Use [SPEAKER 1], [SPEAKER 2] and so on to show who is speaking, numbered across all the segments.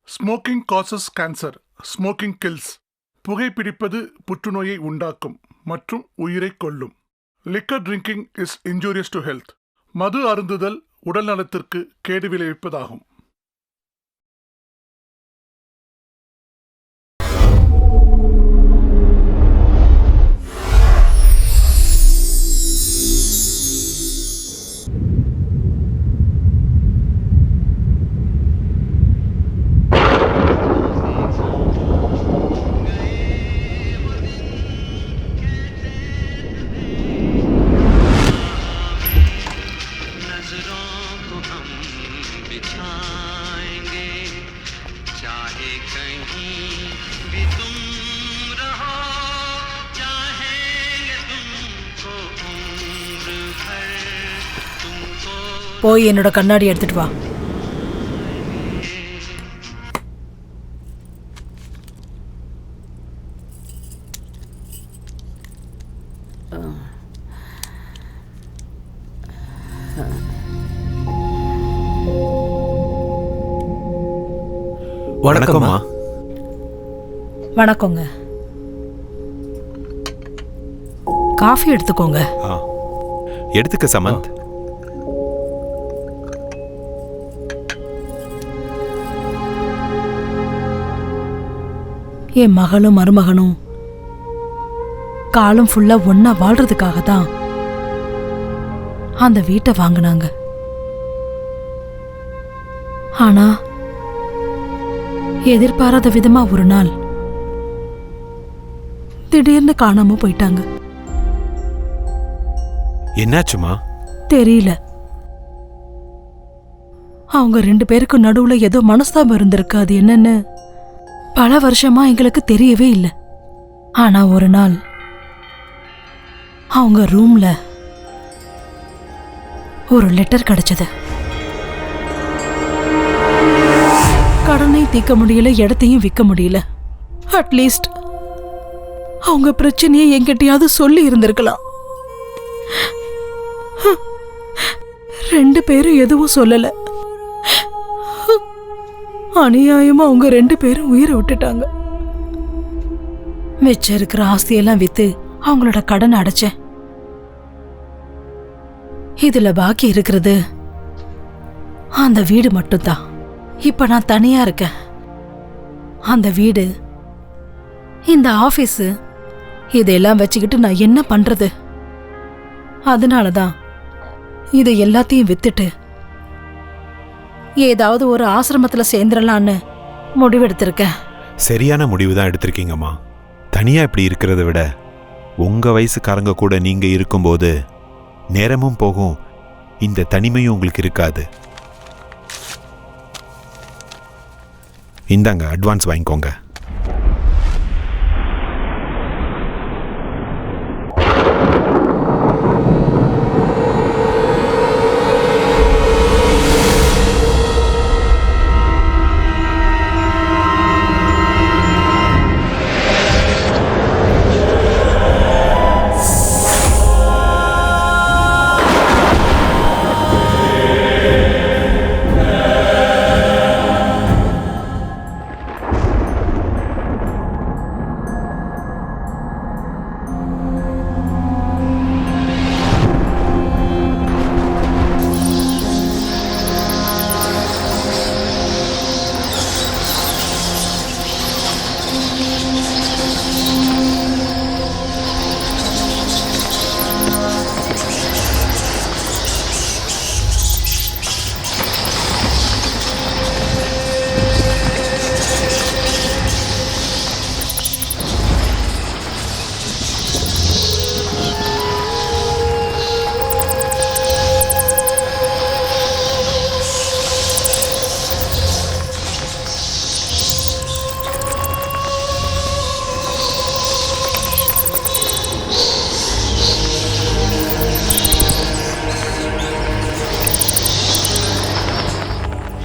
[SPEAKER 1] Smoking causes cancer, smoking kills. புகைப்பிடிப்பது புற்றுநோயை உண்டாக்கும் மற்றும் உயிரை கொல்லும். Liquor drinking is injurious to health. மது அருந்துதல் உடல் நலத்திற்கு கேடு விளைவிப்பதாகும்.
[SPEAKER 2] போய் என்னோட கண்ணாடி எடுத்துட்டு வா.
[SPEAKER 3] வணக்கம்மா.
[SPEAKER 2] வணக்கங்க. காஃபி எடுத்துக்கோங்க.
[SPEAKER 3] எடுத்துக்க சமந்த்.
[SPEAKER 2] என் மகளும் மருமகனும் காலம் ஃபுல்லா ஒன்னா வாழ்றதுக்காக தான் அந்த வீட்டை வாங்கினாங்க. ஆனா எதிர்பாராத விதமா ஒரு நாள் திடீர்னு காணாம போயிட்டாங்க.
[SPEAKER 3] என்னாச்சுமா?
[SPEAKER 2] தெரியல. அவங்க 2 பேருக்கு நடுவுல ஏதோ மனஸ்தாபம் இருந்திருக்கு. அது என்னன்னு பல வருஷமா எங்களுக்கு தெரியவே இல்லை. ஆனா ஒரு நாள் அவங்க ரூம்ல ஒரு லெட்டர் கிடைச்சது. கடனை தீர்க்க முடியல, இடத்தையும் விற்க முடியல. அட்லீஸ்ட் அவங்க பிரச்சனையை என்கிட்டயாவது சொல்லி இருந்திருக்கலாம். 2 பேரும் எதுவும் சொல்லல. அநியாயமா அவங்க 2 பேரும் உயிரை விட்டுட்டாங்க. மிச்சம் இருக்கிற ஆஸ்தியெல்லாம் வித்து அவங்களோட கடனை அடைச்சேன். இதுல பாக்கி இருக்கிறது அந்த வீடு மட்டும்தான். இப்ப நான் தனியா இருக்கேன். அந்த வீடு, இந்த ஆபீஸ், இதெல்லாம் வச்சுக்கிட்டு நான் என்ன பண்றது? அதனாலதான் இதை எல்லாத்தையும் வித்துட்டு ஏதாவது ஒரு ஆசிரமத்துல சேர்ந்துடலான்னு முடிவெடுத்திருக்கேன்.
[SPEAKER 3] சரியான முடிவு தான் எடுத்திருக்கீங்கம்மா. தனியா இப்படி இருக்கிறத விட உங்க வயசுக்காரங்க கூட நீங்க இருக்கும்போது நேரமும் போகும், இந்த தனிமையும் உங்களுக்கு இருக்காது. இந்தாங்க, அட்வான்ஸ் வாங்கிக்கோங்க.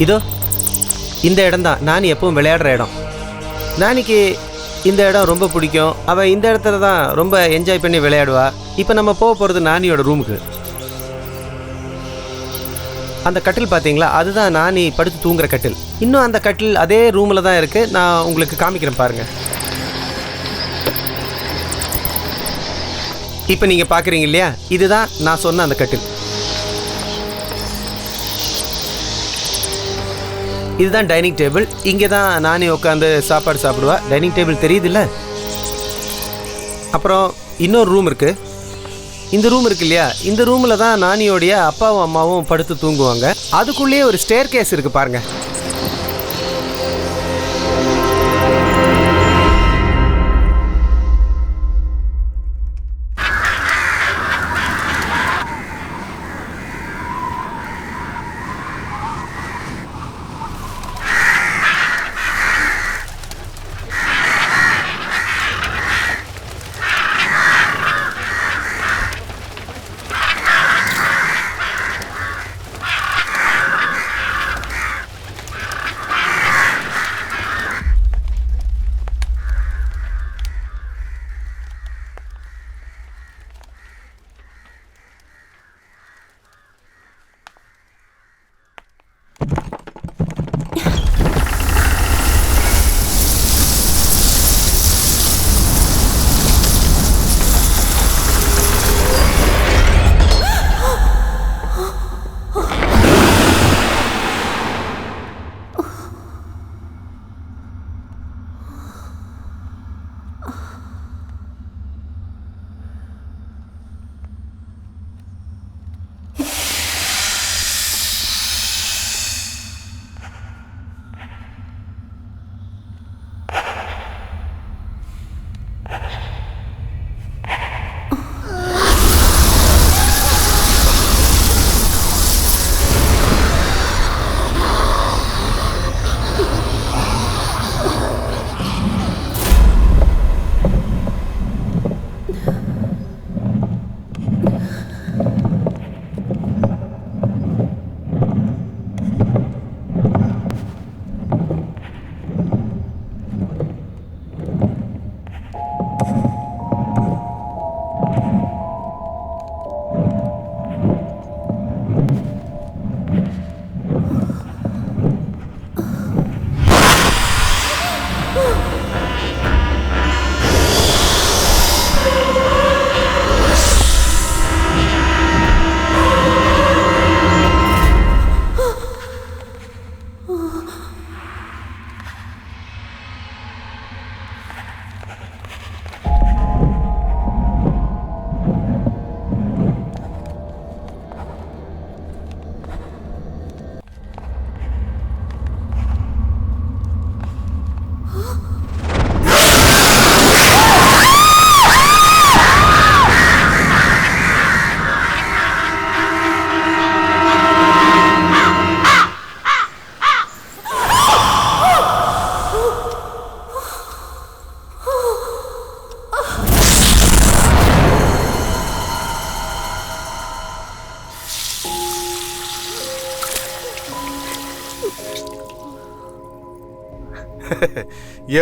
[SPEAKER 4] இதோ இந்த இடம் தான் நான் எப்பவும் விளையாடுற இடம். நாளைக்கு இந்த இடம் ரொம்ப பிடிக்கும். அவள் இந்த இடத்துல தான் ரொம்ப என்ஜாய் பண்ணி விளையாடுவா. இப்போ நம்ம போக போகிறது நானியோட ரூமுக்கு. அந்த கட்டில் பார்த்தீங்களா, அதுதான் நானி படுத்து தூங்குற கட்டில். இன்னும் அந்த கட்டில் அதே ரூமில் தான் இருக்குது. நான் உங்களுக்கு காமிக்கிறேன் பாருங்கள். இப்போ நீங்கள் பார்க்குறீங்க இல்லையா, இதுதான் நான் சொன்ன அந்த கட்டில். இதுதான் டைனிங் டேபிள். இங்கே தான் நானே உட்காந்து சாப்பாடு சாப்பிடுவா. டைனிங் டேபிள் தெரியுதுல்ல. அப்புறம் இன்னொரு ரூம் இருக்குது. இந்த ரூம் இருக்கு இல்லையா, இந்த ரூமில் தான் நானியோடைய அப்பாவும் அம்மாவும் படுத்து தூங்குவாங்க. அதுக்குள்ளேயே ஒரு ஸ்டேர் கேஸ் இருக்குது பாருங்கள்.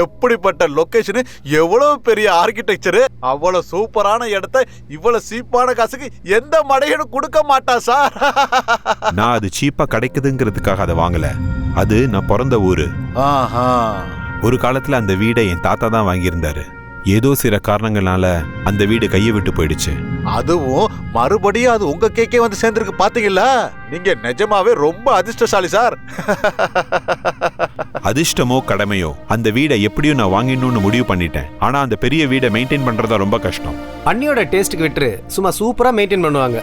[SPEAKER 5] எப்படிப்பட்ட லொகேஷன், எவ்வளவு பெரிய ஆர்கிடெக்சர், அவ்வளவு சூப்பரான இடத்த இவ்வளவு சீப்பான காசுக்கு எந்த மடையனும் கொடுக்க மாட்டா சார்.
[SPEAKER 3] நான் அது சீப்பா கிடைக்குதுங்கிறதுக்காக அதை வாங்கல. அது நான் பிறந்த ஊரு. ஒரு காலத்துல அந்த வீடை என் தாத்தா தான் வாங்கியிருந்தாரு. ஏதோ சில காரணங்களால அந்த வீடு கையை விட்டு போயிடுச்சு.
[SPEAKER 5] அதுவும் மறுபடியும் அது உங்க கேக்கே வந்து சேர்ந்திருக்கு பாத்தீங்களா? நீங்க நிஜமாவே ரொம்ப அதிர்ஷ்டசாலி சார்.
[SPEAKER 3] அதிர்ஷ்டமோ கடமையோ, அந்த வீடை எப்படியும் நான் வாங்கிடணும்னு முடிவு பண்ணிட்டேன். ஆனா அந்த பெரிய வீடை மெயின்டைன் பண்றதா ரொம்ப கஷ்டம்.
[SPEAKER 4] அண்ணியோட டேஸ்ட்டுக்கு விட்டுரு, சும்மா சூப்பரா மெயின்டைன் பண்ணுவாங்க.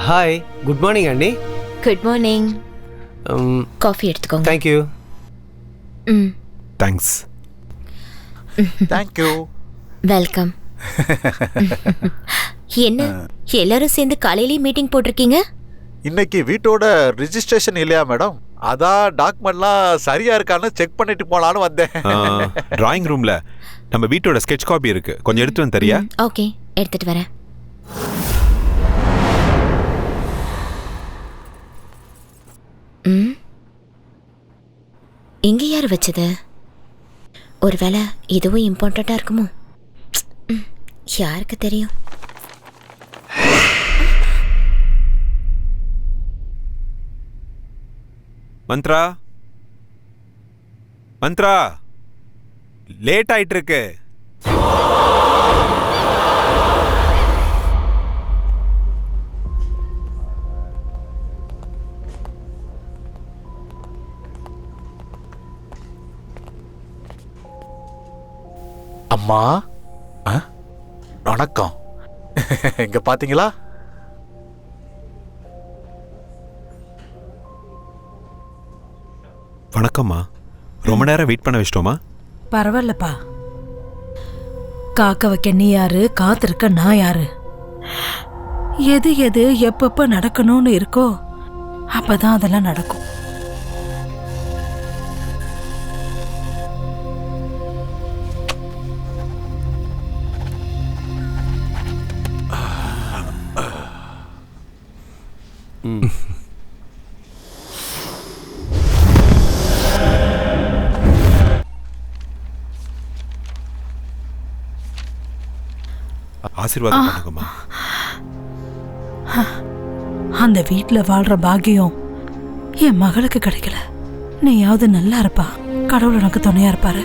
[SPEAKER 4] ஹாய், குட் மார்னிங் அண்ணி.
[SPEAKER 6] Good morning. காஃபி எடுத்துக்கோங்க.
[SPEAKER 4] தேங்க்யூ.
[SPEAKER 3] தேங்க்ஸ்.
[SPEAKER 5] தேங்க்யூ.
[SPEAKER 6] வெல்கம். என்ன எல்லாரும் சேர்ந்து காலையிலேயே மீட்டிங் போட்டிருக்கீங்க?
[SPEAKER 5] இன்னைக்கு வீட்டோட ரெஜிஸ்ட்ரேஷன் இல்லையா மேடம்? அதான் டாக்குமெண்ட்லாம் சரியா இருக்கான்னு செக் பண்ணிட்டு போலான்னு வந்தேன்.
[SPEAKER 3] டிராயிங் ரூம்ல நம்ம வீட்டோட ஸ்கெட்ச் காப்பி இருக்கு, கொஞ்சம் எடுத்து வந்து தரியா?
[SPEAKER 6] ஓகே, எடுத்துட்டு வரேன். இங்க யார் வச்சது? ஒருவேளை இதுவும் இம்பார்ட்டண்டா இருக்குமோ? யாருக்கு தெரியும்?
[SPEAKER 3] மந்த்ரா மந்த்ரா, லேட் ஆயிட்டு இருக்கு.
[SPEAKER 5] அம்மா, வணக்கம். இங்க பாத்தீங்களா?
[SPEAKER 3] வணக்கம்மா. ரொம்ப நேரம் வெயிட் பண்ண வச்சிட்டோமா?
[SPEAKER 2] பரவாயில்லப்பா. காக்க வைக்க நீ யாரு, காத்திருக்க நான் யாரு? எது எது எப்பப்ப நடக்கணும்னு இருக்கோ அப்பதான் அதெல்லாம் நடக்கும்.
[SPEAKER 3] ஆசீர்வாதம் பண்ணுங்கம்மா.
[SPEAKER 2] அந்த வீட்ல வாழ்ற பாக்கியம் என் மகளுக்கு கிடைக்கல. நீயாவது நல்லா இருப்பா. கடவுள் உனக்கு துணையா இருப்பாரு.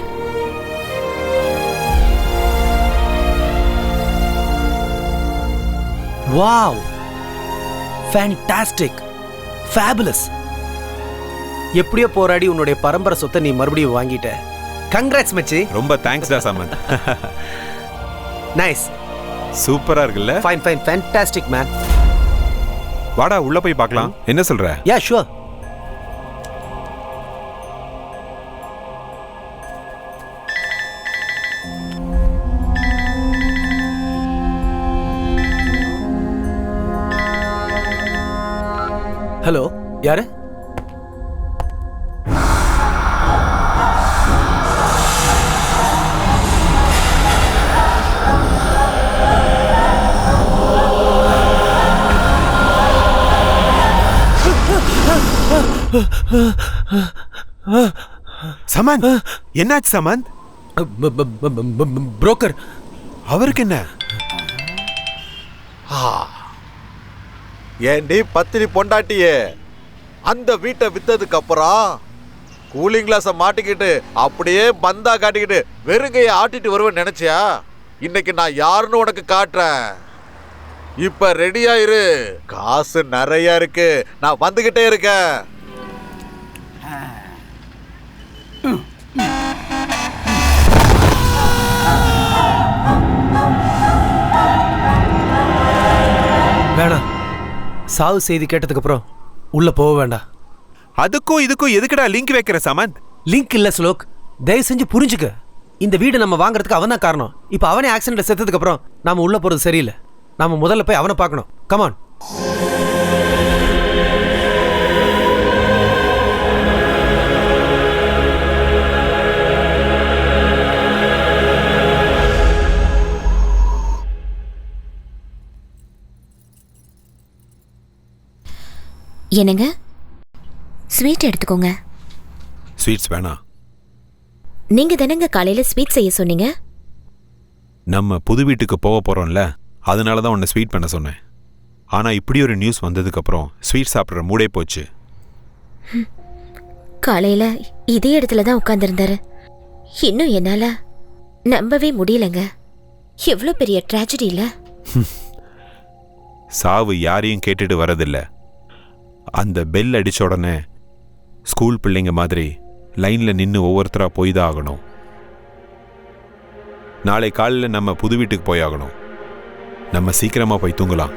[SPEAKER 4] Wow, fantastic, fabulous. எப்படியோ போராடி உன்னுடைய பரம்பரை சொத்தை நீ மறுபடியும் வாங்கிட்ட. கங்க்ராட்ஸ் மச்சி.
[SPEAKER 3] ரொம்ப தேங்க்ஸ் டா சமந்த்.
[SPEAKER 4] நைஸ்,
[SPEAKER 3] சூப்பரா இருக்குல்ல?
[SPEAKER 4] Fine fine, fantastic man.
[SPEAKER 3] வாடா உள்ள போய் பார்க்கலாம். என்ன சொல்ற?
[SPEAKER 4] Yeah sure. ஹலோ, யாரு?
[SPEAKER 3] சமந்த், என்னாச்சு சமந்த்?
[SPEAKER 4] புரோக்கர்.
[SPEAKER 3] அவருக்கு என்ன?
[SPEAKER 5] ஏண்டி பத்தினி பொண்டாட்டியே, அந்த வீட்டை வித்ததுக்கு அப்புறம் கூலிங் கிளாஸை மாட்டிக்கிட்டு அப்படியே பந்தா காட்டிக்கிட்டு வெறுங்கையை ஆட்டிட்டு வருவேன்னு நினைச்சியா? இன்னைக்கு நான் யாருன்னு உனக்கு காட்டுறேன். இப்ப ரெடியா இரு. காசு நிறைய இருக்கு, நான் வந்துகிட்டே இருக்கேன்.
[SPEAKER 4] வேணாம், சாவு செய்தி கேட்டதுக்கு அப்புறம் உள்ள போக வேண்டாம்.
[SPEAKER 3] அதுக்கும் இதுக்கும் எதுக்குடா லிங்க் வைக்கிற சமந்த்?
[SPEAKER 4] லிங்க் இல்ல ஸ்லோக், தயவு செஞ்சு புரிஞ்சுக்க. இந்த வீடு நம்ம வாங்குறதுக்கு அவன் தான் காரணம். இப்போ அவனே ஆக்சிடென்ட்ல செத்ததுக்கு அப்புறம் நாம உள்ள போறது சரியில்லை. நாம முதல்ல போய் அவனை பார்க்கணும். கமான்.
[SPEAKER 6] என்னங்க, ஸ்வீட் எடுத்துக்கோங்க.
[SPEAKER 3] ஸ்வீட்ஸ் வேணாம்.
[SPEAKER 6] நீங்க தானங்க காலையில ஸ்வீட் செய்ய சொன்னீங்க.
[SPEAKER 3] நம்ம புது வீட்டுக்கு போக போறோம்ல, அதனால தான் உன்னை ஸ்வீட் பண்ண சொன்னேன். ஆனா இப்படி ஒரு நியூஸ் வந்ததுக்கு அப்புறம் ஸ்வீட் சாப்பிட்ற மூடே போச்சு.
[SPEAKER 6] காலையில இதே இடத்துல தான் உட்கார்ந்துருந்தாரு. இன்னும் என்னால நம்பவே முடியலங்க. எவ்வளவு பெரிய ட்ராஜடி இல்ல?
[SPEAKER 3] சாவு யாரையும் கேட்டுட்டு வரதில்ல. அந்த பெல் அடிச்ச உடனே ஸ்கூல் பிள்ளைங்க மாதிரி லைன்ல நின்று ஒவ்வொருத்தரா போய் தான் ஆகணும். நாளை காலையில் நம்ம புது வீட்டுக்கு போய் ஆகணும். நம்ம சீக்கிரமா போய் தூங்கலாம்.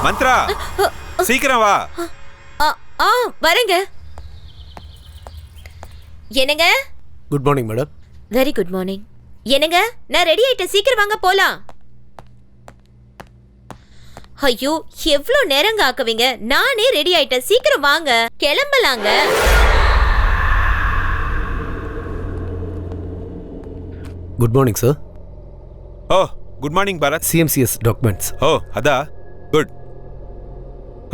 [SPEAKER 3] மந்த்ரா, சீக்கிரம் வா.
[SPEAKER 6] வரேங்க. என்னங்க?
[SPEAKER 4] Good morning madam.
[SPEAKER 6] Very good morning. என்னங்க, நான் ரெடி ஆயிட்டேன், சீக்கிரம் வாங்க போலாம். ஐயோ, எவ்வளவு நேரங்க ஆக்குவீங்க? நானே ரெடி ஆயிட்டேன், சீக்கிரம் வாங்க, கிளம்பலாங்க.
[SPEAKER 4] Good morning sir.
[SPEAKER 3] Oh, good morning Bharat.
[SPEAKER 4] CMCS documents.
[SPEAKER 3] Oh, அதா குட்.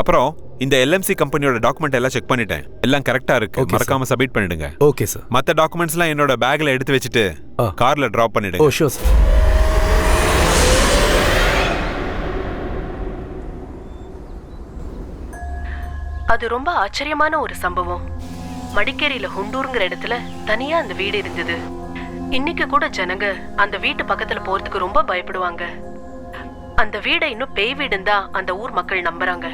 [SPEAKER 3] அப்புறம் இந்த LMC கம்பெனியோட டாக்குமெண்ட் எல்லாம் செக் பண்ணிட்டேன். எல்லாம் கரெக்டா இருக்கு.
[SPEAKER 4] Okay,
[SPEAKER 3] மறக்காம சப்மிட் பண்ணிடுங்க.
[SPEAKER 4] Okay sir.
[SPEAKER 3] மத்த டாக்குமெண்ட்ஸ்லாம் என்னோட பேக்ல எடுத்து வச்சுட்டு கார்ல டிராப்
[SPEAKER 4] ஓ
[SPEAKER 3] பண்ணிடுங்க.
[SPEAKER 4] Sure sir.
[SPEAKER 2] அது ரொம்ப ஆச்சரியமான ஒரு சம்பவம். மடிக்கேரியில ஹுண்டூருங்கிற இடத்துல தனியா அந்த வீடு இருந்தது. இன்னைக்கு கூட ஜனங்க அந்த வீட்டு பக்கத்துல போறதுக்கு ரொம்ப பயப்படுவாங்க. அந்த வீடை இன்னும் பேய் வீடுன்னு தான் அந்த ஊர் மக்கள் நம்புறாங்க.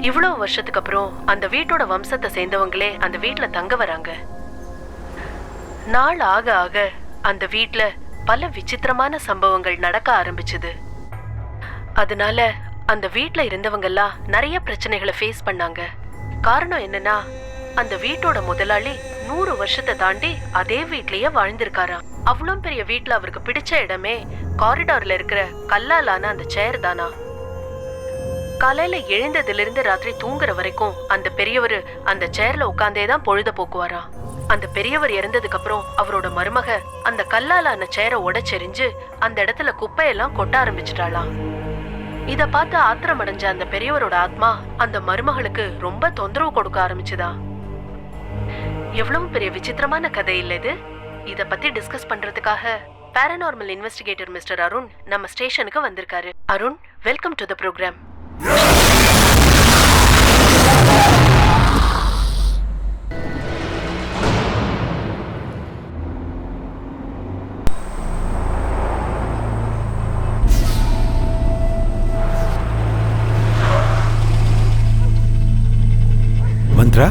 [SPEAKER 2] இவ்வளவு வருஷத்துக்கு அப்புறம் அந்த வீட்டோட வம்சத்தை சேர்ந்தவங்களே அந்த வீட்டுல தங்க வராங்க. நாள் ஆக ஆக அந்த வீட்டுல பல விசித்திரமான சம்பவங்கள் நடக்க ஆரம்பிச்சது. அதனால அந்த வீட்டுல இருந்தவங்கெல்லாம் நிறைய பிரச்சனைகளை ஃபேஸ் பண்ணாங்க. காரணம் என்னன்னா, அந்த வீட்டோட முதலாளி 100 வருஷத்தை தாண்டி அதே வீட்லயே வாழ்ந்திருக்காராம். அவ்வளோ பெரிய வீட்டுல அவருக்கு பிடிச்ச இடமே காரிடார்ல இருக்கிற கல்லாலான அந்த சேர் தானா. காலையில எழுந்ததுல இருந்து ராத்திரி தூங்குற வரைக்கும் அந்த பெரியவர் அந்த சேர்ல உட்கார்ந்தே தான் பொழுத போக்குவாராம். அந்த பெரியவர் இறந்ததுக்கு அப்புறம் அவரோட மருமக அந்த கல்லாலான சேரை உடைச்செறிஞ்சு அந்த இடத்துல குப்பையெல்லாம் கொட்ட ஆரம்பிச்சிட்டாளாம். இத பார்த்து ஆத்திரம் அடைஞ்ச அந்த பெரியவரோட ஆத்மா அந்த மருமகளுக்கு ரொம்ப தொந்தரவு கொடுக்க ஆரம்பிச்சுதா. எவ்வளவு பெரிய விசித்திரமான கதை இல்ல இது. இத பத்தி டிஸ்கஸ் பண்றதுக்காக பாராநார்மல் இன்வெஸ்டிகேட்டர் மிஸ்டர் அருண் நம்ம ஸ்டேஷனுக்கு வந்திருக்காரு. Arun, welcome to the program.
[SPEAKER 3] Mantra,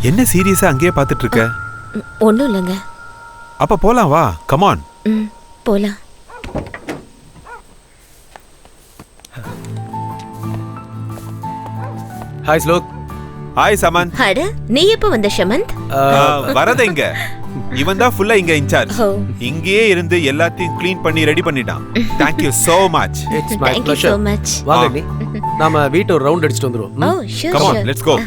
[SPEAKER 3] என்ன சீரியஸா அங்கேயே பார்த்துட்டு இருக்க?
[SPEAKER 6] ஒன்றும் இல்லைங்க.
[SPEAKER 3] அப்ப போலாம் வா. கமான்.
[SPEAKER 6] போலாம்.
[SPEAKER 4] ஹாய் ஸ்லோக்.
[SPEAKER 3] ஹாய் சமந்த்.
[SPEAKER 6] அட, நீ எப்போ வந்த ஷமந்த்?
[SPEAKER 3] வரத இங்க இவன் தான் ஃபுல்லா இங்க இன்சார்ஜ்.
[SPEAKER 6] ஓ.
[SPEAKER 3] இங்கேயே இருந்து எல்லாத்தையும் க்ளீன் பண்ணி ரெடி பண்ணிட்டான். Thank you so much.
[SPEAKER 4] It's my
[SPEAKER 6] Thank you
[SPEAKER 4] pleasure.
[SPEAKER 6] so much.
[SPEAKER 4] வாங்க நீ. நாம வீட்டை ஒரு ரவுண்ட் அடிச்சிட்டு வந்துருவோம்.
[SPEAKER 6] Oh, sure,
[SPEAKER 3] Come on,
[SPEAKER 6] sure.
[SPEAKER 3] let's go.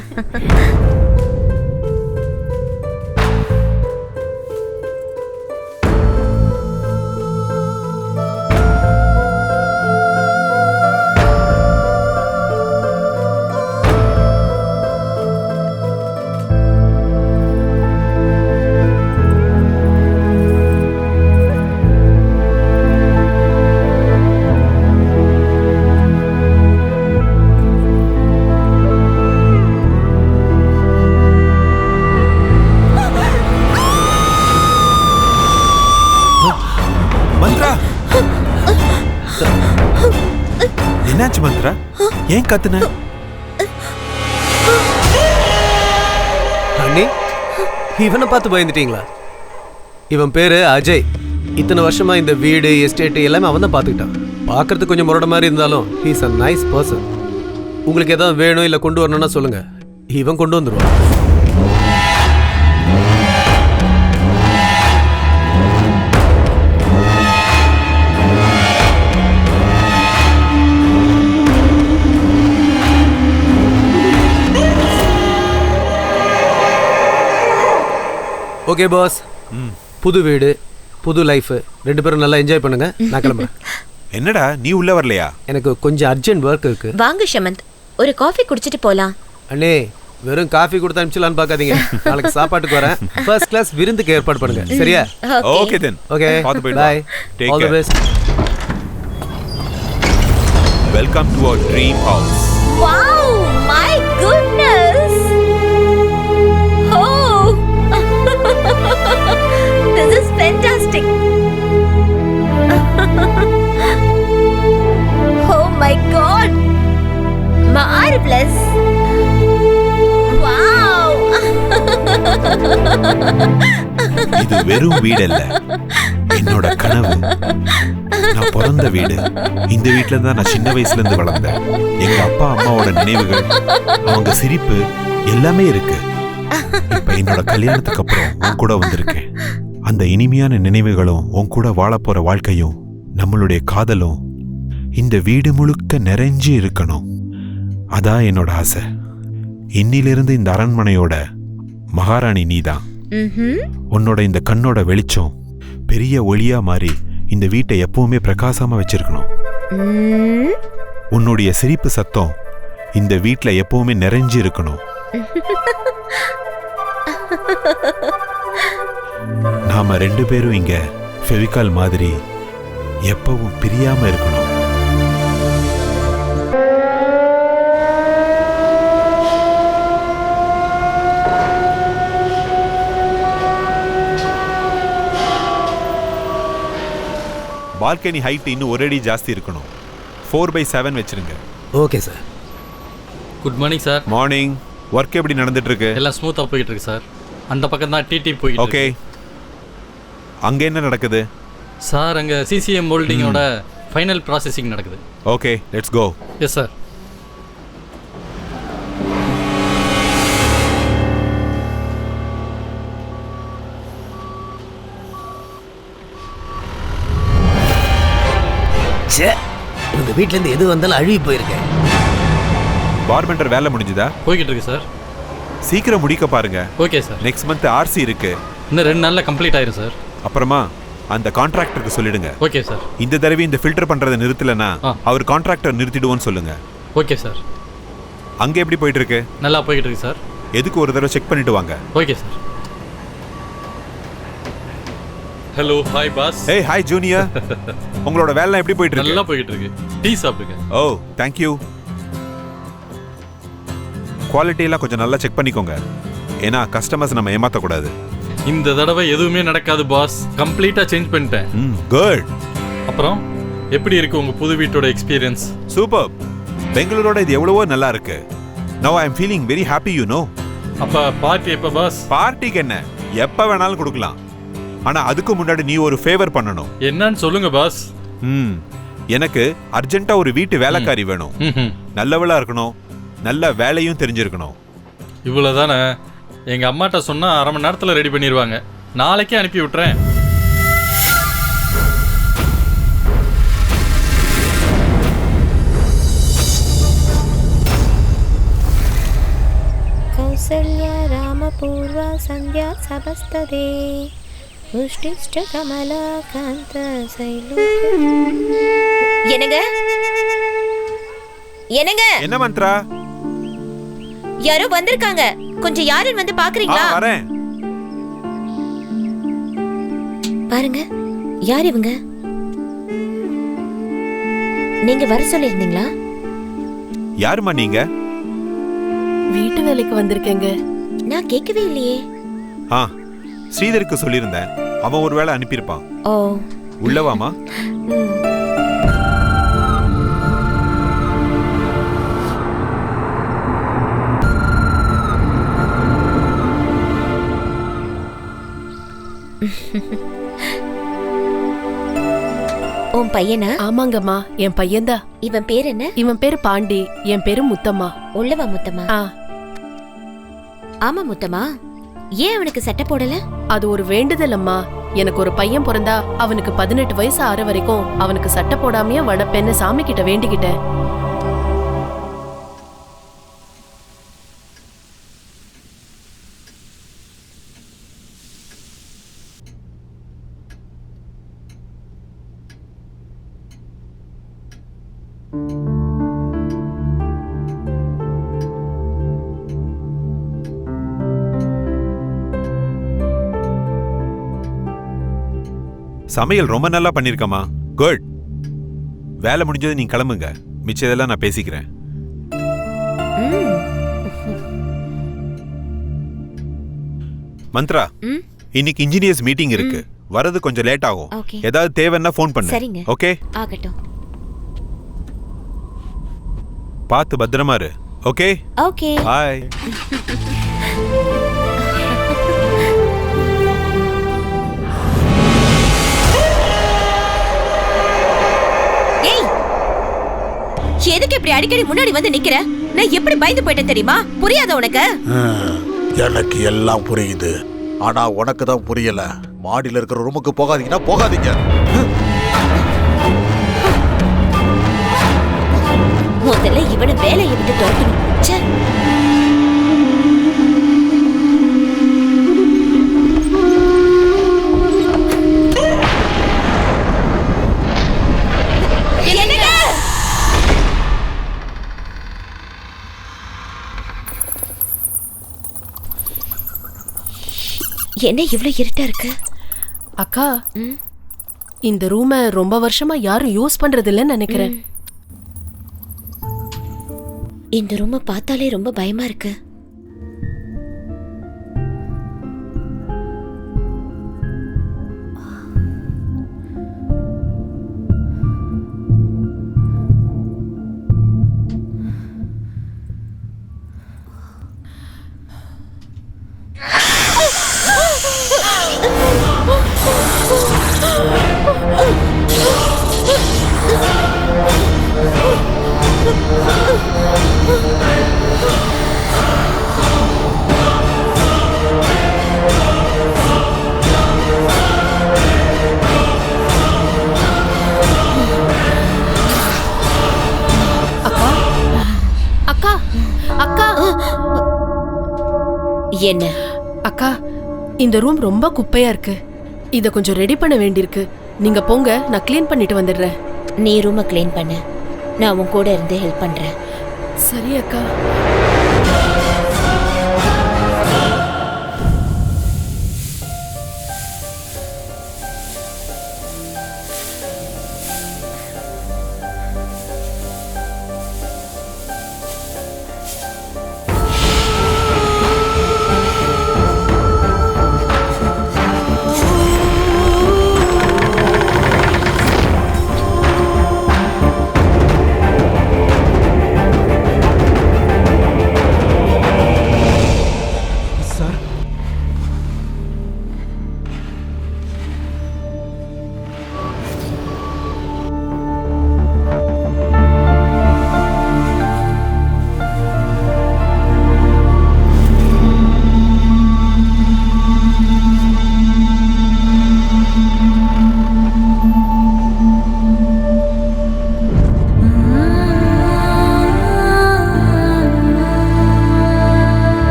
[SPEAKER 3] Mantra, என்னாச்சு மந்த்ரா? ஏன் கத்துன?
[SPEAKER 4] அண்ணி, இவனை பார்த்து பயந்துட்டீங்களா? இவன் பேரு அஜய். இத்தனை வருஷமா இந்த வீடு எஸ்டேட் எல்லாமே அவன் தான் பார்த்துக்கிட்டான். பார்க்கறதுக்கு கொஞ்சம் முரட மாதிரி இருந்தாலும் ஹீஸ் அ நைஸ் பர்சன். உங்களுக்கு எதாவது வேணும் இல்லை கொண்டு வரணும்னா சொல்லுங்க, இவன் கொண்டு வந்துடுவான். ஓகே பாஸ், புது வீடு புது லைஃப், 2 பேரும் நல்லா என்ஜாய் பண்ணுங்க. நான் கிளம்புறேன்.
[SPEAKER 3] என்னடா நீ உள்ள வரலையா?
[SPEAKER 4] எனக்கு கொஞ்சம் அர்ஜென்ட் ஒர்க் இருக்கு.
[SPEAKER 6] வாங்க ஷமந்த், ஒரு காஃபி குடிச்சிட்டு போலாம்.
[SPEAKER 4] அண்ணே, வெறும் காஃபி கொடுத்து அனுப்பிச்சலான்னு பார்க்காதீங்க. நாளைக்கு சாப்பாட்டுக்கு வரேன். ஃபர்ஸ்ட் கிளாஸ் விருந்துக்கு ஏற்பாடு பண்ணுங்க. சரியா?
[SPEAKER 3] Okay then.
[SPEAKER 4] ஓகே,
[SPEAKER 3] பார்த்து போயிடு.
[SPEAKER 4] Bye.
[SPEAKER 3] Take
[SPEAKER 4] all the
[SPEAKER 3] care.
[SPEAKER 4] Best.
[SPEAKER 3] Welcome to our dream house.
[SPEAKER 6] Wow, my goodness. Oh. This is fantastic. Oh my god. Marvelous. Wow.
[SPEAKER 3] இது வெறும் வீடு இல்ல, என்னோட கனவு. நான் பிறந்த வீடு. இந்த வீட்டுல தான் நான் சின்ன வயசுல இருந்து வளர்ந்தேன். எங்க அப்பா அம்மாவோட நினைவுகள், அவங்க சிரிப்பு எல்லாமே இருக்கு. இப்ப என்னோட கல்யாணத்துக்கு அப்புறம் உன் கூட வந்திருக்கேன். அந்த இனிமையான நினைவுகளும் உன் கூட வாழ போற வாழ்க்கையும் நம்மளுடைய காதலும் இந்த வீடு முழுக்க நிறைஞ்சு இருக்கணும். அதான் என்னோட ஆசை. இன்னிலிருந்து இந்த அரண்மனையோட மகாராணி நீதான். உன்னோட இந்த கண்ணோட வெளிச்சம் பெரிய ஒளியா மாறி இந்த வீட்டை எப்பவுமே பிரகாசமா வச்சிருக்கணும். உன்னுடைய சிரிப்பு சத்தம் இந்த வீட்டில் எப்பவுமே நிறைஞ்சு இருக்கணும். நாம 2 பேரும் இங்க ஃபெவிகால் மாதிரி எப்பவும் பிரியாம இருக்கணும். பால்கனி ஹைட் இன்னும் ஒரு அடி ஜாஸ்தி இருக்கணும். 4/7 வச்சிருங்க.
[SPEAKER 4] Okay sir.
[SPEAKER 7] Good morning sir.
[SPEAKER 3] Morning. Work எப்படி நடந்துட்டு இருக்கு?
[SPEAKER 7] எல்லாம் ஸ்மூத்தாக போயிட்டு இருக்கு சார். அந்த பக்கம் தான் டிடி போயிட்டு
[SPEAKER 3] ஓகே. அங்க என்ன நடக்குது
[SPEAKER 7] சார்? அங்கே சிசிஎம் மோல்டிங்கோட ஃபைனல் ப்ராசஸிங் நடக்குது.
[SPEAKER 3] Okay, let's go.
[SPEAKER 7] Yes sir.
[SPEAKER 4] உங்க வீட்ல இருந்து எது வந்தாலும் அழுகி போயிருக்கேன்.
[SPEAKER 3] பார்பெண்டர் வேலை முடிஞ்சுதா?
[SPEAKER 7] போய்கிட்டு இருக்கு சார்.
[SPEAKER 3] சீக்கிரம் முடிக்க பாருங்க.
[SPEAKER 7] Okay sir.
[SPEAKER 3] Next month RC இருக்கு.
[SPEAKER 7] இன்னும் 2 நாளில் கம்ப்ளீட் ஆயிரும் சார்.
[SPEAKER 3] அப்புறமா அந்த கான்ட்ராக்டருக்கு சொல்லிடுங்க.
[SPEAKER 7] Okay sir.
[SPEAKER 3] இந்த தடவை இந்த ஃபில்டர் பண்றதை நிறுத்தலனா அவர் கான்ட்ராக்டர் நிறுத்திடுவோன்னு சொல்லுங்க.
[SPEAKER 7] Okay sir.
[SPEAKER 3] அங்க எப்படி போயிட்டு இருக்கு?
[SPEAKER 7] நல்லா போய்கிட்டு இருக்கு சார்.
[SPEAKER 3] எதுக்கு ஒரு தடவை செக் பண்ணிட்டு வாங்க.
[SPEAKER 7] Okay sir. Hello, hi boss.
[SPEAKER 3] ஏய், ஹாய் ஜூனியர். உங்களோட வேலை எப்படி போயிட்டு இருக்கு?
[SPEAKER 7] நல்லா போய்கிட்டு இருக்கு. டீ சாப்பிடுங்க.
[SPEAKER 3] ஓ, தேங்க் யூ. குவாலிட்டி எல்லாம் கொஞ்சம் நல்லா செக் பண்ணிக்கோங்க. ஏன்னா கஸ்டமர்ஸ் நம்ம ஏமாத்த கூடாது.
[SPEAKER 7] இந்த தடவை எதுவுமே நடக்காது பாஸ். கம்ப்ளீட்டா சேஞ்ச் பண்ணிட்டேன்.
[SPEAKER 3] குட்.
[SPEAKER 7] அப்புறம் எப்படி இருக்கு உங்க புது வீட்டோட எக்ஸ்பீரியன்ஸ்?
[SPEAKER 3] சூப்பர். பெங்களூரோட இது எவ்வளவோ நல்லா இருக்கு. Now I am feeling very happy you know.
[SPEAKER 7] அப்ப பார்ட்டி எப்ப பாஸ்?
[SPEAKER 3] பார்ட்டிக்கு என்ன, எப்ப வேணாலும் கொடுக்கலாம். ஆனா அதுக்கு முன்னாடி நீ ஒரு ஃபேவர் பண்ணணும்.
[SPEAKER 7] என்னன்னு சொல்லுங்க பாஸ்.
[SPEAKER 3] எனக்கு அர்ஜென்ட்டா ஒரு வீட்டு வேலைக்காரி வேணும். நல்லவளா இருக்கணும், நல்ல வேலையும் தெரிஞ்சிருக்கணும்.
[SPEAKER 7] இவ்வளவுதானே? எங்க அம்மாட்ட சொன்னா 1/2 மணி நேரத்துல ரெடி பண்ணிடுவாங்க. நாளைக்கே அனுப்பி விட்டுறேன்.
[SPEAKER 6] கௌசல்யா ராமபூர்வா சந்தியா சபஸ்ததே உஷ்டிஷ்ட கமலா காந்த சைலு. என்னங்க என்னங்க?
[SPEAKER 3] என்ன மந்த்ரா?
[SPEAKER 6] யாரோ வந்திருக்காங்க. கொஞ்சம் யாருன்னு வந்து பாக்குறீங்களா?
[SPEAKER 3] வரேன்.
[SPEAKER 6] பாருங்க, யார் இவங்க? நீங்க வர சொல்லிருந்தீங்களா?
[SPEAKER 3] யாருமா நீங்க?
[SPEAKER 2] வீட்டு வேலைக்கு வந்திருக்கேங்க.
[SPEAKER 6] நான் கேட்கவே இல்லையே.
[SPEAKER 3] ஸ்ரீதருக்கு சொல்லியிருந்தேன். அவன் ஒரு வேளை அனுப்பியிருப்பான்.
[SPEAKER 6] ஓ,
[SPEAKER 3] உள்ளவாமா.
[SPEAKER 6] உன் பையனா?
[SPEAKER 2] ஆமாங்கம்மா, என் பையன்தான்.
[SPEAKER 6] இவன் பேர் என்ன?
[SPEAKER 2] இவன் பேரு பாண்டி, என் பேரு முத்தம்மா.
[SPEAKER 6] உள்ளவா முத்தம்மா? ஆமா முத்தம்மா. ஏன் அவனுக்கு சட்டை போடல?
[SPEAKER 2] அது ஒரு வேண்டுதல் அம்மா. எனக்கு ஒரு பையன் பிறந்தா அவனுக்கு 18 வயசு ஆற வரைக்கும் அவனுக்கு சட்டை போடாமையே வளர்ப்பேன்னு சாமி கிட்ட வேண்டிக்கிட்டேன்.
[SPEAKER 3] சமையல் ரொம்ப நல்லா பண்ணிருக்கமா. குட். வேலை முடிஞ்சது நீ கிளம்புங்க. மிச்சதெல்லாம் நான் பேசிக்கிறேன். மந்த்ரா, இன்னைக்கு இன்ஜினியர்ஸ் மீட்டிங் இருக்கு. வரது கொஞ்சம் லேட் ஆகும். ஏதாவது தேவைன்னா ஃபோன் பண்ணு.
[SPEAKER 6] சரிங்க.
[SPEAKER 3] ஓகே?
[SPEAKER 6] ஆகட்டும்.
[SPEAKER 3] பார்த்து பத்திரமா இரு. ஓகே?
[SPEAKER 6] ஓகே.
[SPEAKER 3] பாய்.
[SPEAKER 6] எதுக்கு இப்படி அடிக்கடி முன்னாடி வந்து நிக்கிற? நான் எப்படி பயந்து போயிட்டேன் தெரியுமா? புரியாத உனக்கு?
[SPEAKER 5] எனக்கு எல்லாம் புரியுது. ஆனா உனக்கு தான் புரியல. மாடியில இருக்கிற ரூமுக்கு போகாதீங்கன்னா போகாதீங்க.
[SPEAKER 6] முதல்ல இவனை வேலையை விட்டு துரத்தணும். என்ன இவ்வளவு இருட்டா இருக்கு?
[SPEAKER 2] அக்கா, இந்த ரூமை ரொம்ப வருஷமா யாரும் யூஸ் பண்றது இல்லைன்னு நினைக்கிறேன்.
[SPEAKER 6] இந்த ரூமை பார்த்தாலே ரொம்ப பயமா இருக்கு.
[SPEAKER 2] அக்கா, அக்கா,
[SPEAKER 6] என்ன?
[SPEAKER 2] அக்கா, இந்த ரூம் ரொம்ப குப்பையா இருக்கு. இத கொஞ்சம் ரெடி பண்ண வேண்டியிருக்கு. நீங்க போங்க, நான் க்ளீன் பண்ணிட்டு வந்துடுறேன்.
[SPEAKER 6] நீ ரூமை க்ளீன் பண்ணு, நான் உன் கூட இருந்து ஹெல்ப் பண்றேன்.
[SPEAKER 2] சரி அக்கா.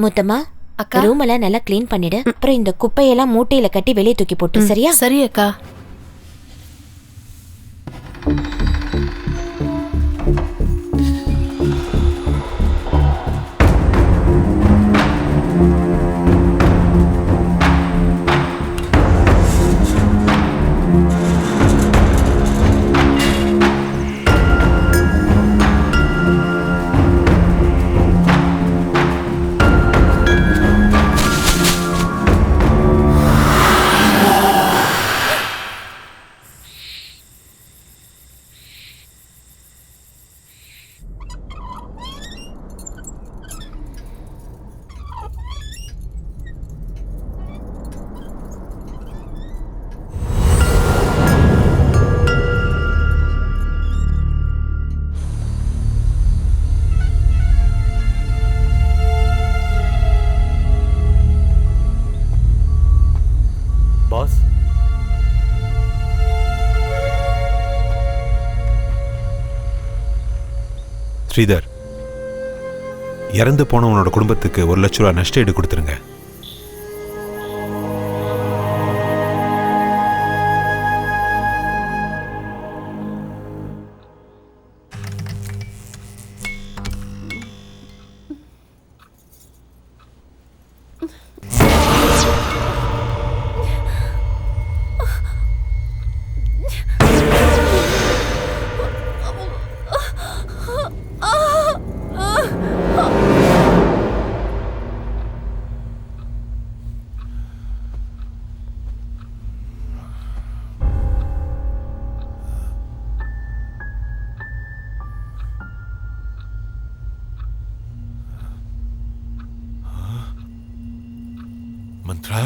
[SPEAKER 6] முத்தம்மா,
[SPEAKER 2] அக்கா,
[SPEAKER 6] ரூம் எல்லாம் நல்லா க்ளீன் பண்ணிடு. அப்புறம் இந்த குப்பையெல்லாம் மூட்டையில கட்டி வெளியே தூக்கி போட்டு, சரியா?
[SPEAKER 2] சரி அக்கா.
[SPEAKER 8] பாஸ்,
[SPEAKER 3] ஸ்ரீதர், இறந்து போனவனோட குடும்பத்துக்கு 1 லட்ச ரூபா நஷ்ட ஈடு கொடுத்துருங்க. மந்த்ரா,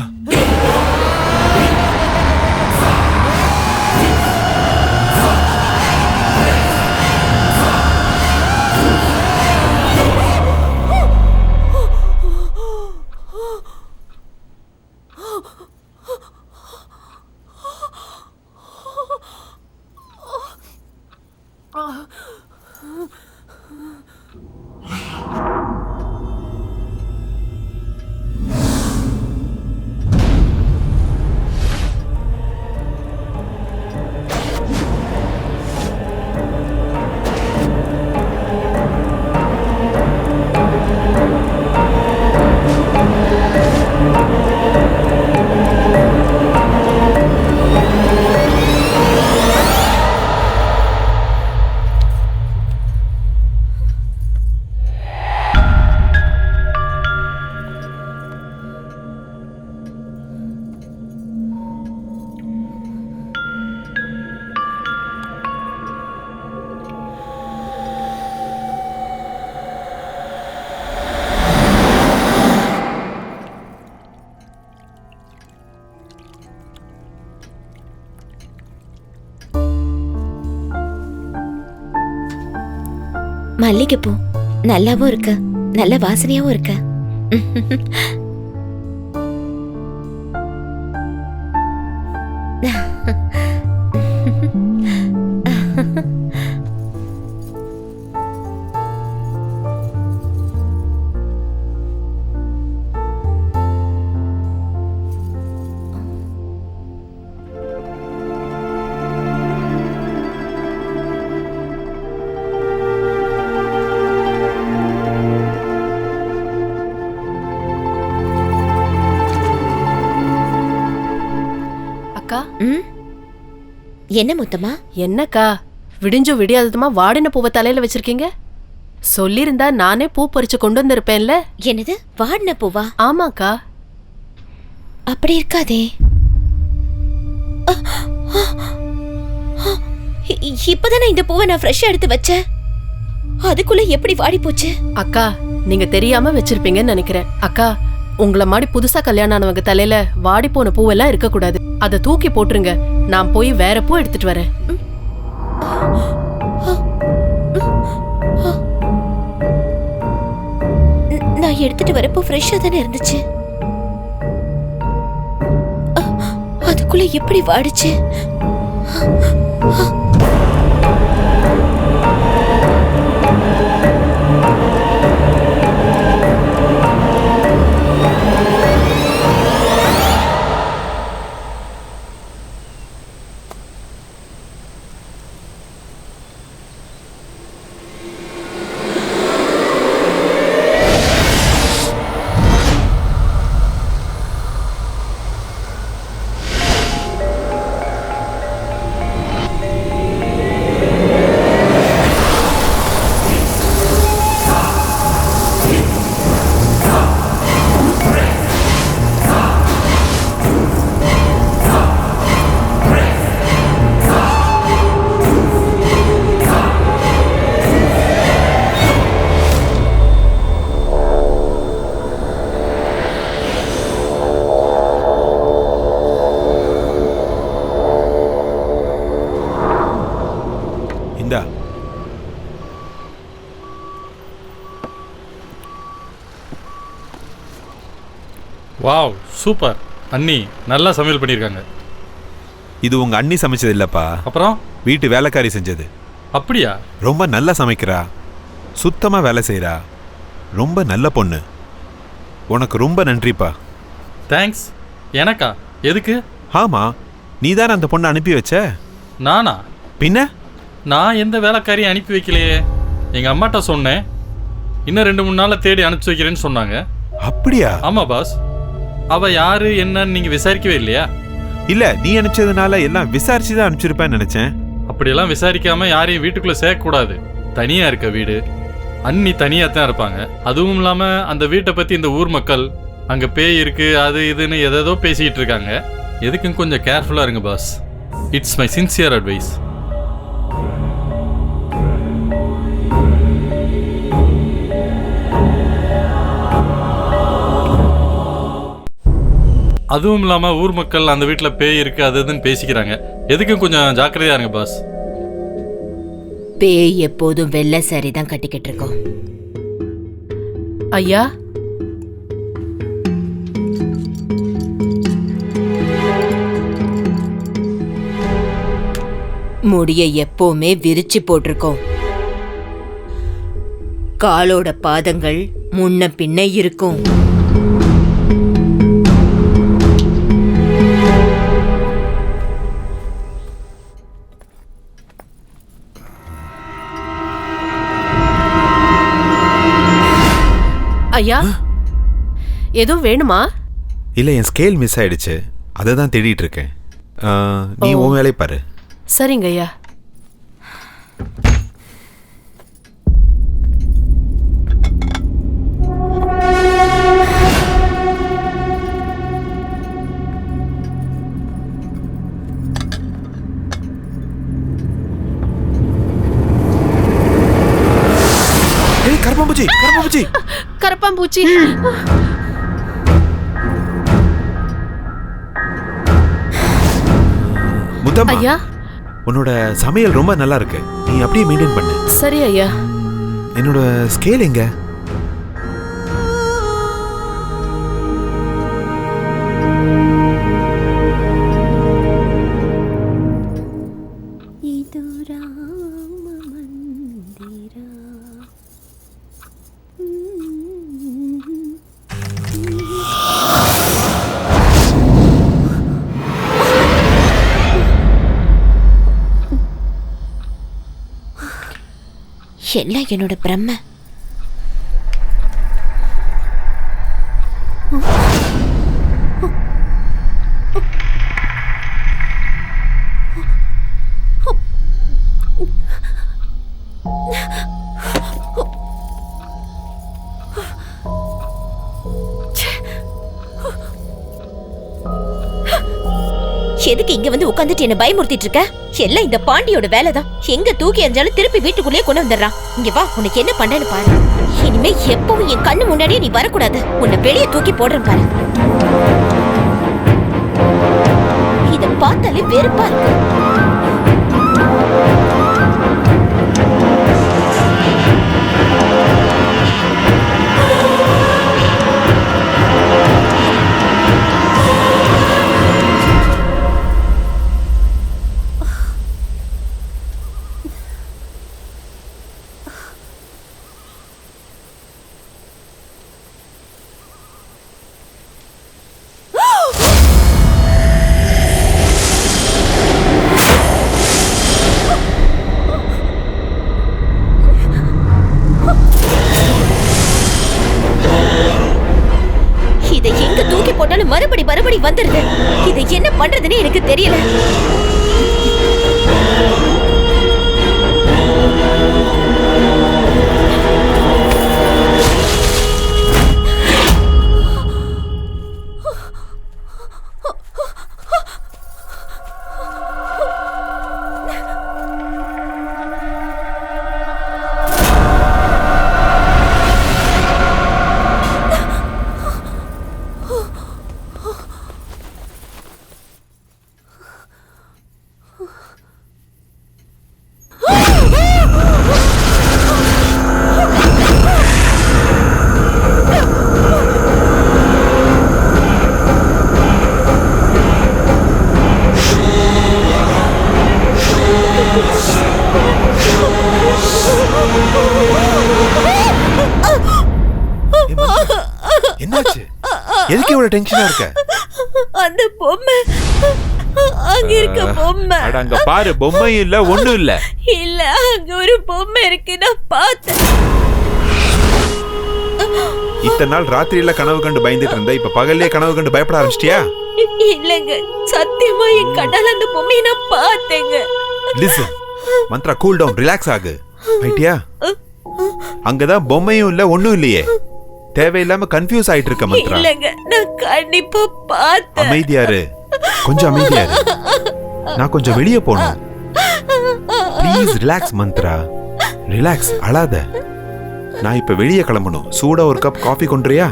[SPEAKER 6] மல்லிகைப்பூ நல்லாவும் இருக்கு, நல்ல வாசனையாவும் இருக்கு.
[SPEAKER 2] அக்கா,
[SPEAKER 6] என்ன முத்தமா?
[SPEAKER 2] என்னக்கா விடிஞ்சும் விடியாததுமா வாடின பூவை தலையில வச்சிருக்கீங்க? சொல்லிருந்தா நானே பூ பறிச்சு கொண்டு வந்திருப்பேன்ல.
[SPEAKER 6] என்னது வாடின பூவா?
[SPEAKER 2] ஆமாக்கா.
[SPEAKER 6] அப்படி இருக்காதே. இப்பதானே இந்த பூவை நான் ஃப்ரெஷ்ஷா எடுத்து வச்சேன். அதுக்குள்ள எப்படி வாடி போச்சு?
[SPEAKER 2] அக்கா, நீங்க தெரியாம வச்சிருப்பீங்கன்னு நினைக்கிறேன். அக்கா, உங்களை மாதிரி புதுசா கல்யாணம் ஆனவங்க தலையில வாடி போன பூவெல்லாம் இருக்க கூடாது. அதை தூக்கி போட்டுருங்க. நான் போய் வேற பூ எடுத்துட்டு வரேன்.
[SPEAKER 6] நான் எடுத்துட்டு வரப்போ ஃப்ரெஷ்ஷா தானே இருந்துச்சு. அதுக்குள்ள எப்படி வாடிச்சு?
[SPEAKER 3] இந்தா.
[SPEAKER 7] Wow, super. அண்ணி நல்லா சமையல் பண்ணியிருக்காங்க.
[SPEAKER 3] இது உங்க அண்ணி சமைச்சது இல்லப்பா,
[SPEAKER 7] அப்புறம்
[SPEAKER 3] வீட்டு வேலைக்காரி செஞ்சது.
[SPEAKER 7] அப்படியா?
[SPEAKER 3] ரொம்ப நல்லா சமைக்கிறா, சுத்தமா வேலை செய்றா, ரொம்ப நல்ல பொண்ணு. உனக்கு ரொம்ப நன்றிப்பா.
[SPEAKER 7] தேங்க்ஸ். எனக்கா? எதுக்கு?
[SPEAKER 3] ஆமா, நீ தானே அந்த பொண்ணை அனுப்பி வச்ச.
[SPEAKER 7] நானா?
[SPEAKER 3] பின்ன
[SPEAKER 7] நான் எந்த வேலைக்காரியும் அனுப்பி வைக்கலையே. எங்கள் அம்மாட்ட சொன்னேன், இன்னும் 2-3 நாளில் தேடி அனுப்பிச்சி வைக்கிறேன்னு சொன்னாங்க.
[SPEAKER 3] அப்படியா?
[SPEAKER 7] ஆமாம் பாஸ். அவள் யாரு என்னன்னு நீங்கள் விசாரிக்கவே இல்லையா?
[SPEAKER 3] இல்ல, நீ அனுப்பிச்சதுனால எல்லாம் விசாரிச்சு தான் அனுப்பிச்சிருப்பேன்னு நினைச்சேன்.
[SPEAKER 7] அப்படியெல்லாம் விசாரிக்காமல் யாரையும் வீட்டுக்குள்ளே சேர்க்கக்கூடாது. தனியாக இருக்க வீடு, அண்ணி தனியாக தான் இருப்பாங்க. அதுவும் இல்லாமல் அந்த வீட்டை பற்றி இந்த ஊர் மக்கள் அங்கே பேய் இருக்குது அது இதுன்னு எதோ பேசிக்கிட்டு இருக்காங்க. எதுக்கும் கொஞ்சம் கேர்ஃபுல்லாக இருங்க boss. It's my sincere advice. அதுவும் இல்லாமல் ஊர் மக்கள் அந்த வீட்டில் பேய் இருக்கு அது இதுன்னு பேசிக்கிறாங்க. எதுக்கும் கொஞ்சம் ஜாக்கிரதையா இருங்க பாஸ்.
[SPEAKER 8] பேய் எப்போதும் வெள்ளை சாரி தான் கட்டிக்கிட்டு இருக்கோம்.
[SPEAKER 2] ஐயா,
[SPEAKER 8] முடிய எப்பவுமே விரிச்சு போட்டிருக்கோம். காலோட பாதங்கள் முன்ன பின்ன இருக்கும்.
[SPEAKER 2] ஐயா, எதுவும் வேணுமா?
[SPEAKER 3] இல்ல, என் ஸ்கேல் மிஸ் ஆயிடுச்சு, அதை தான் தேடிட்டு இருக்கேன். நீ உன் வேலையை பாரு.
[SPEAKER 2] சரிங்க ஐயா.
[SPEAKER 3] கரப்பாம்பூச்சி, கரப்பாம்பூச்சி,
[SPEAKER 2] கரப்பாம்பூச்சி.
[SPEAKER 3] முத்தம்மா,
[SPEAKER 2] ஐயா,
[SPEAKER 3] உன்னோட சமையல் ரொம்ப நல்லா இருக்கு, நீ அப்படியே மெயின்டைன் பண்ணு.
[SPEAKER 2] சரி ஐயா.
[SPEAKER 3] என்னோட ஸ்கேல் எங்க?
[SPEAKER 6] எல்லாம் என்னோட பிரம்ம. எதுக்கு இங்க வந்து உட்கார்ந்துட்டு என்ன பயமுறுத்திட்டு இருக்க? எல்லாம் இந்த பாண்டியோட வேலைதான். எங்க தூக்கி எறிஞ்சாலும் திருப்பி வீட்டுக்குள்ளேயே கொண்டு வந்துடுறான். இங்க வா, உனக்கு என்ன பண்றேன்னு பாரு. இனிமே எப்பவும் என் கண்ணு முன்னாடியே நீ வரக்கூடாது. உன்னை வெளியே தூக்கி போடுறேன் பாரு. இத பார்த்தாலே வெறுப்பா இருக்கு. மறுபடி வந்துருது. இதை என்ன பண்றதுன்னு எனக்கு தெரியல.
[SPEAKER 3] என்னாச்சு? எதுக்கு இவ்வளவு டென்ஷனா இருக்க?
[SPEAKER 6] அந்த பொம்மை அங்க இருக்க பொம்மை.
[SPEAKER 3] அட அங்க பாரு, பொம்மை இல்ல ஒண்ணும் இல்ல.
[SPEAKER 6] இல்ல, அங்க ஒரு பொம்மை இருக்கு, நான் பார்த்தேன்.
[SPEAKER 3] இத்தனை நாள் ராத்திரியில கனவு கண்டு பயந்துட்டு இருந்த, இப்ப பகல்லே கனவு கண்டு பயப்பட ஆரம்பிச்சிட்டியா?
[SPEAKER 6] இல்லங்க, சத்தியமா என் கண்ணால அந்த பொம்மையை நான் பார்த்தேங்க.
[SPEAKER 3] Listen Mantra, cool down, relax ஆகு. ரைட்டியா? அங்கதான் பொம்மையும் இல்ல ஒண்ணும் இல்லையே. தேவையில்லாம கன்ஃபியூஸ் ஆயிட்டு இருக்க மந்த்ரா.
[SPEAKER 6] இல்லங்க, நான் கண்டிப்பா பார்த்தேன்.
[SPEAKER 3] அமைதியாரு, கொஞ்சம் அமைதியாரு. நான் கொஞ்சம் வெளியே போகணும். ப்ளீஸ் ரிலாக்ஸ் மந்த்ரா, ரிலாக்ஸ், அழாத. நான் இப்ப வெளியே கிளம்பணும். சூடா ஒரு கப் காஃபி கொண்டுறியா?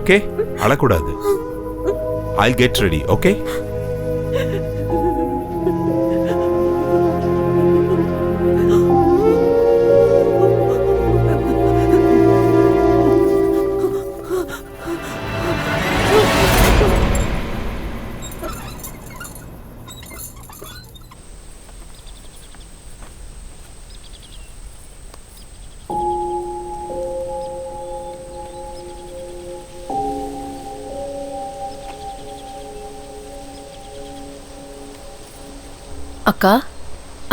[SPEAKER 3] ஓகே, அழக்கூடாது. I'll get ready, okay?
[SPEAKER 2] அக்கா,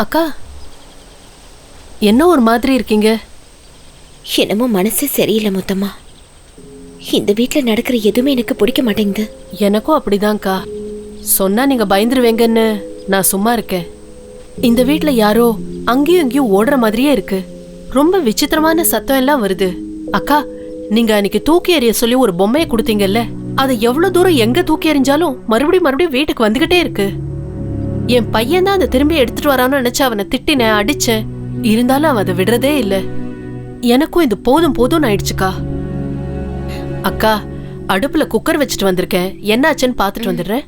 [SPEAKER 2] அக்கா, என்ன ஒரு மாதிரி இருக்கீங்க?
[SPEAKER 6] என்னமோ மனசே சரியில்லை முத்தம்மா. இந்த வீட்டுல நடக்கிற எதுவுமே எனக்கு பிடிக்க மாட்டேங்குது.
[SPEAKER 2] எனக்கும் அப்படிதான்க்கா. சொன்னா நீங்க பயந்துருவேங்கன்னு நான் சும்மா இருக்கேன். இந்த வீட்டுல யாரோ அங்கேயும் இங்கேயும் ஓடுற மாதிரியே இருக்கு. ரொம்ப விசித்திரமான சத்தம் எல்லாம் வருது. அக்கா, நீங்க அன்னைக்கு தூக்கி எறிய சொல்லி ஒரு பொம்மையை கொடுத்தீங்கல்ல, அதை எவ்வளவு தூரம் எங்க தூக்கி எறிஞ்சாலும் மறுபடியும் வீட்டுக்கு வந்துகிட்டே இருக்கு. என் பையன் தான் அதை திரும்பி எடுத்துட்டு வரான்னு நினைச்சு அவனை திட்டினேன், அடிச்சேன். இருந்தாலும் அவன் அதை விடுறதே இல்லை. எனக்கும் இது போதும் போதும்னு ஆயிடுச்சுக்கா. அக்கா, அடுப்புல குக்கர் வச்சுட்டு வந்திருக்கேன், என்னாச்சுன்னு பாத்துட்டு வந்துடுறேன்.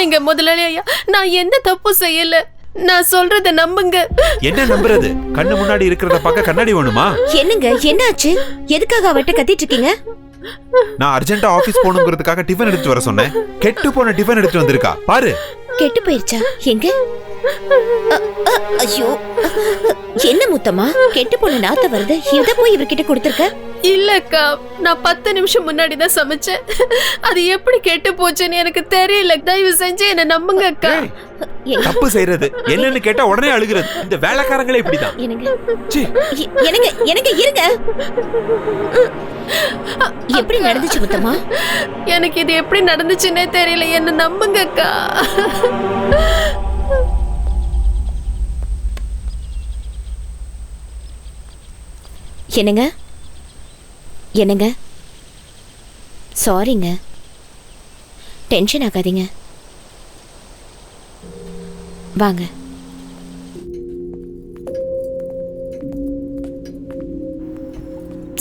[SPEAKER 2] மன்னிச்சிடுங்க முதலாளி ஐயா, நான் எந்த தப்பும் செய்யல. நான் சொல்றத நம்புங்க.
[SPEAKER 3] என்ன நம்புறது? கண்ணு முன்னாடி இருக்கிறத பார்க்க கண்ணாடி வேணுமா?
[SPEAKER 6] என்னங்க என்னாச்சு? எதுக்காக அவட்ட கத்திட்டு இருக்கீங்க?
[SPEAKER 3] நான் அர்ஜென்ட்டா ஆபீஸ் போகணுங்கிறதுக்காக டிஃபன் எடுத்து வர சொன்னேன். கெட்டு போன டிஃபன் எடுத்து வந்திருக்கா பாரு.
[SPEAKER 6] கெட்டு போயிருச்சா? எங்க? ஐயோ, என்ன முத்தம்மா கெட்டு போன நாத்த வருது, இத போய் இவர்கிட்ட கொடுத்துருக்க?
[SPEAKER 2] இல்லக்கா, நான் 10 நிமிஷம் முன்னாடி தான் சமைச்சேன். அது எப்படி கெட்டு போச்சுன்னு எனக்கு தெரியல. தயவு செஞ்சு என்ன நம்புங்க அக்கா.
[SPEAKER 3] தப்பு செய்யறது என்னன்னு கேட்டா உடனே அழுகிறது. இந்த வேலைக்காரங்களே இப்படிதான்.
[SPEAKER 6] எனக்கு இருங்க. எப்படி நடந்துச்சு முத்தம்மா?
[SPEAKER 2] எனக்கு இது எப்படி நடந்துச்சுன்னே தெரியல. என்ன நம்புங்க அக்கா.
[SPEAKER 6] என்னங்க என்னங்க, சாரிங்க, டென்ஷன் ஆகாதீங்க, வாங்க.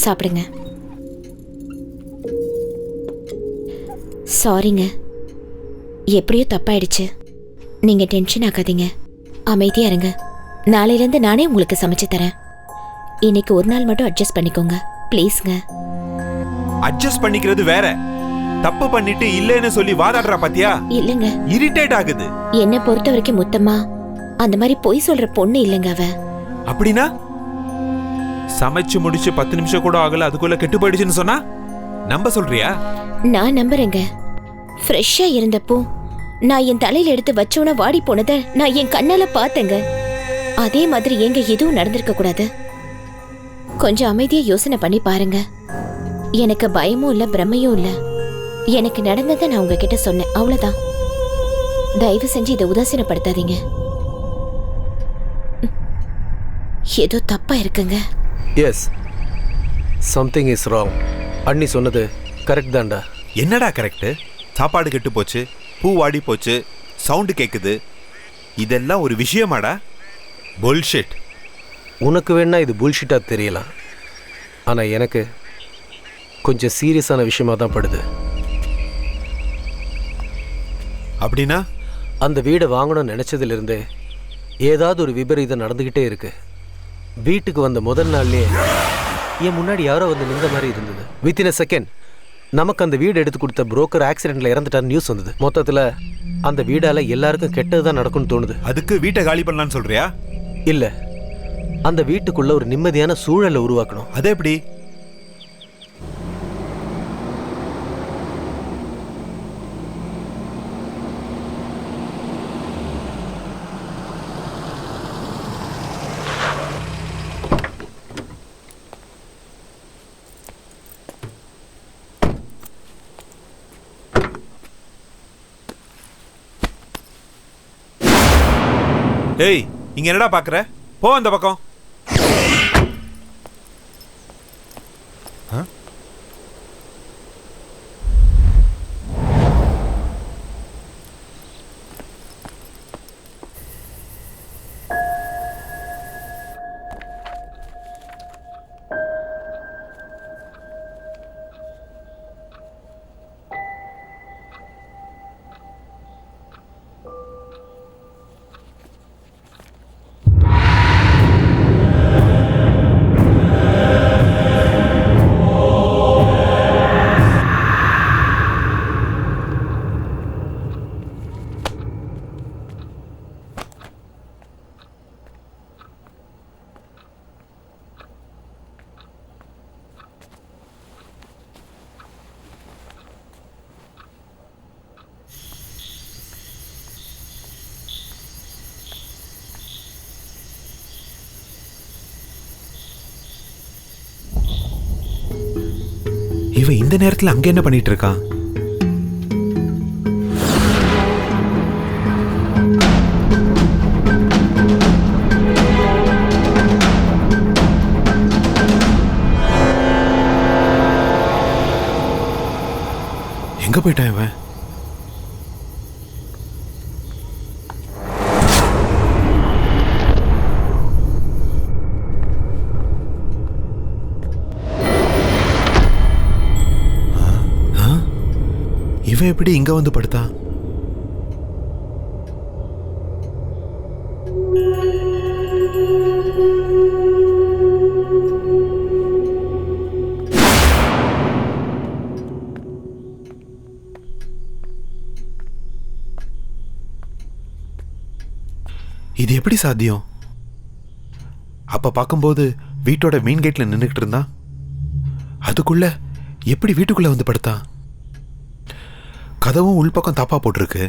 [SPEAKER 6] சாப்பிடுங்க. சாரிங்க, எப்படியோ தப்பாயிடுச்சு. நீங்க டென்ஷன் ஆகாதீங்க, அமைதியா இருங்க. நாளையிலேருந்து நானே உங்களுக்கு சமைச்சு தரேன். இன்னைக்கு ஒரு நாள் மட்டும் அட்ஜஸ்ட் பண்ணிக்கோங்க ப்ளீஸ்ங்க.
[SPEAKER 3] அட்ஜஸ்ட் பண்ணிக்கிறது வேற, தப்பு பண்ணிட்டு இல்லன்னு சொல்லி வாதாடுற பாத்தியா?
[SPEAKER 6] இல்லங்க,
[SPEAKER 3] இரிட்டேட் ஆகுது.
[SPEAKER 6] என்ன பொறுத்த வரைக்கும் முத்தம்மா அந்த மாதிரி பொய் சொல்ற பொண்ணு இல்லங்க அவ.
[SPEAKER 3] அப்படின்னா சமைச்சு முடிச்சு 10 நிமிஷம் கூட ஆகல, அதுக்குள்ள கெட்டு போயிடுச்சுன்னு சொன்னா நம்ப சொல்றியா?
[SPEAKER 6] நான் நம்புறேங்க. ஃப்ரெஷ்ஷா இருந்தப்போ நான் என் தலையில எடுத்து வச்சோன்னா வாடி போனதை நான் என் கண்ணால பார்த்தேங்க. அதே மாதிரி எங்க எதுவும் நடந்திருக்க கூடாது. கொஞ்சம் அமைதியா யோசனை பண்ணி பாருங்க. எனக்கு பயமும் இல்ல, பிரமையும் இல்ல. எனக்கு நடந்ததை நான் உங்ககிட்ட சொன்னேன், அவ்வளவுதான். தயவு செஞ்சு இதை உதாசீனப்படுத்தாதீங்க. ஏதோ தப்பா இருக்குங்க.
[SPEAKER 4] Yes, something is wrong. அண்ணி சொன்னது கரெக்ட் தான்டா.
[SPEAKER 3] என்னடா கரெக்ட்? சாப்பாடு கெட்டு போச்சு, பூ வாடி போச்சு, சவுண்டு கேக்குது, இதெல்லாம் ஒரு விஷயமாடா? புல்ஷிட்.
[SPEAKER 4] உனக்கு வேணா இது புல்ஷிட்டா தெரியலாம், ஆனா எனக்கு கொஞ்சம் சீரியஸான விஷயமா தான் படுது.
[SPEAKER 3] அப்படின்னா
[SPEAKER 4] அந்த வீடை வாங்கணும்னு நினைச்சதுலேருந்தே ஏதாவது ஒரு விபரீதம் நடந்துகிட்டே இருக்கு. வீட்டுக்கு வந்த முதல் நாள்லயே என் முன்னாடி யாரோ வந்து நின்ற மாதிரி இருந்தது. வித்தின் அ செகண்ட் நமக்கு அந்த வீடு எடுத்து கொடுத்த புரோக்கர் ஆக்சிடென்ட்ல இறந்துட்டார் நியூஸ் வந்தது. மொத்தத்தில் அந்த வீடால எல்லாருக்கும் கெட்டதுதான் நடக்கும்னு தோணுது.
[SPEAKER 3] அதுக்கு வீட்டை காலி பண்ணலான்னு சொல்றியா?
[SPEAKER 4] இல்ல, அந்த வீட்டுக்குள்ள ஒரு நிம்மதியான சூழலை உருவாக்கணும்.
[SPEAKER 3] அது எப்படி? ஏய், இங்க என்னடா பாக்குற? போ அந்த பக்கம். இவன் இந்த நேரத்துல அங்க என்ன பண்ணிட்டு இருக்கான்? எங்க போயிட்டான் இவன்? இவன் எப்படி இங்க வந்து படுத்தான்? இது எப்படி சாத்தியம்? அப்ப பார்க்கும்போது வீட்டோட மெயின் கேட்ல நின்றுக்கிட்டு இருந்தான். அதுக்குள்ள எப்படி வீட்டுக்குள்ள வந்து படுத்தான்? கதவும் உள்பக்கம் தாப்பா போட்டிருக்கு.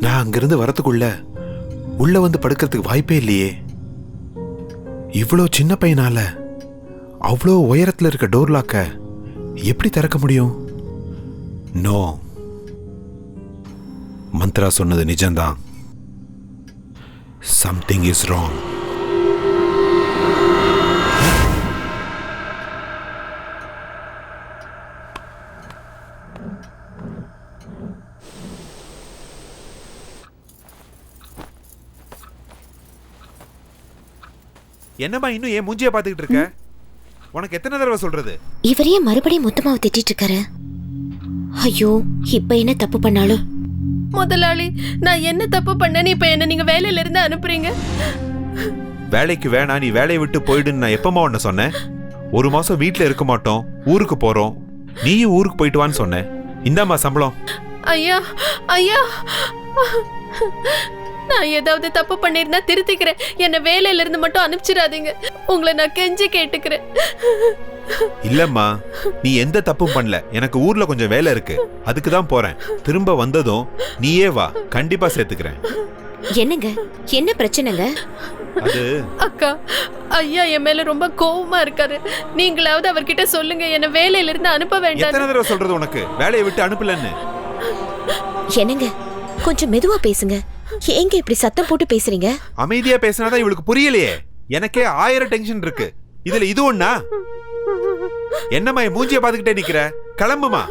[SPEAKER 3] நான் அங்கிருந்து வரத்துக்குள்ள உள்ள வந்து படுக்கிறதுக்கு வாய்ப்பே இல்லையே. இவ்வளோ சின்ன பையனால அவ்வளோ உயரத்தில் இருக்க டோர் லாக்க எப்படி திறக்க முடியும்? நோ, மந்த்ரா சொன்னது நிஜம்தான். Something is wrong. என்னம்மா இன்னும் ஏன் மூஞ்சிய பாத்துக்கிட்டு இருக்க? உனக்கு எத்தனை தடவை சொல்றது?
[SPEAKER 6] இவரையே மறுபடியும் மொத்தமாவை திட்டிட்டு இருக்காரு. ஐயோ, இப்ப என்ன தப்பு பண்ணாலும்?
[SPEAKER 2] முதலாளி, நான் என்ன தப்பு பண்ணேன்னு இப்ப என்ன நீங்க வேலையில இருந்து அனுப்புறீங்க?
[SPEAKER 3] வேலைக்கு வேணா, நீ வேலையை விட்டு போயிடுன்னு நான் எப்பமா உன்ன சொன்னேன்? 1 மாசம் வீட்டுல இருக்க மாட்டோம், ஊருக்கு போறோம், நீயும் ஊருக்கு போயிட்டு வான்னு சொன்னேன். இந்தாம்மா சம்பளம்.
[SPEAKER 2] ஐயா ஐயா, நான் ஏதாவது தப்பு பண்ணிருந்தா திருத்திக்கிறேன். என்ன வேலையில இருந்து மட்டும் அனுப்பிச்சிடாதீங்க. உங்களை நான் கெஞ்சி கேட்டுக்கிறேன்.
[SPEAKER 3] இல்லம்மா, நீ எந்த தப்பும் பண்ணல. எனக்கு ஊர்ல கொஞ்சம் வேலை இருக்கு, அதுக்கு தான் போறேன். திரும்ப வந்ததும் நீயே வா, கண்டிப்பா சேர்த்துக்கிறேன்.
[SPEAKER 6] என்னங்க, என்ன பிரச்சனைங்க?
[SPEAKER 3] அது
[SPEAKER 2] அக்கா, ஐயா என் மேல ரொம்ப கோவமா இருக்காரு. நீங்களாவது அவர்கிட்ட சொல்லுங்க, என்ன வேலையில இருந்து அனுப்ப வேண்டாம்.
[SPEAKER 3] எத்தனை தடவை சொல்றது உனக்கு வேலையை விட்டு அனுப்பலன்னு?
[SPEAKER 6] என்னங்க, கொஞ்சம் மெதுவா பேசுங்க. ஏங்க இப்படி சத்தம் போட்டு பேசுறீங்க?
[SPEAKER 3] அமைதியா பேசினாதான் இவளுக்கு புரியலையே. எனக்கே 1000 டென்ஷன் இருக்கு, இதுல இது ஒண்ணா? என்னம்மா மூஞ்சிய பாத்துக்கிட்டே நிக்கிற? கிளம்புமா.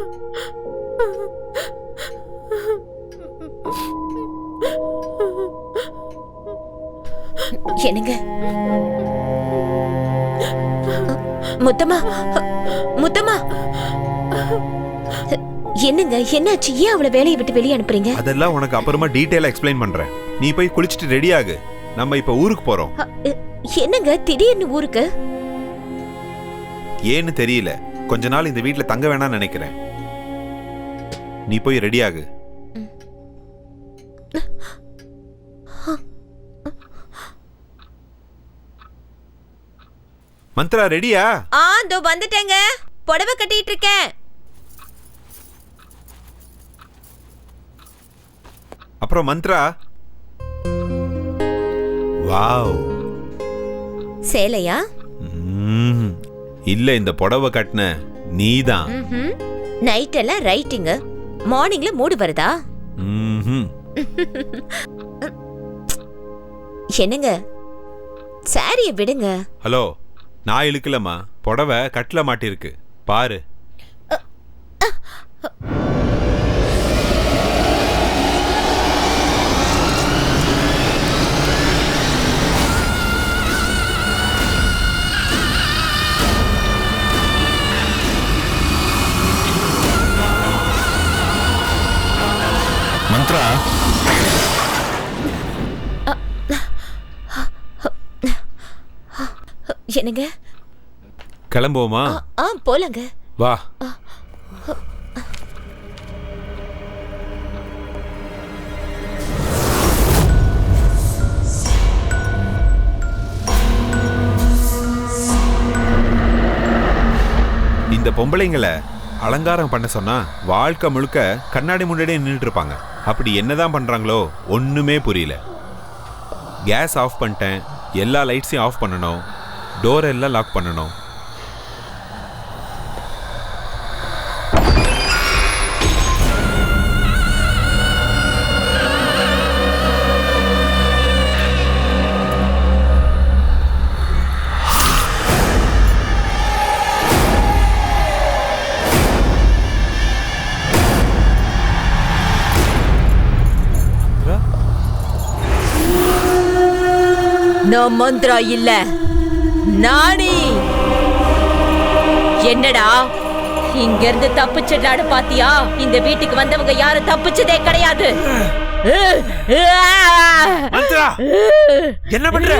[SPEAKER 6] என்னங்க, முத்தம்மா, முத்தம்மா, என்னங்க என்னாச்சு? ஏன் அவளை வேலையை விட்டு வெளியே அனுப்புறீங்க?
[SPEAKER 3] அதெல்லாம் உனக்கு அப்புறமா டீடைலா எக்ஸ்பிளைன் பண்றேன். நீ போய் குளிச்சிட்டு ரெடி ஆகு, நம்ம இப்ப ஊருக்கு போறோம்.
[SPEAKER 6] என்னங்க திடீர்னு ஊருக்கு?
[SPEAKER 3] ஏன்னு தெரியல, கொஞ்ச நாள் இந்த வீட்டுல தங்க வேணாம்னு நினைக்கிறேன். நீ போய் ரெடி ஆகு. மந்த்ரா ரெடியா?
[SPEAKER 6] இதோ வந்துட்டேங்க. புடவை கட்டிட்டு இருக்கேன்.
[SPEAKER 3] அப்புறம் மந்த்ரா, வாவ்,
[SPEAKER 6] சேலையா?
[SPEAKER 3] இல்ல, இந்த புடவை கட்டின நீதான்.
[SPEAKER 6] நைட் எல்லாம் ரைட்டிங், மார்னிங்ல மூடு வருதா? என்னங்க, சாரிய விடுங்க.
[SPEAKER 3] ஹலோ, நான் இழுக்கலம்மா, புடவை கட்டில மாட்டிருக்கு பாரு. மந்த்ரா,
[SPEAKER 6] என்னங்க,
[SPEAKER 3] கிளம்புவோமா?
[SPEAKER 6] போலாங்க.
[SPEAKER 3] வா. இந்த பொம்பளைங்களை அலங்காரம் பண்ண சொன்னா வாழ்க்கை முழுக்க கண்ணாடி முன்னாடியே நின்றுட்டு இருப்பாங்க. அப்படி என்னதான் பண்றாங்களோ ஒண்ணுமே புரியல. கேஸ் ஆஃப் பண்ணிட்டேன், எல்லா லைட்ஸையும் ஆஃப் பண்ணணும், டோர் எல்லாம் லாக் பண்ணணும்.
[SPEAKER 8] நான் மந்த்ரா இல்ல, நானி. என்னடா இங்க இருந்து தப்பிச்சிடலான்னு பாத்தியா? இந்த வீட்டுக்கு வந்தவங்க யாரும் தப்பிச்சதே கிடையாது.
[SPEAKER 3] மந்த்ரா, என்ன பண்ற?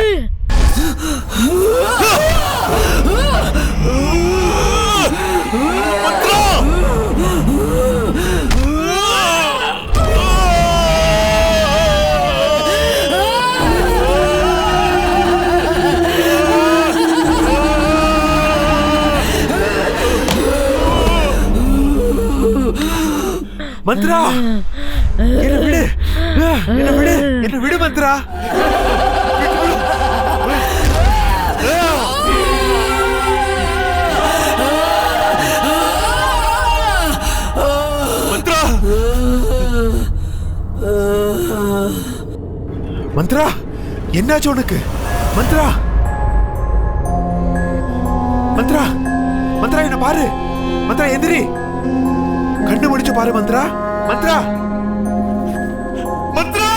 [SPEAKER 3] மந்த்ரா என்ன விடு, என்ன விடு, என்ன விடு மந்த்ரா. மந்த்ரா மந்த்ரா என்னாச்சு உனக்கு? மந்த்ரா மந்த்ரா மந்த்ரா என்ன பாரு. மந்த்ரா எந்திரி, கண்ணு முடிச்சு பாரு. Mantra Mantra Mantra.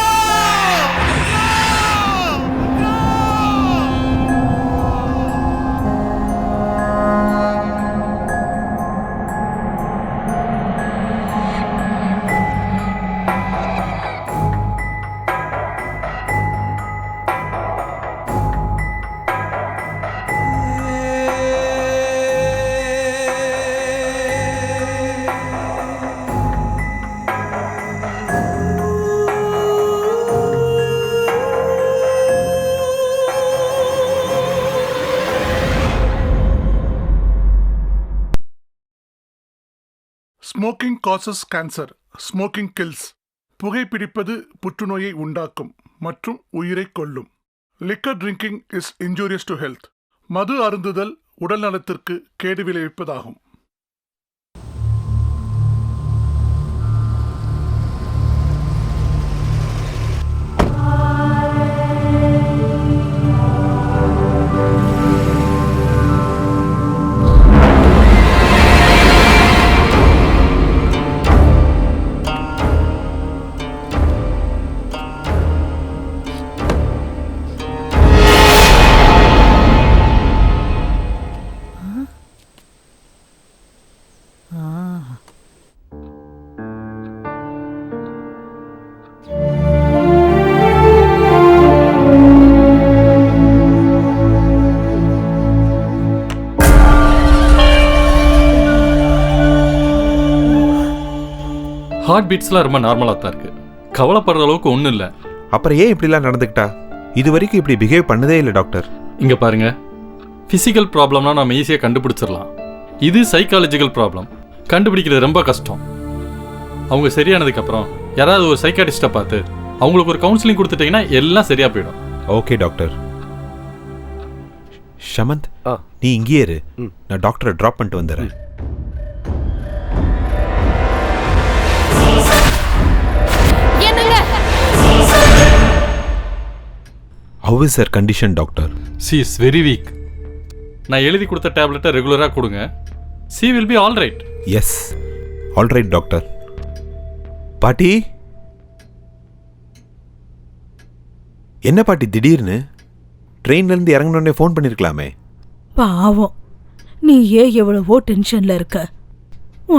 [SPEAKER 1] Smoking causes cancer, smoking kills. புகைப்பிடிப்பது புற்றுநோயை உண்டாக்கும் மற்றும் உயிரை கொல்லும். Liquor drinking is injurious to health. மது அருந்துதல் உடல் நலத்திற்கு கேடு விளைவிப்பதாகும்.
[SPEAKER 7] ஹார்ட் பீட்ஸ்லாம் ரொம்ப நார்மலாக தான் இருக்கு, கவலைப்படுற அளவுக்கு ஒன்றும் இல்லை.
[SPEAKER 3] அப்புறம் ஏன் இப்படிலாம் நடந்துக்கிட்டா? இது வரைக்கும் இப்படி பிஹேவ் பண்ணதே இல்லை டாக்டர்.
[SPEAKER 7] இங்கே பாருங்க, ஃபிசிக்கல் ப்ராப்ளம்னா நம்ம ஈஸியாக கண்டுபிடிச்சிடலாம். இது சைக்காலஜிக்கல் ப்ராப்ளம், கண்டுபிடிக்கிறது ரொம்ப கஷ்டம். அவங்க சரியானதுக்கப்புறம் யாராவது ஒரு சைக்காட்டிஸ்ட்டை பார்த்து அவங்களுக்கு ஒரு கவுன்சிலிங் கொடுத்துட்டீங்கன்னா எல்லாம் சரியாக போயிடும்.
[SPEAKER 3] Okay doctor. ஷமந்த், நீ இங்கேயே இரு, நான் டாக்டரை ட்ராப் பண்ணிட்டு வந்துடுறேன். How is her condition, doctor?
[SPEAKER 7] She is very weak. நான் எழுதி கொடுத்த டேப்லெட்டை ரெகுலராக கொடுங்க. She will be all right.
[SPEAKER 3] Yes, all right, doctor. பாட்டி, என்ன பாட்டி திடீர்னு ட்ரெயின்லேருந்து இறங்கினோடனே ஃபோன் பண்ணியிருக்கலாமே?
[SPEAKER 9] பாவம், நீ ஏன் எவ்வளவோ டென்ஷன்ல இருக்க.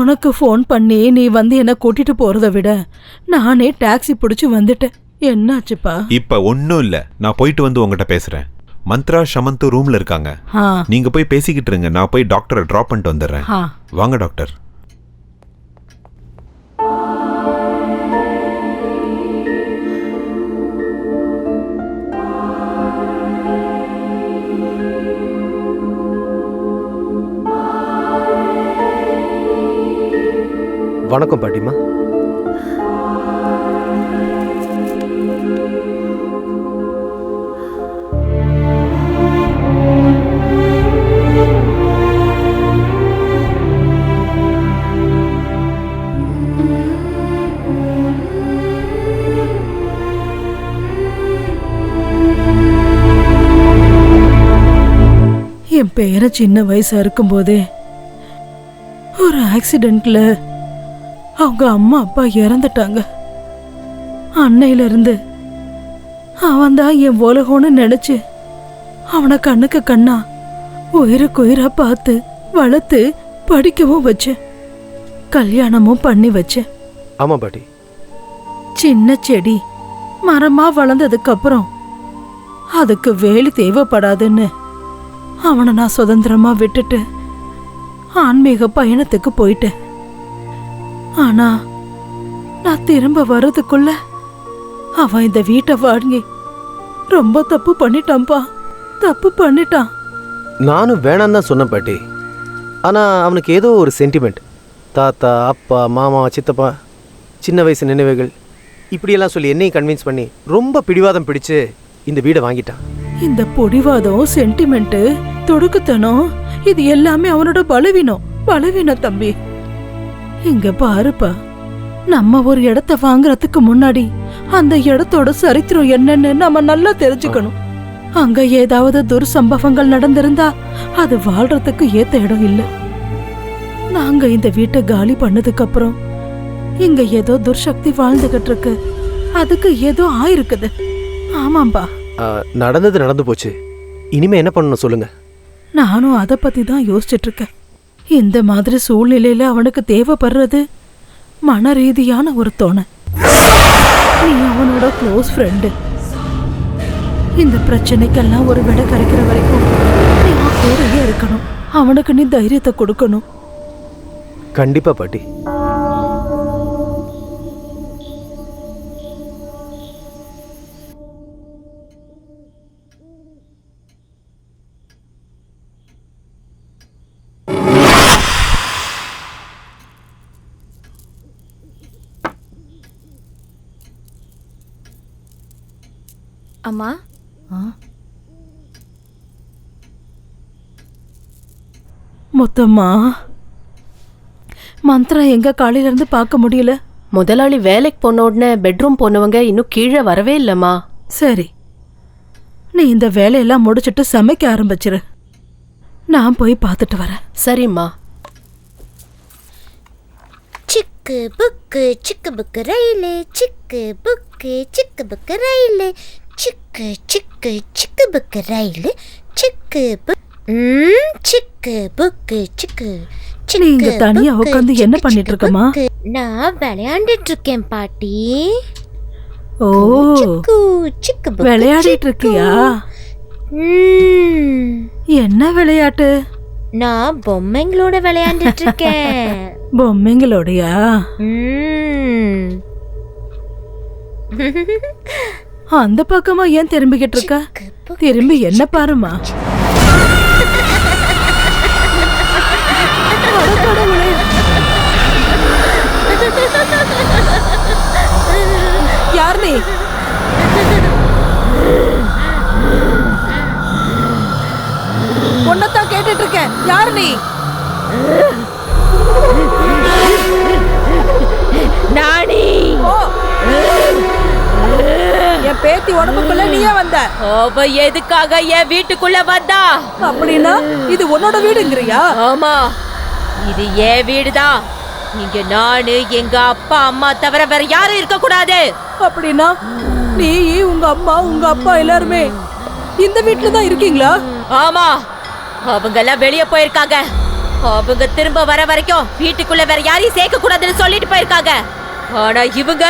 [SPEAKER 9] உனக்கு ஃபோன் பண்ணி நீ வந்து என்ன கூட்டிட்டு போறதை விட நானே டாக்ஸி பிடிச்சி வந்துட்டேன். என்னாச்சுப்பா?
[SPEAKER 3] இப்ப ஒன்னும் இல்ல, நான் போயிட்டு வந்து உங்ககிட்ட பேசுறேன். மந்த்ரா ஷமந்த் ரூம்ல இருக்காங்க, நீங்க போய் பேசிக்கிட்டு இருங்க, நான் போய் டாக்டரை டிராப் பண்ணிட்டு வந்துடுறேன். வாங்க டாக்டர்.
[SPEAKER 4] வணக்கம் பாட்டிமா.
[SPEAKER 9] என் பேரை சின்ன வயசா இருக்கும்போதே ஒரு ஆக்சிடென்ட்ல அவங்க அம்மா அப்பா இறந்துட்டாங்க. அன்னையில இருந்து அவன் தான் என் உலகம்னு நினைச்சு அவனை கண்ணுக்கு கண்ணா உயிருக்கு உயிரா பார்த்து வளர்த்து படிக்கவும் வச்சேன், கல்யாணமும் பண்ணி வச்சேன்.
[SPEAKER 4] ஆமா பாட்டி.
[SPEAKER 9] சின்ன செடி மரமா வளர்ந்ததுக்கு அப்புறம் அதுக்கு வேலி தேவைப்படாதுன்னு அவனை நான் சுதந்திரமா விட்டுட்டு ஆன்மீக பயணத்துக்கு போயிட்டேன். ஆனா நான் திரும்ப வர்றதுக்குள்ள அவன் இந்த வீட்டை வாங்கி ரொம்ப தப்பு பண்ணிட்டான்ப்பா, தப்பு பண்ணிட்டான்.
[SPEAKER 4] நானும் வேணாம் தான் சொன்னேன் பாட்டி. ஆனா அவனுக்கு ஏதோ ஒரு சென்டிமெண்ட், தாத்தா அப்பா மாமா சித்தப்பா சின்ன வயசு நினைவுகள் இப்படியெல்லாம் சொல்லி என்னையும் கன்வின்ஸ் பண்ணி ரொம்ப பிடிவாதம் பிடிச்சு இந்த வீடை வாங்கிட்டான்.
[SPEAKER 9] இந்த பொடிவாதம், சென்டிமெண்ட், தொடுக்குத்தனம் இது எல்லாமே அவனோட பலவீனம் தம்பி. இங்க பாருப்பா, நம்ம ஒரு இடத்த வாங்குறதுக்கு முன்னாடி அந்த இடத்தோட சரித்திரம் என்னன்னு நம்ம நல்லா தெரிஞ்சுக்கணும். அங்க ஏதாவது துர்சம்பவங்கள் நடந்திருந்தா அது வாழ்றதுக்கு ஏத்த இடம் இல்ல. நாங்க இந்த வீட்டை காலி பண்ணதுக்கு அப்புறம் இங்க ஏதோ துர்சக்தி வாழ்ந்துகிட்டு இருக்கு, அதுக்கு ஏதோ ஆயிருக்குது. ஆமாம்பா.
[SPEAKER 4] நடந்தது நடந்து போச்சு, இனிமே என்ன பண்ணணும் சொல்லுங்க.
[SPEAKER 9] நானும் அதை பத்தி தான் யோசிச்சுட்டு இருக்கேன். இந்த மாதிரி சூழ்நிலையில அவனுக்கு தேவைப்படுறது மன ரீதியான ஒரு துணை. நீ அவனோட க்ளோஸ் ஃப்ரெண்டு. இந்த பிரச்சனைக்கெல்லாம் ஒரு விட கிடைக்கிற வரைக்கும் நீ அவன் கூடயே இருக்கணும். அவனுக்கு நீ தைரியத்தை கொடுக்கணும்.
[SPEAKER 4] கண்டிப்பா பாட்டி.
[SPEAKER 6] அம்மா,
[SPEAKER 9] மொத்தமா மந்த்ரா எங்க காலையில இருந்து பார்க்க முடியல.
[SPEAKER 2] முதலாளி வேலைக்கு போன உடனே பெட்ரூம் போனவங்க இன்னும் கீழே வரவே இல்லம்மா.
[SPEAKER 9] சரி, நீ இந்த வேலையெல்லாம் முடிச்சிட்டு சமைக்க ஆரம்பிச்சிரு. நான் போய் பார்த்துட்டு வரேன்.
[SPEAKER 2] சரிம்மா.
[SPEAKER 6] சிக்கு புக்கு ரயிலு, சிக்கு புக்கு ரயிலு, சிக்கு புக்கு ரயிலு, சிக்கு புக்கு சிக்கு.
[SPEAKER 9] நீ இங்க தனியா உட்காந்து என்ன பண்ணிட்டு இருக்கமா?
[SPEAKER 6] நான் விளையாண்டுட்டு இருக்கேன் பாட்டி.
[SPEAKER 9] ஓ, விளையாடிட்டு இருக்கியா? என்ன விளையாட்டு?
[SPEAKER 6] நான் பொம்மைங்களோட விளையாண்டுட்டு இருக்கேன்.
[SPEAKER 9] பொம்மைங்களோடயா? அந்த பக்கமா ஏன் திரும்பிக்கிட்டு இருக்க? திரும்பி என்ன பாருமா. யார் நீ? ஒன்னதான் கேட்டுட்டு இருக்கேன். யார் நீ?
[SPEAKER 8] நானி.
[SPEAKER 9] என் பேத்தி உடம்புக்குள்ள நீயே வந்த.
[SPEAKER 8] அவ எதுக்காக என் வீட்டுக்குள்ள வந்தா?
[SPEAKER 9] அப்படின்னா இது உன்னோட வீடுங்கறியா?
[SPEAKER 8] ஆமா, இது என் வீடுதான். இங்க நானு, எங்க அப்பா அம்மா தவிர வேற யாரும் இருக்க கூடாது.
[SPEAKER 9] அப்படின்னா நீ, உங்க அம்மா, உங்க அப்பா எல்லாருமே இந்த வீட்டுல தான் இருக்கீங்களா?
[SPEAKER 8] ஆமா, அவங்க எல்லாம் வெளியே போயிருக்காங்க. அவங்க திரும்ப வர வரைக்கும் வீட்டுக்குள்ள வேற யாரையும் சேர்க்க கூடாதுன்னு சொல்லிட்டு போயிருக்காங்க. ஆனா இவங்க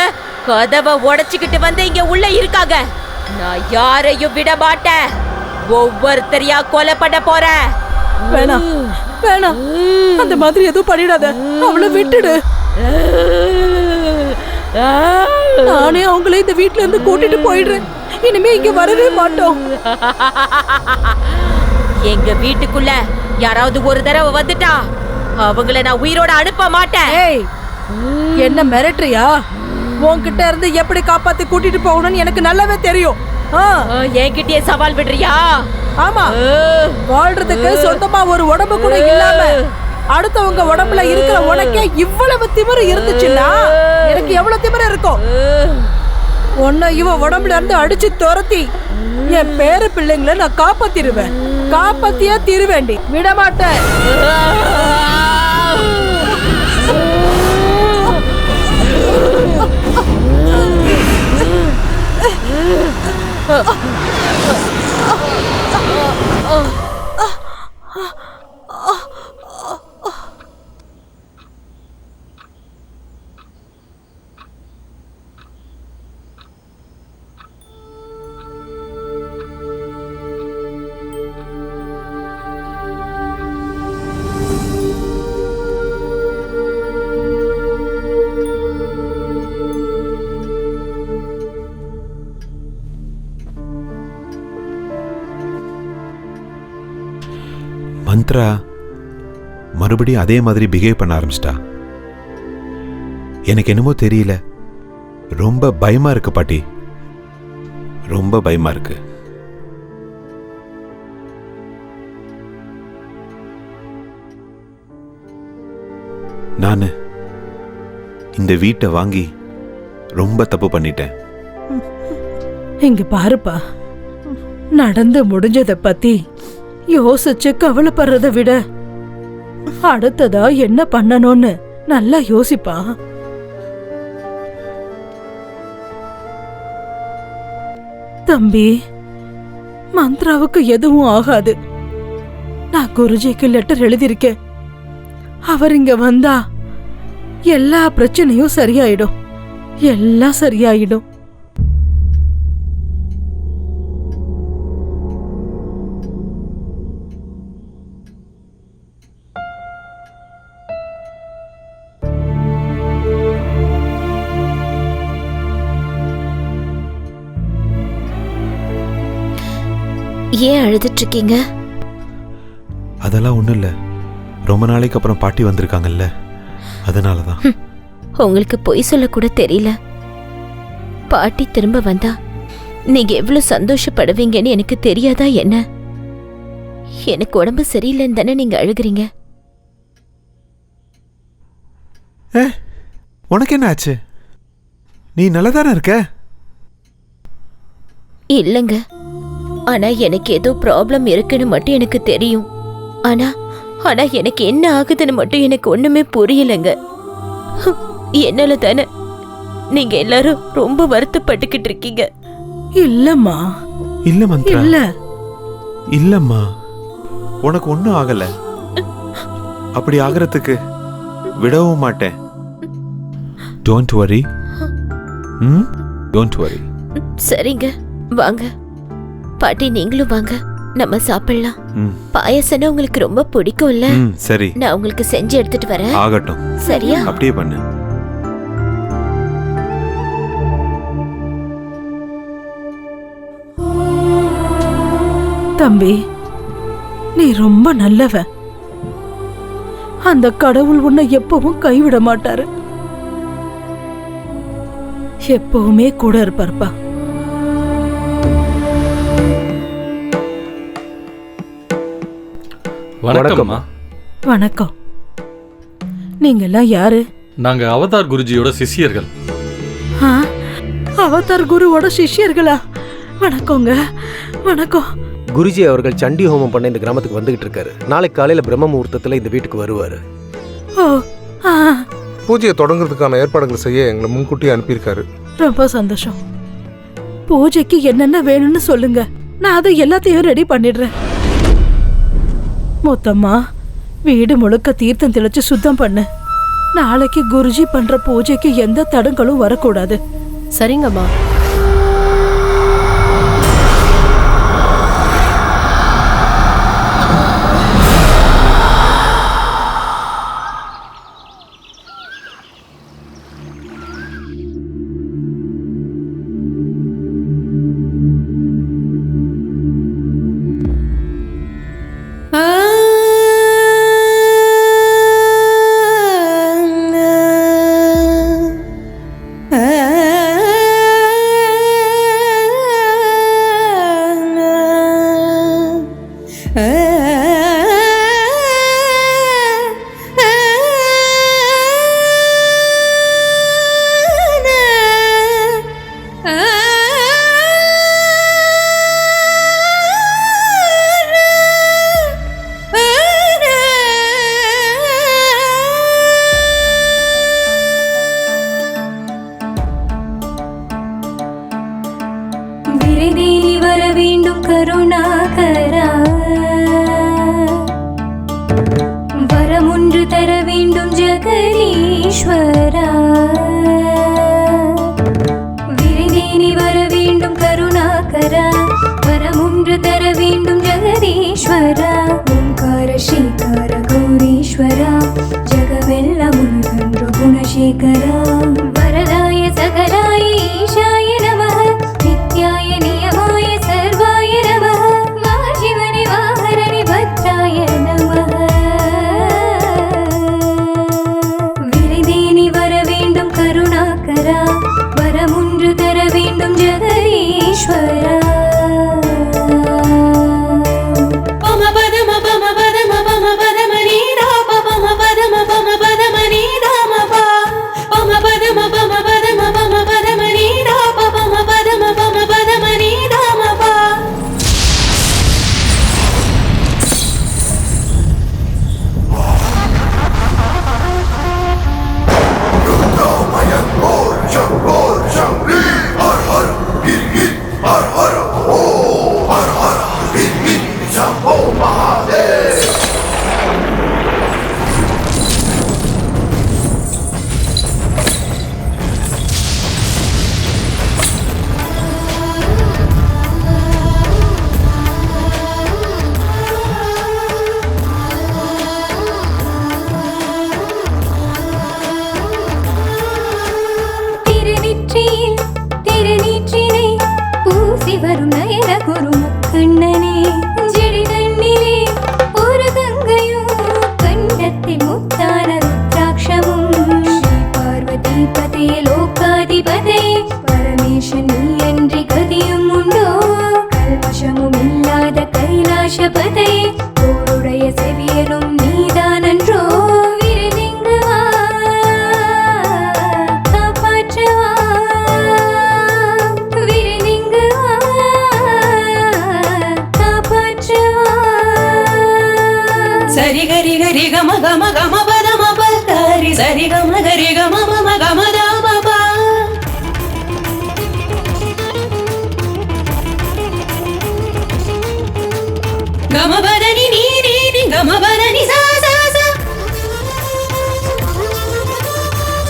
[SPEAKER 8] கதவை உடைச்சுக்கிட்டு வந்து இங்க உள்ள இருக்காங்க. நான் யாரையும் விட மாட்டேன். ஒவ்வொருத்தரையா கொலை பண்ண போறேன்.
[SPEAKER 9] வேணாம் வேணாம், அந்த மாதிரி எதுவும் பண்ணிடாத. அவளை விட்டுடு. நானே அவங்களே இந்த வீட்டுல இருந்து கூட்டிட்டு போயிடுறேன். இனிமே இங்க வரவே மாட்டோம்.
[SPEAKER 8] எங்க வீட்டுக்குள்ள யாராவது ஒரு தடவை வந்துட்டா அவங்கள நான் உயிரோட அனுப்ப மாட்டேன்.
[SPEAKER 9] ஏய், என்ன மிரட்டுறியா? உன்கிட்ட இருந்து எப்படி காப்பாத்தி கூட்டிட்டு போகணும்னு எனக்கு நல்லாவே தெரியும்.
[SPEAKER 8] என்கிட்டயே சவால் விடுறியா?
[SPEAKER 9] ஆமா, வாழ்றதுக்கு சொந்தமா ஒரு உடம்பு கூட இல்லாம அடுத்தவங்க உடம்புல இருக்கிற உனக்கே இவ்வளவு திமிரு இருந்துச்சுன்னா எனக்கு எவ்வளவு திமிரு இருக்கும்? உன்னை இவ உடம்புல இருந்து அடிச்சு துரத்தி என் பேர பிள்ளைங்களை நான் காப்பாத்திருவேன். காப்பாத்தியா தீருவேண்டி, விட மாட்டேன்.
[SPEAKER 3] மந்த்ரா மறுபடியும் அதே மாதிரி பிஹேவ் பண்ண ஆரம்பிச்சிட்டா. எனக்கு என்னமோ தெரியல, ரொம்ப பயமா இருக்கு பாட்டி, ரொம்ப பயமா இருக்கு. நானு இந்த வீட்டை வாங்கி ரொம்ப தப்பு பண்ணிட்டேன்.
[SPEAKER 9] இங்க பாருப்பா, நடந்து முடிஞ்சத பத்தி யோசிச்சு கவலைப்படுறத விட அடுத்ததா என்ன பண்ணணும்னு நல்லா யோசிப்பா. தம்பி, மந்த்ராவுக்கு எதுவும் ஆகாது. நான் குருஜிக்கு லெட்டர் எழுதியிருக்கேன். அவர் இங்க வந்தா எல்லா பிரச்சனையும் சரியாயிடும், எல்லாம் சரியாயிடும்.
[SPEAKER 6] ஏன் அழுதுட்டு இருக்கீங்க?
[SPEAKER 3] அதெல்லாம் ஒண்ணும் இல்ல, ரொம்ப நாளைக்கு அப்புறம் பாட்டி வந்திருக்காங்கல்ல, அதனாலதான்.
[SPEAKER 6] உங்களுக்கு பொய் சொல்ல கூட தெரியல. பாட்டி திரும்ப வந்தா நீங்க எவ்வளவு சந்தோஷப்படுவீங்கன்னு எனக்கு தெரியாதா என்ன? எனக்கு உடம்பு சரியில்லைன்னு தானே நீங்க அழுகுறீங்க.
[SPEAKER 3] உனக்கு என்ன ஆச்சு? நீ நல்லதானே இருக்க?
[SPEAKER 6] இல்லங்க, ஆனா எனக்கு ஏதோ ப்ராப்ளம் இருக்குன்னு மட்டும் எனக்கு தெரியும். ஆனா ஆனா எனக்கு என்ன ஆகுதுன்னு மட்டும் எனக்கு ஒண்ணுமே புரியலங்க. என்னால தானே நீங்க எல்லாரும் ரொம்ப வருத்தப்பட்டுக்கிட்டு இருக்கீங்க.
[SPEAKER 9] இல்லம்மா,
[SPEAKER 3] இல்ல மந்த்ரா,
[SPEAKER 9] இல்ல
[SPEAKER 3] இல்லம்மா, உனக்கு ஒண்ணும் ஆகல. அப்படி ஆகிறதுக்கு விடவும் மாட்டேன். Don't worry. Don't worry.
[SPEAKER 6] சரிங்க, வாங்க பாட்டி, நீங்களும் வாங்க, நம்ம சாப்பிடலாம். பாயசம்னா உங்களுக்கு ரொம்ப பிடிக்கும்ல?
[SPEAKER 3] சரி,
[SPEAKER 6] நான் உங்களுக்கு செஞ்சு எடுத்துட்டு வரேன்.
[SPEAKER 3] ஆகட்டும்.
[SPEAKER 6] சரியா?
[SPEAKER 3] அப்படியே பண்ணு.
[SPEAKER 9] தம்பி, நீ ரொம்ப நல்லவன். அந்த கடவுள் உன்னை எப்பவும் கைவிட மாட்டாரு, எப்பவுமே கூட இருப்பார்ப்பா.
[SPEAKER 7] வணக்கம்மா.
[SPEAKER 9] வணக்கம். நீங்க எல்லாம் யாரு?
[SPEAKER 7] நாங்க அவதார் குருஜியோட சிஷ்யர்கள்.
[SPEAKER 9] ஆ, அவதார் குருவோட சிஷ்யர்களா? வணக்கங்க, வணக்கம்.
[SPEAKER 4] குருஜி அவர்கள் சண்டி ஹோமம் பண்ண இந்த கிராமத்துக்கு வந்துகிட்டு இருக்காரு. நாளைக்கு காலையில பிரம்ம முகூர்த்தத்துல இந்த வீட்டுக்கு வருவாரு.
[SPEAKER 9] ஓ, ஆ,
[SPEAKER 10] பூஜையை தொடங்குறதுக்கான ஏற்பாடுகள் செய்ய எங்களை முன்கூட்டியே அனுப்பியிருக்காரு.
[SPEAKER 9] ரொம்ப சந்தோஷம். பூஜைக்கு என்னென்ன வேணும்னு சொல்லுங்க, நான் அதை எல்லாத்தையும் ரெடி பண்ணிடுறேன். மொத்தமா வீடு முழுக்க தீர்த்தம் தெளிச்சு சுத்தம் பண்ணு. நாளைக்கு குருஜி பண்ற பூஜைக்கு எந்த தடங்களும் வரக்கூடாது.
[SPEAKER 2] சரிங்கம்மா.
[SPEAKER 11] வர வரும் நயன குரு முக்கண்ணனே ஜெடி தண்ணிலே ஒரு கங்கையும் கண்டத்தில் முத்தான ருத்ராட்சமும் ஸ்ரீ பார்வதி பதே லோகாதிபதே பரமேசன் நீ அன்றி கதியும் உண்டோ கல்மஷமும் இல்லாத கைலாசபதே போருடைய செவியனும் நீதானன்றோ விருதிங்கவா காப்பாற்றவா விருதிங்கவா காப்பாற்றவா
[SPEAKER 8] சரி கரி கரி கம கம கம பத மபல்காரி சரி கம கரி கம மம கம தா பபா கம பதனி நீ நீ நீ கம பதனி சா சா சா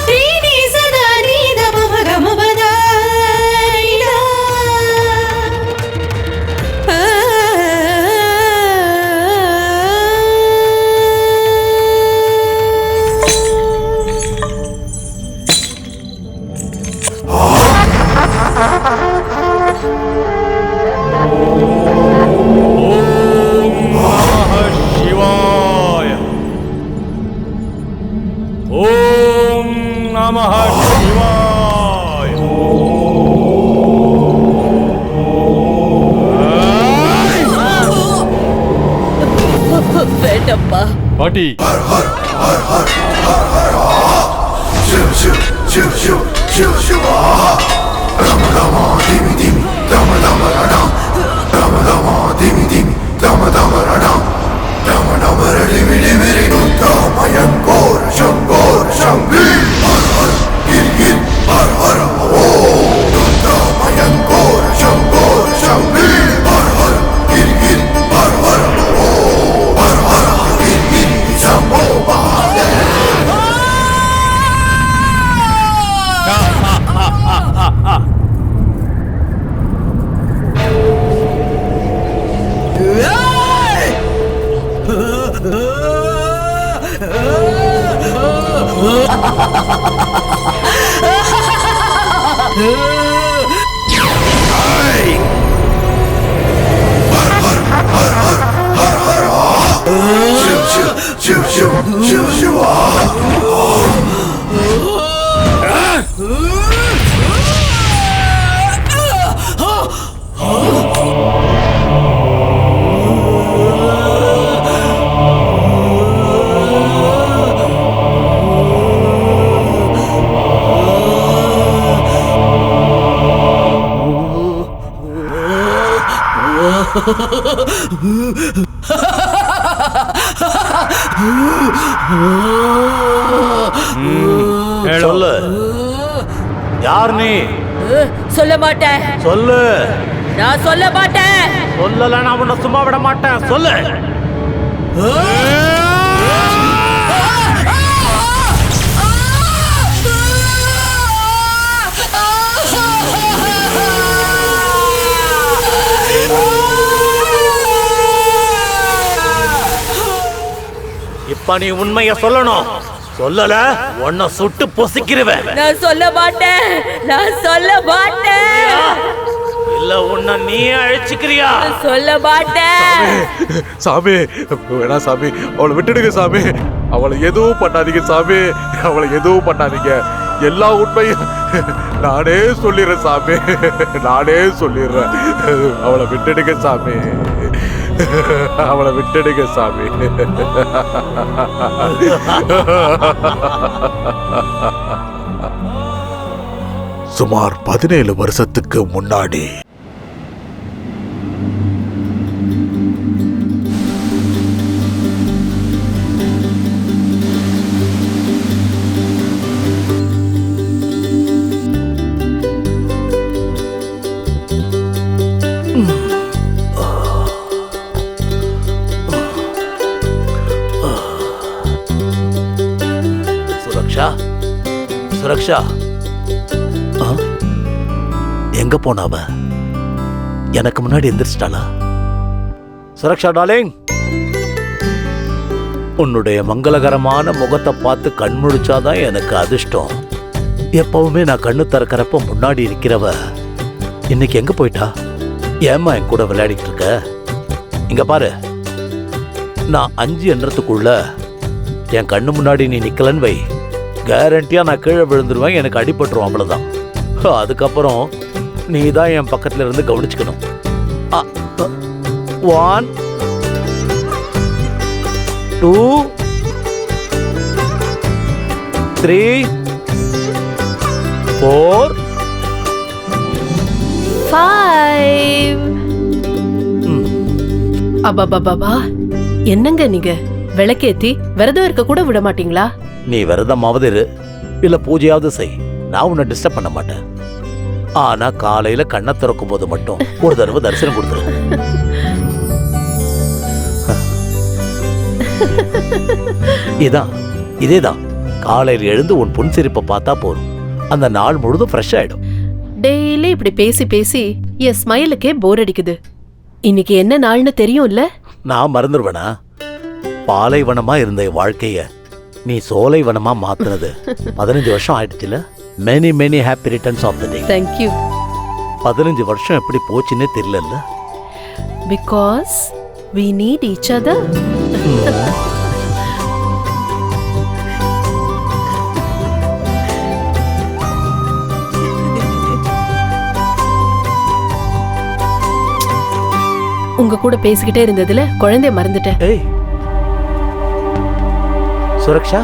[SPEAKER 8] நீ நீ சதா நீ த மம கம பதா இலா
[SPEAKER 12] शिवाय ओम नमः शिवाय
[SPEAKER 8] வேண்டப்பா
[SPEAKER 7] பாட்டி
[SPEAKER 5] சொல்லு, யார் நீ?
[SPEAKER 8] சொல்ல மாட்டேன்.
[SPEAKER 5] சொல்லு.
[SPEAKER 8] நான் சொல்ல மாட்டேன்.
[SPEAKER 5] சொல்லல, நான் உன்னை சும்மா விட மாட்டேன். சொல்லு. இப்ப நீ உண்மைய சொல்லணும். சொல்லல உன்னை சுட்டு பொசிக்கிறவன்.
[SPEAKER 8] நான் சொல்ல மாட்டேன். நான் சொல்ல மாட்டேன்.
[SPEAKER 5] இல்ல உன்னை நீ அழிச்சுக்கிறியா?
[SPEAKER 8] சொல்ல மாட்டேன்.
[SPEAKER 5] சாமி வேணா சாமி, அவளை விட்டுடுங்க சாமி. அவளை எதுவும் பண்ணாதீங்க சாமி. அவளை எதுவும் பண்ணாதீங்க. எல்லா உண்மையும் நானே சொல்லிடுறேன் சாமி. நானே சொல்லிடுறேன். அவளை விட்டுடுங்க சாமி. அவளை விட்டுடுங்க சாமி. சுமார் 17 வருஷத்துக்கு முன்னாடி சுரக்ஷா எங்க போனாவ? எனக்கு முன்னாடி எந்திரிச்சிட்டாளா? சுரக்ஷா டார்லிங், உன்னுடைய மங்களகரமான முகத்தை பார்த்து கண் முழிச்சாதான் எனக்கு அதிர்ஷ்டம். எப்பவுமே நான் கண்ணு திறக்கிறப்ப முன்னாடி இருக்கிறவ இன்னைக்கு எங்க போயிட்டா?
[SPEAKER 13] ஏம்மா என் கூட விளையாடிட்டு இருக்க? இங்க பாரு, நான் 5 எண்ணத்துக்குள்ள என் கண்ணு முன்னாடி நீ நிக்கலன்னு வை, கேரண்டியா நான் கீழே விழுந்துருவேன், எனக்கு அடிபட்டுரும், அவ்வளவுதான். அதுக்கப்புறம் நீ தான் என் பக்கத்துல இருந்து கவனிச்சுக்கணும். 1 2 3 4
[SPEAKER 2] 5. அபாபாபா, என்னங்க நீங்க விளக்கேத்தி விரதம் இருக்க கூட விட மாட்டீங்களா?
[SPEAKER 13] நீ விரதமாவது இரு, இல்ல பூஜையாவது செய், நான் உன்னை டிஸ்டர்ப் பண்ண மாட்டேன். ஆனா காலையில கண்ணை திறக்கும் போது மட்டும் ஒரு தடவை தரிசனம் கொடுத்துரு. இதேதான் காலையில் எழுந்து உன் புன்சிரிப்பை பார்த்தா போதும், அந்த நாள் முழுதும் ஃப்ரெஷ் ஆயிடும்.
[SPEAKER 2] டெய்லி இப்படி பேசி பேசி என் ஸ்மைலுக்கே போர் அடிக்குது. இன்னைக்கு என்ன நாள்னு தெரியும்ல?
[SPEAKER 13] நான் மறந்துடுவேனா? பாலைவனமா இருந்த என் வாழ்க்கைய நீ சோலைவனமா மாத்துனது 15 வருஷம் ஆயிடுச்சுல. Many many happy returns of the day.
[SPEAKER 2] Thank you.
[SPEAKER 13] 15 வருஷம் எப்படி போச்சுன்னே தெரியல.
[SPEAKER 2] Because we need each other. உங்க கூட பேசிக்கிட்டே இருந்ததுல குழந்தைய மறந்துட்டேன்.
[SPEAKER 13] ஏய் சுரக்ஷா,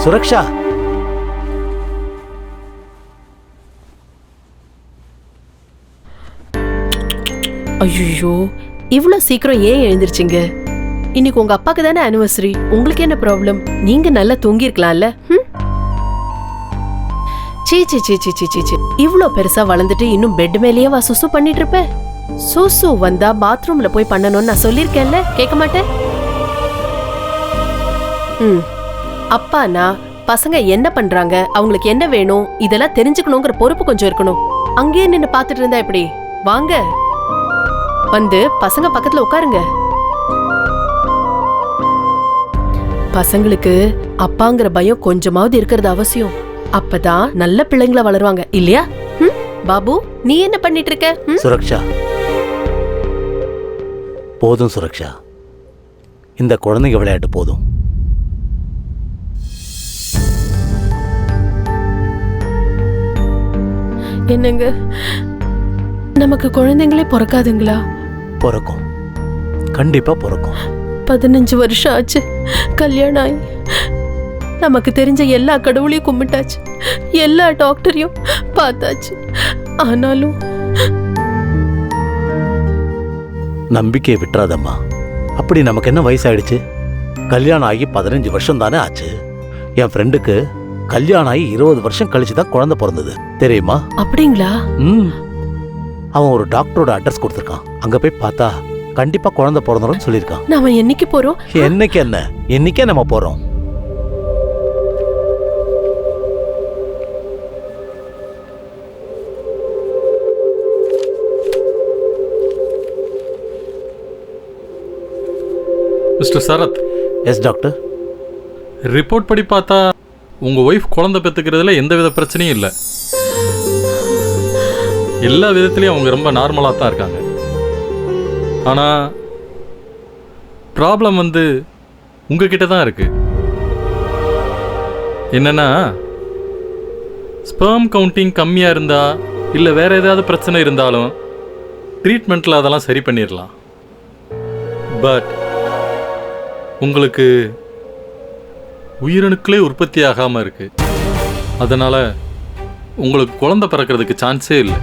[SPEAKER 13] சுரக்ஷா.
[SPEAKER 2] ஐயோ, இவ்ளோ சீக்கிரம் ஏன் எழுந்திருச்சீங்க? இன்னைக்கு உங்க அப்பாக்கு தானே ஆனிவர்சரி, உங்களுக்கு என்ன ப்ராப்ளம்? நீங்க நல்லா தூங்கி இருக்கலாம்ல. சீ சீ சீ சீ சீ சீ, இவ்ளோ பெருசா வளர்ந்துட்டு இன்னும் பெட் மேலேயே வா சுசு பண்ணிட்டு இருப்ப? சுசு வந்தா பாத்ரூம்ல போய் பண்ணணும்னு நான் சொல்லிருக்கேன்ல, கேட்க மாட்டேன். அப்பானா பசங்க என்ன பண்றாங்க, அவங்களுக்கு என்ன வேணும், இதெல்லாம் தெரிஞ்சுக்கணுங்கிற பொறுப்பு கொஞ்சம் இருக்கணும். அங்கேயே நின்னு பாத்துட்டு இருந்தா எப்படி? வாங்க, வந்து பசங்க பக்கத்துல உட்காருங்க. பசங்களுக்கு அப்பாங்கிற பயம் கொஞ்சமாவது இருக்கிறது அவசியம். அப்பதான் நல்ல பிள்ளைங்களா வளருவாங்க, இல்லையா? பாபு, நீ என்ன பண்ணிட்டு இருக்க?
[SPEAKER 13] சுரக்ஷா, போதும் சுரக்ஷா, இந்த குழந்தைங்க விளையாட்டு போதும்.
[SPEAKER 2] என்னங்க, நமக்கு குழந்தைங்களே பிறக்காதுங்களா?
[SPEAKER 13] பிறக்கும், கண்டிப்பா பிறக்கும்.
[SPEAKER 2] 15 வருஷம் ஆச்சு கல்யாணம் ஆகி. நமக்கு தெரிஞ்ச எல்லா கடவுளையும் கும்பிட்டாச்சு, எல்லா டாக்டரையும் பார்த்தாச்சு. ஆனாலும்
[SPEAKER 13] நம்பிக்கையை விட்டுறாதம்மா. அப்படி நமக்கு என்ன வயசாயிடுச்சு? கல்யாணம் ஆகி 15 வருஷம் தானே ஆச்சு. என் ஃப்ரெண்டுக்கு கல்யாணம் ஆகி 20 வருஷம் கழிச்சு தான் குழந்தை பிறந்தது, தெரியுமா?
[SPEAKER 2] அப்படிங்களா?
[SPEAKER 13] அவன் ஒரு டாக்டரோட அட்ரஸ் கொடுத்துருக்கான், அங்க போய் பார்த்தா கண்டிப்பா குழந்தை பிறந்தரும் சொல்லியிருக்கான்.
[SPEAKER 2] நாம என்னைக்கு போறோம்?
[SPEAKER 13] என்னைக்கு என்ன, என்னைக்கே நம்ம போறோம்.
[SPEAKER 7] Mister Sarath.
[SPEAKER 13] Yes doctor.
[SPEAKER 7] Report படி பார்த்தா உங்க ஒய்ஃப் குழந்தை பெற்றுக்கிறதுல எந்த வித பிரச்சனையும் இல்லை. எல்லா விதத்துலையும் அவங்க ரொம்ப நார்மலாக தான் இருக்காங்க. ஆனால் ப்ராப்ளம் வந்து உங்ககிட்ட தான் இருக்கு. என்னன்னா, ஸ்பெர்ம் கவுண்டிங் கம்மியாக இருந்தா இல்லை வேற ஏதாவது பிரச்சனை இருந்தாலும் ட்ரீட்மெண்ட்டில் அதெல்லாம் சரி பண்ணிடலாம். பட் உங்களுக்கு உயிரணுக்களே உற்பத்தி ஆகாமல் இருக்கு. அதனால உங்களுக்கு குழந்தை பிறக்கிறதுக்கு சான்ஸே இல்லை.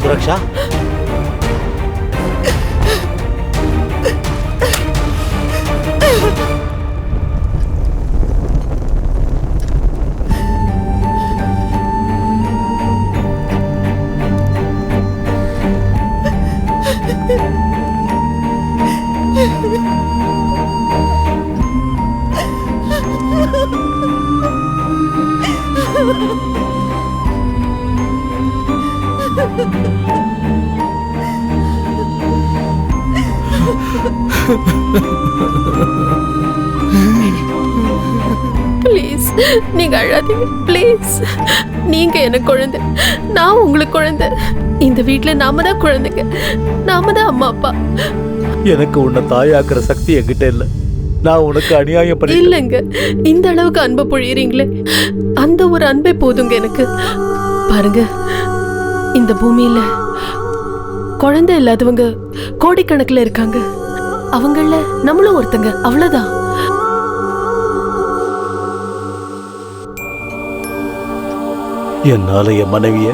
[SPEAKER 13] சுரக்ஷா,
[SPEAKER 2] ப்ளீஸ் நீங்க அழாதீங்க ப்ளீஸ். நீங்க எனக்கு குழந்தை, நான் உங்களுக்கு குழந்தை. இந்த வீட்ல நாம தான் குழந்தைங்க, நாம தான் அம்மா அப்பா.
[SPEAKER 13] எனக்கு உன்னை தாயாக்குற சக்தி என்கிட்ட இல்ல. நான் உனக்கு அநியாயம் பண்ணி
[SPEAKER 2] இல்லைங்க, இந்த அளவுக்கு அன்பை பொழியறீங்களே, அந்த ஒரு அன்பே போதுங்க எனக்கு. பாருங்க, இந்த பூமியில குழந்தை இல்லாதவங்க கோடிக்கணக்கில் இருக்காங்க. அவங்கள நம்மளும் ஒருத்தங்க, அவ்வளவுதான்.
[SPEAKER 13] என்னால என் மனைவிய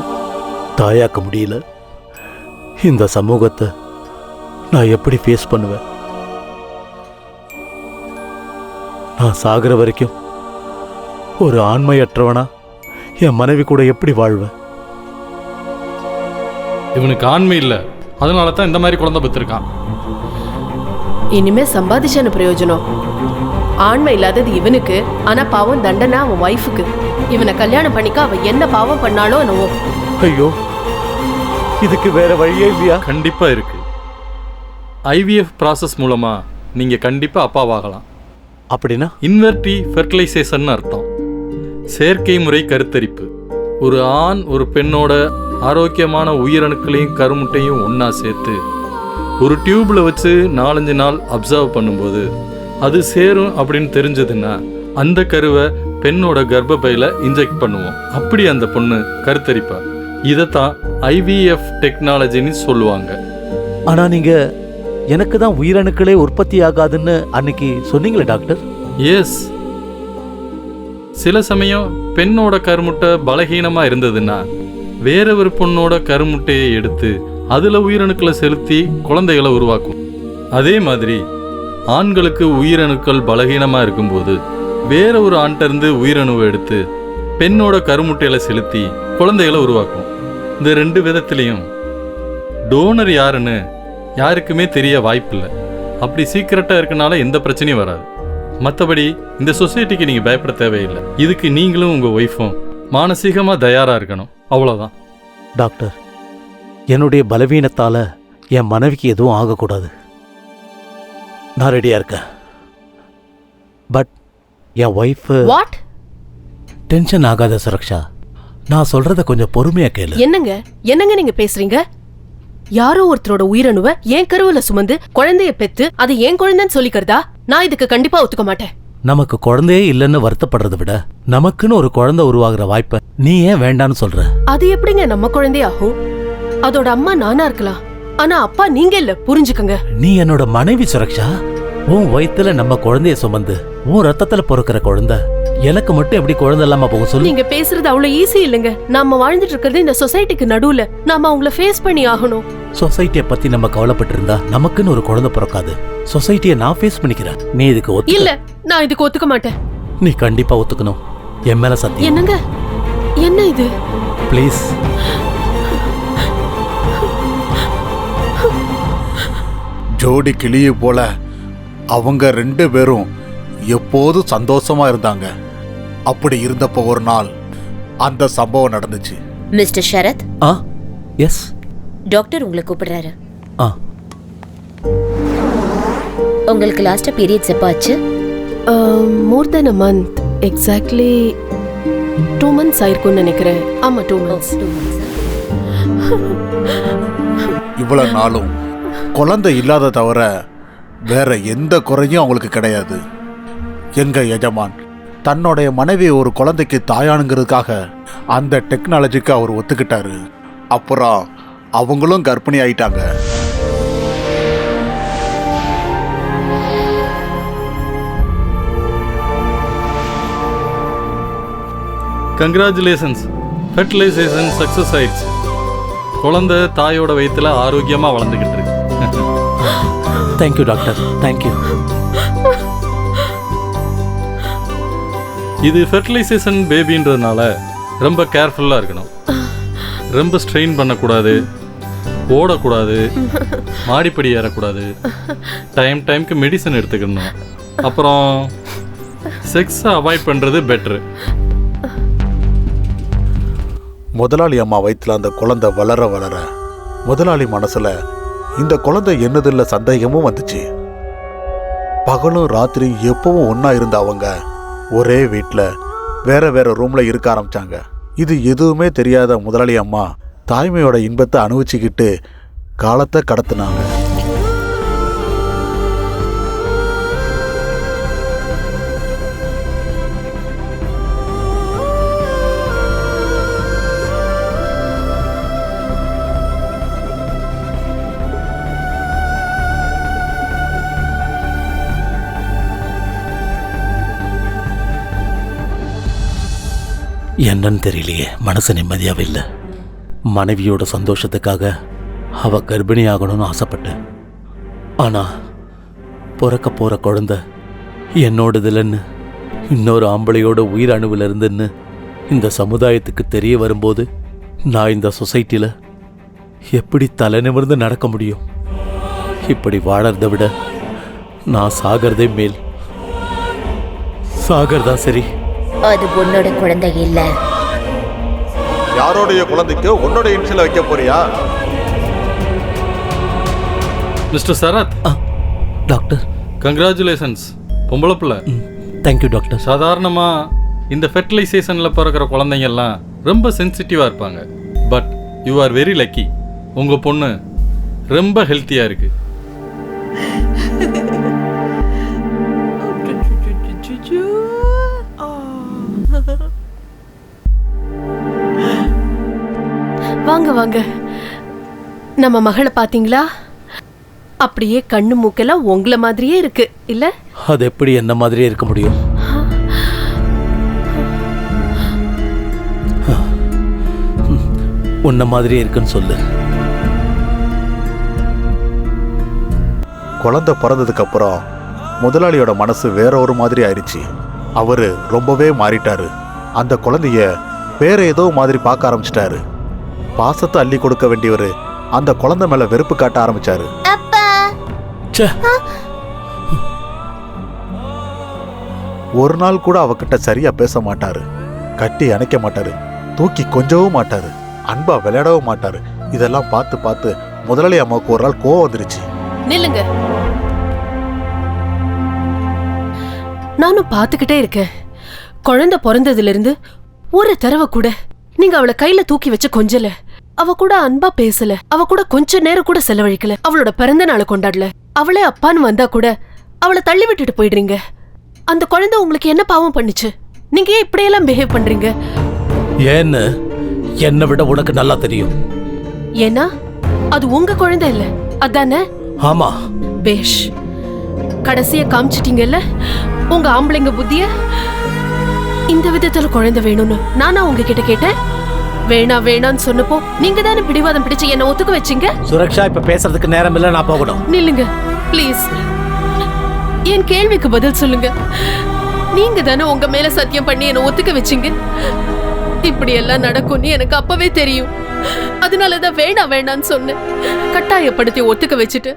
[SPEAKER 13] தாயாக்க முடியல. இந்த சமூகத்தை நான் எப்படி ஃபேஸ் பண்ணுவேன்? நான் சாகிற வரைக்கும் ஒரு ஆண்மையற்றவனா என் மனைவி கூட எப்படி வாழ்வேன்?
[SPEAKER 7] இவனுக்கு ஆண்மை இல்லை, அதனால தான் இந்த மாதிரி குழந்தை பெற்றிருக்கான்.
[SPEAKER 2] இனிமே சம்பாதிச்சான பிரயோஜனம்? ஆண்மை இல்லாதது இவனுக்கு, ஆனா பாவம் தண்டனை அவன் ஒய்ஃபுக்கு. இவனை கல்யாணம் பண்ணிக்க அவ என்ன பாவம் பண்ணாலும் என்னவோ.
[SPEAKER 13] ஐயோ, இதுக்கு வேற வழியே இல்லையா?
[SPEAKER 7] கண்டிப்பா இருக்கு. ஐவிஎஃப் ப்ராசஸ் மூலமா நீங்க கண்டிப்பா அப்பாவாகலாம்.
[SPEAKER 13] அப்படின்னா
[SPEAKER 7] இன்வெர்டி ஃபெர்டிலைசேஷன் அர்த்தம். செயற்கை முறை கருத்தரிப்பு. ஒரு ஆண் ஒரு பெண்ணோட ஆரோக்கியமான உயிரணுக்களையும் கருமுட்டையும் ஒன்றா சேர்த்து ஒரு டியூப்பில் வச்சு 4-5 நாள் அப்சர்வ் பண்ணும்போது அது சேரும் அப்படின்னு தெரிஞ்சதுன்னா அந்த கருவை பெண்ணோட கர்ப்பப்பையில் இன்ஜெக்ட் பண்ணுவோம். அப்படி அந்த பொண்ணு கருத்தரிப்பா. இதைத்தான் ஐவிஎஃப் டெக்னாலஜின்னு சொல்லுவாங்க.
[SPEAKER 13] ஆனா நீங்க எனக்கு தான் உயிரணுக்களே உற்பத்தி ஆகாதுன்னு அன்னைக்கு சொன்னீங்களே டாக்டர்.
[SPEAKER 7] எஸ், சில சமயம் பெண்ணோட கருமுட்டை பலகீனமாக இருந்ததுன்னா வேற ஒரு பொண்ணோட கருமுட்டையை எடுத்து அதில் உயிரணுக்களை செலுத்தி குழந்தைகளை உருவாக்கும். அதே மாதிரி ஆண்களுக்கு உயிரணுக்கள் பலகீனமாக இருக்கும்போது வேற ஒரு ஆண்கிட்டருந்து உயிரணுவை எடுத்து பெண்ணோட கருமுட்டையில செலுத்தி குழந்தைகளை உருவாக்கும். இந்த 2 விதத்திலையும் டோனர் யாருன்னு யாருக்குமே தெரிய வாய்ப்பில்லை. அப்படி சீக்கிரட்டாக இருக்கனால எந்த பிரச்சனையும் வராது. மற்றபடி இந்த சொசைட்டிக்கு நீங்கள் பயப்பட தேவையில்லை. இதுக்கு நீங்களும் உங்கள் ஒய்ஃபும் மானசீகமாக தயாராக இருக்கணும், அவ்வளோதான்.
[SPEAKER 13] டாக்டர், என்னுடைய பலவீனத்தால் என் மனைவிக்கு எதுவும் ஆகக்கூடாது. நான் ரெடியாக இருக்கேன். But N wife
[SPEAKER 2] what?
[SPEAKER 13] Tension ஆகாத சுரக்ஷா, நான் சொல்கிறத கொஞ்சம் பொறுமையாக கேளு.
[SPEAKER 2] என்னங்க நீங்கள் பேசுறீங்க? யாரோ ஒருத்தரோட உயிரணுவை என் கருவுல சுமந்து குழந்தைய பெத்து அது என் குழந்தைன்னு சொல்லிக்கிறதா? நான் இதுக்கு கண்டிப்பா ஒத்துக்க மாட்டேன்.
[SPEAKER 13] நமக்கு குழந்தையே இல்லைன்னு வருத்தப்படுறதை விட நமக்குன்னு ஒரு குழந்தை உருவாகிற வாய்ப்பை நீ ஏன் வேண்டான்னு சொல்ற?
[SPEAKER 2] அது எப்படிங்க நம்ம குழந்தையாகும்? அதோட அம்மா நானா இருக்கலாம், ஆனா அப்பா நீங்க இல்ல, புரிஞ்சுக்கங்க.
[SPEAKER 13] நீ என்னோட மனைவி சுரக்ஷா. உன் வயித்துல நம்ம குழந்தைய சுமந்து உன் ரத்தத்துல பொறுக்கிற குழந்தை எனக்கு மட்டும் எப்படி குழந்தை இல்லாம போக சொல்லு?
[SPEAKER 2] நீங்க பேசுறது அவ்வளவு ஈஸி இல்லைங்க. நாம வாழ்ந்துட்டு இருக்கிறது இந்த சொசைட்டிக்கு நடுவுல. நாம அவங்கள ஃபேஸ் பண்ணி ஆகணும்.
[SPEAKER 13] சொசைட்டியை பத்தி நம்ம கவலைப்பட்டு இருந்தா நமக்குன்னு ஒரு குழந்தை பிறக்காது. சொசைட்டியை நான் ஃபேஸ் பண்ணிக்கிறேன். நீ இதுக்கு
[SPEAKER 2] இல்ல, நான் இதுக்கு ஒத்துக்க மாட்டேன்.
[SPEAKER 13] நீ கண்டிப்பா ஒத்துக்கணும். என் மேல சத்தியம்.
[SPEAKER 2] என்னங்க, என்ன இது?
[SPEAKER 13] ப்ளீஸ்.
[SPEAKER 5] ஜோடி கிளியை போல அவங்க 2 பேரும் எப்போதும் சந்தோஷமா இருந்தாங்க. அப்படி இருந்தப்போ ஒரு நாள் அந்த சம்பவம் நடந்துச்சு.
[SPEAKER 6] மிஸ்டர் ஷரத்.
[SPEAKER 13] எஸ்.
[SPEAKER 6] டாக்டர் உங்களை கூப்பிடுறாரு. உங்களுக்கு லாஸ்டா பீரியட்ஸ் எப்போ ஆச்சு?
[SPEAKER 2] மோர் தென் a month. எக்ஸாக்ட்லி 2 months ஆயிருக்கும்னு நினைக்கிறேன். ஆமா, 2 months.
[SPEAKER 5] இவ்வளவு நாளும் குழந்தை இல்லாத தவிர வேற எந்த குறையும் அவங்களுக்கு கிடையாது. எங்க எஜமான் தன்னுடைய மனைவி ஒரு குழந்தைக்கு தாயானுங்கிறதுக்காக அந்த டெக்னாலஜிக்கு அவர் ஒத்துக்கிட்டாரு. அப்புறம் அவங்களும் கர்ப்பிணி ஆயிட்டாங்க.
[SPEAKER 7] கங்க்ராச்சுலேஷன்ஸ், ஃபெர்டிலைசேஷன் சக்ஸஸ் ஆயிடுச்சு. குழந்தை தாயோட வயிற்றுல ஆரோக்கியமாக வளர்ந்துக்கிட்டு இருக்கு.
[SPEAKER 13] Thank you doctor, thank you.
[SPEAKER 7] இது ஃபெர்டிலைசேஷன் பேபின்றதுனால ரொம்ப கேர்ஃபுல்லாக இருக்கணும். ரொம்ப ஸ்ட்ரெயின் பண்ணக்கூடாது, ஓடக்கூடாது, மாடிப்படி ஏறக்கூடாது, டைம்க்கு மெடிசன் எடுத்துக்கணும். அப்புறம் செக்ஸை அவாய்ட் பண்ணுறது பெட்ரு.
[SPEAKER 5] முதலாளி அம்மா வயிற்றுல அந்த குழந்தை வளர வளர முதலாளி மனசுல இந்த குழந்தை என்னதில்ல சந்தேகமும் வந்துச்சு. பகலும் ராத்திரியும் எப்பவும் ஒண்ணா இருந்த அவங்க ஒரே வீட்டில் வேற வேற ரூம்ல இருக்க ஆரம்பிச்சாங்க. இது எதுவுமே தெரியாத முதலாளி அம்மா தாய்மையோட இன்பத்தை அனுபவிச்சுக்கிட்டு காலத்தை கடத்தினாங்க.
[SPEAKER 13] என்னன்னு தெரியலையே, மனசு நிம்மதியாவே இல்லை. மனைவியோட சந்தோஷத்துக்காக அவ கர்ப்பிணி ஆகணும்னு ஆசைப்பட்டேன். ஆனா பிறக்க போற குழந்தை என்னோடதுலன்னு, இன்னொரு ஆம்பளையோட உயிர் அணுவில் இருந்துன்னு இந்த சமுதாயத்துக்கு தெரிய வரும்போது நான் இந்த சொசைட்டியில் எப்படி தலை நிமிர்ந்து நடக்க முடியும்? இப்படி வாழறதை விட நான் சாகிறதே மேல். சாகிறதா சரி.
[SPEAKER 6] அது உன்னோட குழந்தை இல்ல.
[SPEAKER 5] யாரோடைய குழந்தைக்கு உன்னோட இன்சியல் வைக்க போறியா?
[SPEAKER 7] மிஸ்டர் சரத்.
[SPEAKER 13] Doctor,
[SPEAKER 7] congratulations. பொம்பளை பிள்ளை.
[SPEAKER 13] Thank you doctor.
[SPEAKER 7] சாதாரணமாக இந்த ஃபெர்டிலைசேஷனில் பிறக்கிற குழந்தைங்கள்லாம் ரொம்ப சென்சிட்டிவாக இருப்பாங்க. But you are very lucky. உங்கள் பொண்ணு ரொம்ப ஹெல்த்தியாக இருக்கு.
[SPEAKER 2] வாங்க வாங்க. நம்ம மகளை பாத்தீங்களா? அப்படியே கண்ணு மூக்கெல்லாம் உங்களை மாதிரியே இருக்கு இல்ல?
[SPEAKER 13] அது எப்படி என்ன மாதிரியே இருக்க முடியும்? உன்ன மாதிரியே இருக்குன்னு சொல்லு.
[SPEAKER 5] குழந்தை பிறந்ததுக்கு அப்புறம் முதலாளியோட மனசு வேற ஒரு மாதிரி ஆயிடுச்சு. அவரு ரொம்பவே மாறிட்டாரு. அந்த குழந்தைய வேற ஏதோ மாதிரி பார்க்க ஆரம்பிச்சிட்டாரு. பாசத்தை அள்ளி கொடுக்க வேண்டியவரு அந்த குழந்தை மேல வெறுப்பு காட்ட ஆரம்பிச்சாரு. ஒரு நாள் கூட அவகிட்ட சரியா பேச மாட்டாரு, கட்டி அணைக்க மாட்டாரு, தூக்கி கொஞ்சவும் மாட்டாரு, அன்பா விளையாடவும் மாட்டாரு. இதெல்லாம் பார்த்து பார்த்து முதலாளி அம்மாவுக்கு ஒரு நாள் கோவம் வந்துருச்சு.
[SPEAKER 2] நில்லுங்க. நானும் பார்த்துக்கிட்டே இருக்கேன். குழந்தை பிறந்ததுல இருந்து ஒரு தடவை கூட நீங்க அவளை கையில தூக்கி வச்சு கொஞ்சல, அவ கூட அன்பா பேசல, அவ கூட கொஞ்ச நேரம் கூட செலவழிக்கல, அவளோட பிறந்த நாளை கொண்டாடல. அவளே அப்பான்னு வந்தா கூட அவளை தள்ளி விட்டுட்டு போயிடுறீங்க. அந்த குழந்தை உங்களுக்கு என்ன பாவம் பண்ணுச்சு? நீங்க ஏன் இப்படியெல்லாம் பிஹேவ் பண்றீங்க?
[SPEAKER 13] ஏன்னு என்னை விட உனக்கு நல்லா தெரியும்.
[SPEAKER 2] ஏன்னா அது உங்க குழந்தை இல்ல, அதானே?
[SPEAKER 13] ஆமா.
[SPEAKER 2] பேஷ். கடைசியா காமிச்சிட்டீங்கல்ல உங்க ஆம்பளைங்க புத்திய. இந்த விதத்துல குழந்தை வேணும்னு நானா உங்ககிட்ட கேட்டேன்? வேணா வேணான்னு சொன்னப்போ நீங்க தானே பிடிவாதம் பிடிச்சு என்ன ஒத்துக்க வச்சீங்க.
[SPEAKER 13] சுரக்ஷா, இப்ப பேசுறதுக்கு நேரம் இல்ல, நான் போகணும்.
[SPEAKER 2] நில்லுங்க ப்ளீஸ். என் கேள்விக்கு பதில் சொல்லுங்க. நீங்க தானே உங்க மேல சத்தியம் பண்ணி என்ன ஒத்துக்க வச்சீங்க. இப்படி எல்லாம் நடக்கும்னு எனக்கு அப்பவே தெரியும். அதனாலதான் வேணா வேணான்னு சொன்னேன். கட்டாயப்படுத்தி ஒத்துக்க வச்சுட்டு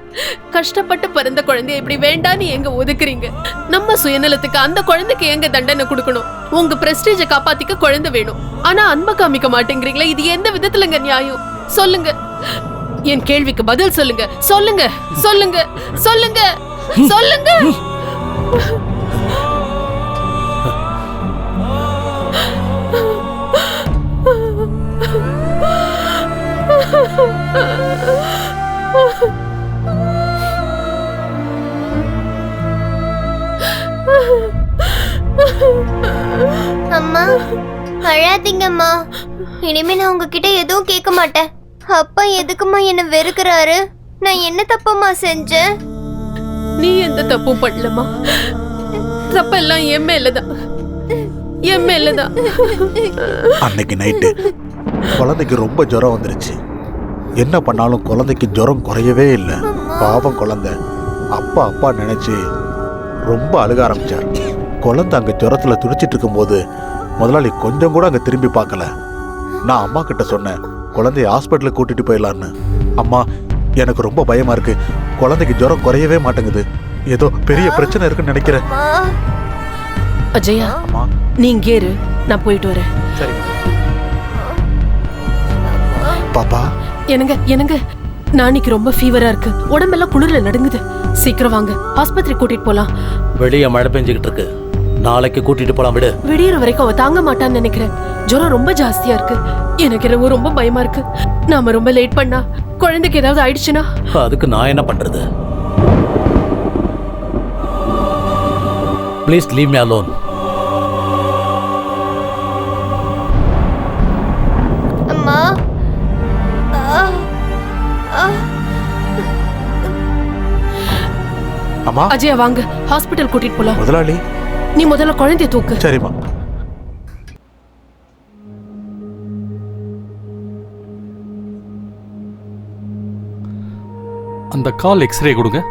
[SPEAKER 2] கஷ்டப்பட்டு பிறந்த குழந்தைய இப்படி வேண்டான்னு எங்க ஒதுக்குறீங்க? நம்ம சுயநலத்துக்கு அந்த குழந்தைக்கு எங்க தண்டனை கொடுக்கணும்? உங்க பிரஸ்டீஜ காப்பாத்திக்க குழந்தை வேணும், ஆனா அன்பை காமிக்க மாட்டேங்கிறீங்களா? இது எந்த விதத்துலங்க நியாயம்? சொல்லுங்க. என் கேள்விக்கு பதில் சொல்லுங்க. சொல்லுங்க சொல்லுங்க சொல்லுங்க சொல்லுங்க.
[SPEAKER 14] அம்மா அழாதீங்கம்மா. இனிமே நான் உங்ககிட்ட எதுவும் கேட்க மாட்டேன். அப்பா எதுக்குமா என்ன வெறுக்கிறாரு? நான் என்ன தப்பம்மா செஞ்சேன்?
[SPEAKER 2] நீ எந்த தப்பும் பண்ணலமா. தப்பெல்லாம் என் மேலதான், என் மேலதான்.
[SPEAKER 5] அன்னைக்கு நைட்டு குழந்தைக்கு ரொம்ப ஜுரம் வந்துருச்சு. என்ன பண்ணாலும் குழந்தைக்கு ஜுரம் குறையவே இல்லை. பாவம் குழந்தை அப்பா அப்பா நினைச்சு ரொம்ப அழுக ஆரம்பிச்சார். குழந்தை அங்க ஜுரத்துல துடிச்சிட்டு இருக்கும்போது முதலாளி கொஞ்சம் கூட அங்க திரும்பி பார்க்கல. நான் அம்மா கிட்ட சொன்னேன், குழந்தைய ஹாஸ்பிட்டலுக்கு கூட்டிட்டு போயிடலான்னு. அம்மா, எனக்கு ரொம்ப பயமா இருக்கு, குழந்தைக்கு ஜுரம் குறையவே மாட்டேங்குது, ஏதோ பெரிய பிரச்சனை இருக்குன்னு நினைக்கிறேன்.
[SPEAKER 2] அஜயா, நீ இங்கே இரு, நான் போயிட்டு வரேன்.
[SPEAKER 5] சரி பாப்பா.
[SPEAKER 2] என்னங்க என்னங்க, நாளைக்கு ரொம்ப ஃபீவரா இருக்கு, உடம்பெல்லாம் குளிர்ல நடுங்குது. சீக்கிரம் வாங்க, ஆஸ்பத்திரி கூட்டிட்டு போலாம்.
[SPEAKER 13] வெளியே மழை பெஞ்சுக்கிட்டு இருக்கு, நாளைக்கு கூட்டிட்டு போலாம் விடு.
[SPEAKER 2] விடியற வரைக்கும் அவ தாங்க மாட்டான்னு நினைக்கிறேன். ஜுரம் ரொம்ப ஜாஸ்தியா இருக்கு. எனக்கு என்னவோ ரொம்ப பயமா இருக்கு. நாம ரொம்ப லேட் பண்ணா குழந்தைக்கு ஏதாவது ஆயிடுச்சுன்னா
[SPEAKER 13] அதுக்கு நான் என்ன பண்றது? Please leave me alone.
[SPEAKER 14] அம்மா
[SPEAKER 10] அம்மா
[SPEAKER 2] அஜயா வாங்க, ஹாஸ்பிட்டல் கூட்டிட்டு போலாம்.
[SPEAKER 10] முதலாளி
[SPEAKER 2] நீ முதல்ல குழந்தைய தூக்கு.
[SPEAKER 10] சரிம்மா.
[SPEAKER 7] அந்த கால் எக்ஸ்ரே கொடுங்க.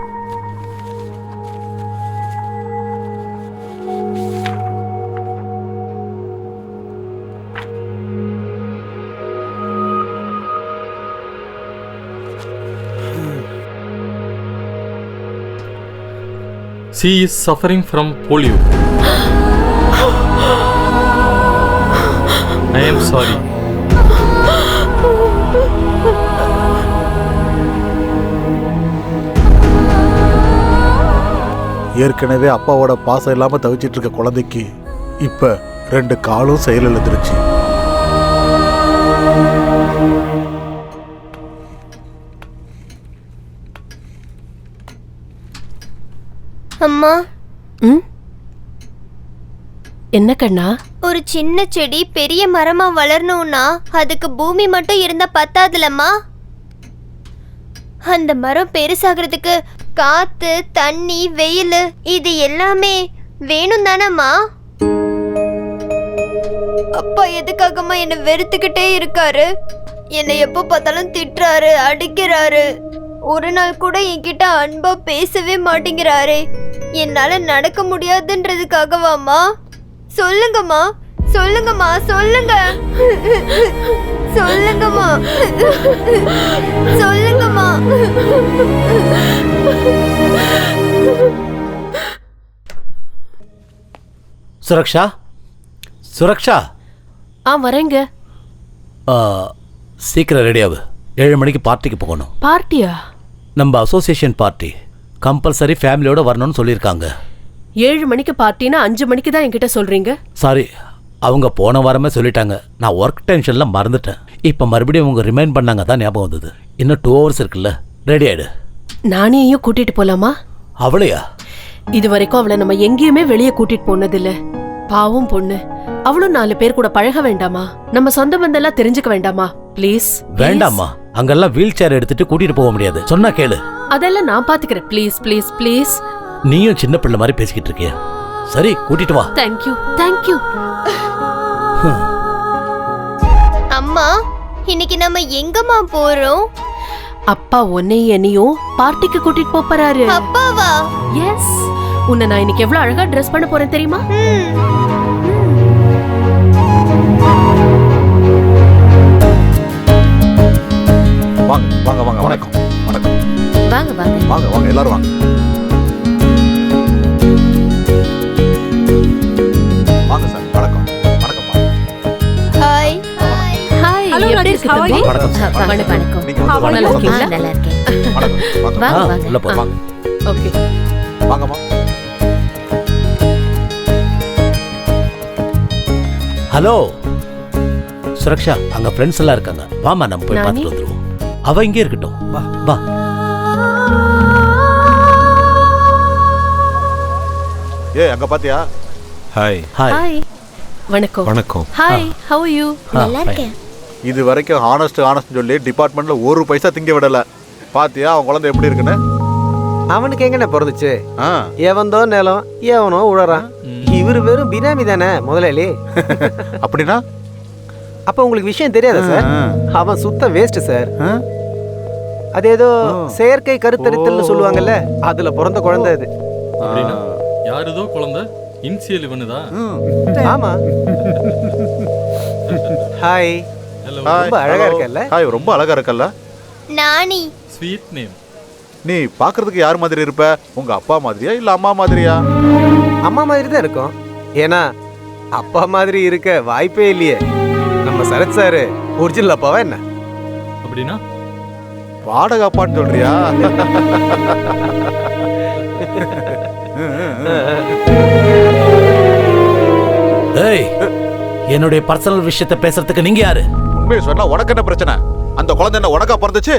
[SPEAKER 7] She is suffering from polio. I am sorry.
[SPEAKER 5] ஏற்கனவே அப்பாவோட பாசம் இல்லாம தவிச்சிட்டு இருக்க குழந்தைக்கு இப்ப 2 காலும் செயலிழந்துருச்சு.
[SPEAKER 14] அம்மா
[SPEAKER 2] என்ன கண்ணா?
[SPEAKER 14] ஒரு சின்ன செடி பெரிய மரமா வளரணும்னா அதுக்கு பூமி மட்டும் இருந்தா பத்தாதுலம்மா. அந்த மரம் பெருசாகிறதுக்கு காத்து, தண்ணி, வெயில் இது எல்லாமே வேணும் தானம்மா. அப்பா எதுக்காகம்மா என்னை வெறுத்துக்கிட்டே இருக்காரு? என்னை எப்போ பார்த்தாலும் திட்டுறாரு, அடிக்கிறாரு. ஒரு நாள் கூட என்கிட்ட அன்பா பேசவே மாட்டேங்கிறாரே. என்னால நடக்க முடியாதுன்றதுக்காகவாம்மா? சொல்லுங்கம்மா, சொல்லுங்கம்மா, சொல்லுங்க, சொல்லுங்கம்மா, சொல்லுங்கம்மா.
[SPEAKER 13] சுரக்ஷா, சுரக்ஷா.
[SPEAKER 2] வரேங்க.
[SPEAKER 13] சீக்கிரம் ரெடியாவு, 7 மணிக்கு பார்ட்டிக்கு போகணும்.
[SPEAKER 2] பார்ட்டியா?
[SPEAKER 13] நம்ம அசோசியேஷன் பார்ட்டி கம்பல்சரி ஃபேமிலியோட வரணும்னு சொல்லியிருக்காங்க.
[SPEAKER 2] 7 மணிக்கு பார்ட்டினா 5 மணிக்கு தான் என்கிட்ட சொல்றீங்க?
[SPEAKER 13] சாரி, அவங்க போன வாரமே சொல்லிட்டாங்க. நான் ஒர்க் டென்ஷன்ல மறந்துட்டேன். இப்போ மறுபடியும் அவங்க ரிமைண்ட் பண்ணாங்க தான் ஞாபகம் வந்தது. இன்னும் 2 hours இருக்குல்ல, ரெடி ஆயிடு.
[SPEAKER 2] நானேயும் கூட்டிட்டு போலாமா?
[SPEAKER 13] அவளையா?
[SPEAKER 2] இது வரைக்கும் அவளை நம்ம எங்கேயுமே வெளியே கூட்டிட்டு போனதில்ல. பாவம் பொண்ணு, அவளும் 4 பேர் கூட பழக வேண்டாமா? நம்ம சொந்த பந்தெல்லாம் தெரிஞ்சுக்க வேண்டாமா? ப்ளீஸ்.
[SPEAKER 13] வேண்டாமா, அங்கெல்லாம் வீல் சேர் எடுத்துட்டு கூட்டிட்டு போக முடியாது. சொன்னா கேளு.
[SPEAKER 2] அதெல்லாம் நான் பாத்துக்கிறேன். Please please please.
[SPEAKER 13] நீயும் சின்ன பிள்ளை மாதிரி பேசிக்கிட்டு இருக்கியா? சரி, கூட்டிட்டு வா.
[SPEAKER 2] Thank you thank you.
[SPEAKER 14] அம்மா, இன்னைக்கு நம்ம எங்கம்மா போறோம்?
[SPEAKER 2] அப்பா உன்னையும் என்னையும் பார்ட்டிக்கு கூட்டிட்டு போறாரு.
[SPEAKER 14] அப்பாவா?
[SPEAKER 2] எஸ். உன்னை நான் இன்னைக்கு எவ்வளவு அழகா ட்ரெஸ் பண்ண போறேன் தெரியுமா?
[SPEAKER 5] வாங்க வாங்க வாங்க. வணக்கம் வணக்கம்.
[SPEAKER 6] வாங்க வாங்க
[SPEAKER 5] வாங்க வாங்க, எல்லாரும் வாங்க. வாங்க சார். வணக்கம் வணக்கம்மா.
[SPEAKER 14] Hi
[SPEAKER 2] hi.
[SPEAKER 8] Hello,
[SPEAKER 2] எப்படி
[SPEAKER 8] Rajesh,
[SPEAKER 2] இருக்கு
[SPEAKER 8] how are
[SPEAKER 2] தம்பி?
[SPEAKER 8] you?
[SPEAKER 13] வணக்கம்.
[SPEAKER 6] வணக்கம்.
[SPEAKER 5] நீங்க வந்து
[SPEAKER 2] நல்லா
[SPEAKER 5] வணக்கம்.
[SPEAKER 2] இருக்கீங்களா?
[SPEAKER 6] நல்லா இருக்கேன்.
[SPEAKER 5] வணக்கம் வாங்க.
[SPEAKER 6] வாங்க
[SPEAKER 13] ஆ,
[SPEAKER 6] வாங்க.
[SPEAKER 13] உள்ள போ.
[SPEAKER 5] வாங்க
[SPEAKER 2] ஓகே.
[SPEAKER 5] வாங்கம்மா.
[SPEAKER 13] ஹலோ சுரக்ஷா, அங்க ஃப்ரெண்ட்ஸ் எல்லாம் இருக்காங்க. வாமா, நம்ம போய்
[SPEAKER 2] நானி?
[SPEAKER 13] பார்த்துட்டு வந்துருவோம். அவ இங்கே இருக்கட்டும். வா வா.
[SPEAKER 5] அங்க பாத்தியா?
[SPEAKER 3] ஹாய்.
[SPEAKER 13] ஹாய்.
[SPEAKER 2] ஹாய். வணக்கம்.
[SPEAKER 3] வணக்கம்.
[SPEAKER 2] Hi, how are you?
[SPEAKER 6] நல்லா இருக்கேன்.
[SPEAKER 5] இது வரைக்கும் ஹானஸ்ட் சொல்லி டிபார்ட்மெண்ட்ல 1 பைசா திங்க விடல. பாத்தியா அவன் குழந்தை எப்படி இருக்குன்னு?
[SPEAKER 4] அவனுக்கு எங்கண்ணே பிறந்துச்சு?
[SPEAKER 5] ஆ.
[SPEAKER 4] எவன்தோ நிலம் எவனோ உழறான். இவரு வெறும் பினாமி தானே முதலாளி.
[SPEAKER 5] அப்படின்னா
[SPEAKER 4] அப்ப உங்களுக்கு விஷயம் தெரியாதா சார்? அவன் சுத்த வேஸ்ட் சார். அது ஏதோ செயற்கை கருத்தரித்தல்னு சொல்லுவாங்கல்ல, அதுல பிறந்த குழந்தை அது.
[SPEAKER 7] அப்படின்னா யாருதோ குழந்தை இன்சியல் இவனுதா?
[SPEAKER 4] ஆமா. ஹாய்.
[SPEAKER 7] ஹலோ.
[SPEAKER 4] ரொம்ப அழகா இருக்கல்ல?
[SPEAKER 5] ஹாய், ரொம்ப அழகா இருக்கல்ல?
[SPEAKER 14] நானி.
[SPEAKER 7] Sweet name.
[SPEAKER 5] நீ பாக்குறதுக்கு யார் மாதிரி இருப்ப? உங்க அப்பா மாதிரியா இல்ல அம்மா மாதிரியா?
[SPEAKER 4] அம்மா மாதிரி தான் இருக்கும். ஏன்னா அப்பா மாதிரி இருக்க வாய்ப்பே இல்லையே. நம்ம சரத் சாரு ஒரிஜினல் அப்பாவா என்ன?
[SPEAKER 7] அப்படின்னா
[SPEAKER 5] வாடகை அப்பான்னு சொல்றியா?
[SPEAKER 13] ஏய், என்னுடைய பர்சனல் விஷயத்தை பேசுறதுக்கு நீங்க யாரு?
[SPEAKER 5] உண்மையை சொன்னா உனக்கு என்ன பிரச்சனை? அந்த குழந்தை என்ன உனக்கா பிறந்துச்சு?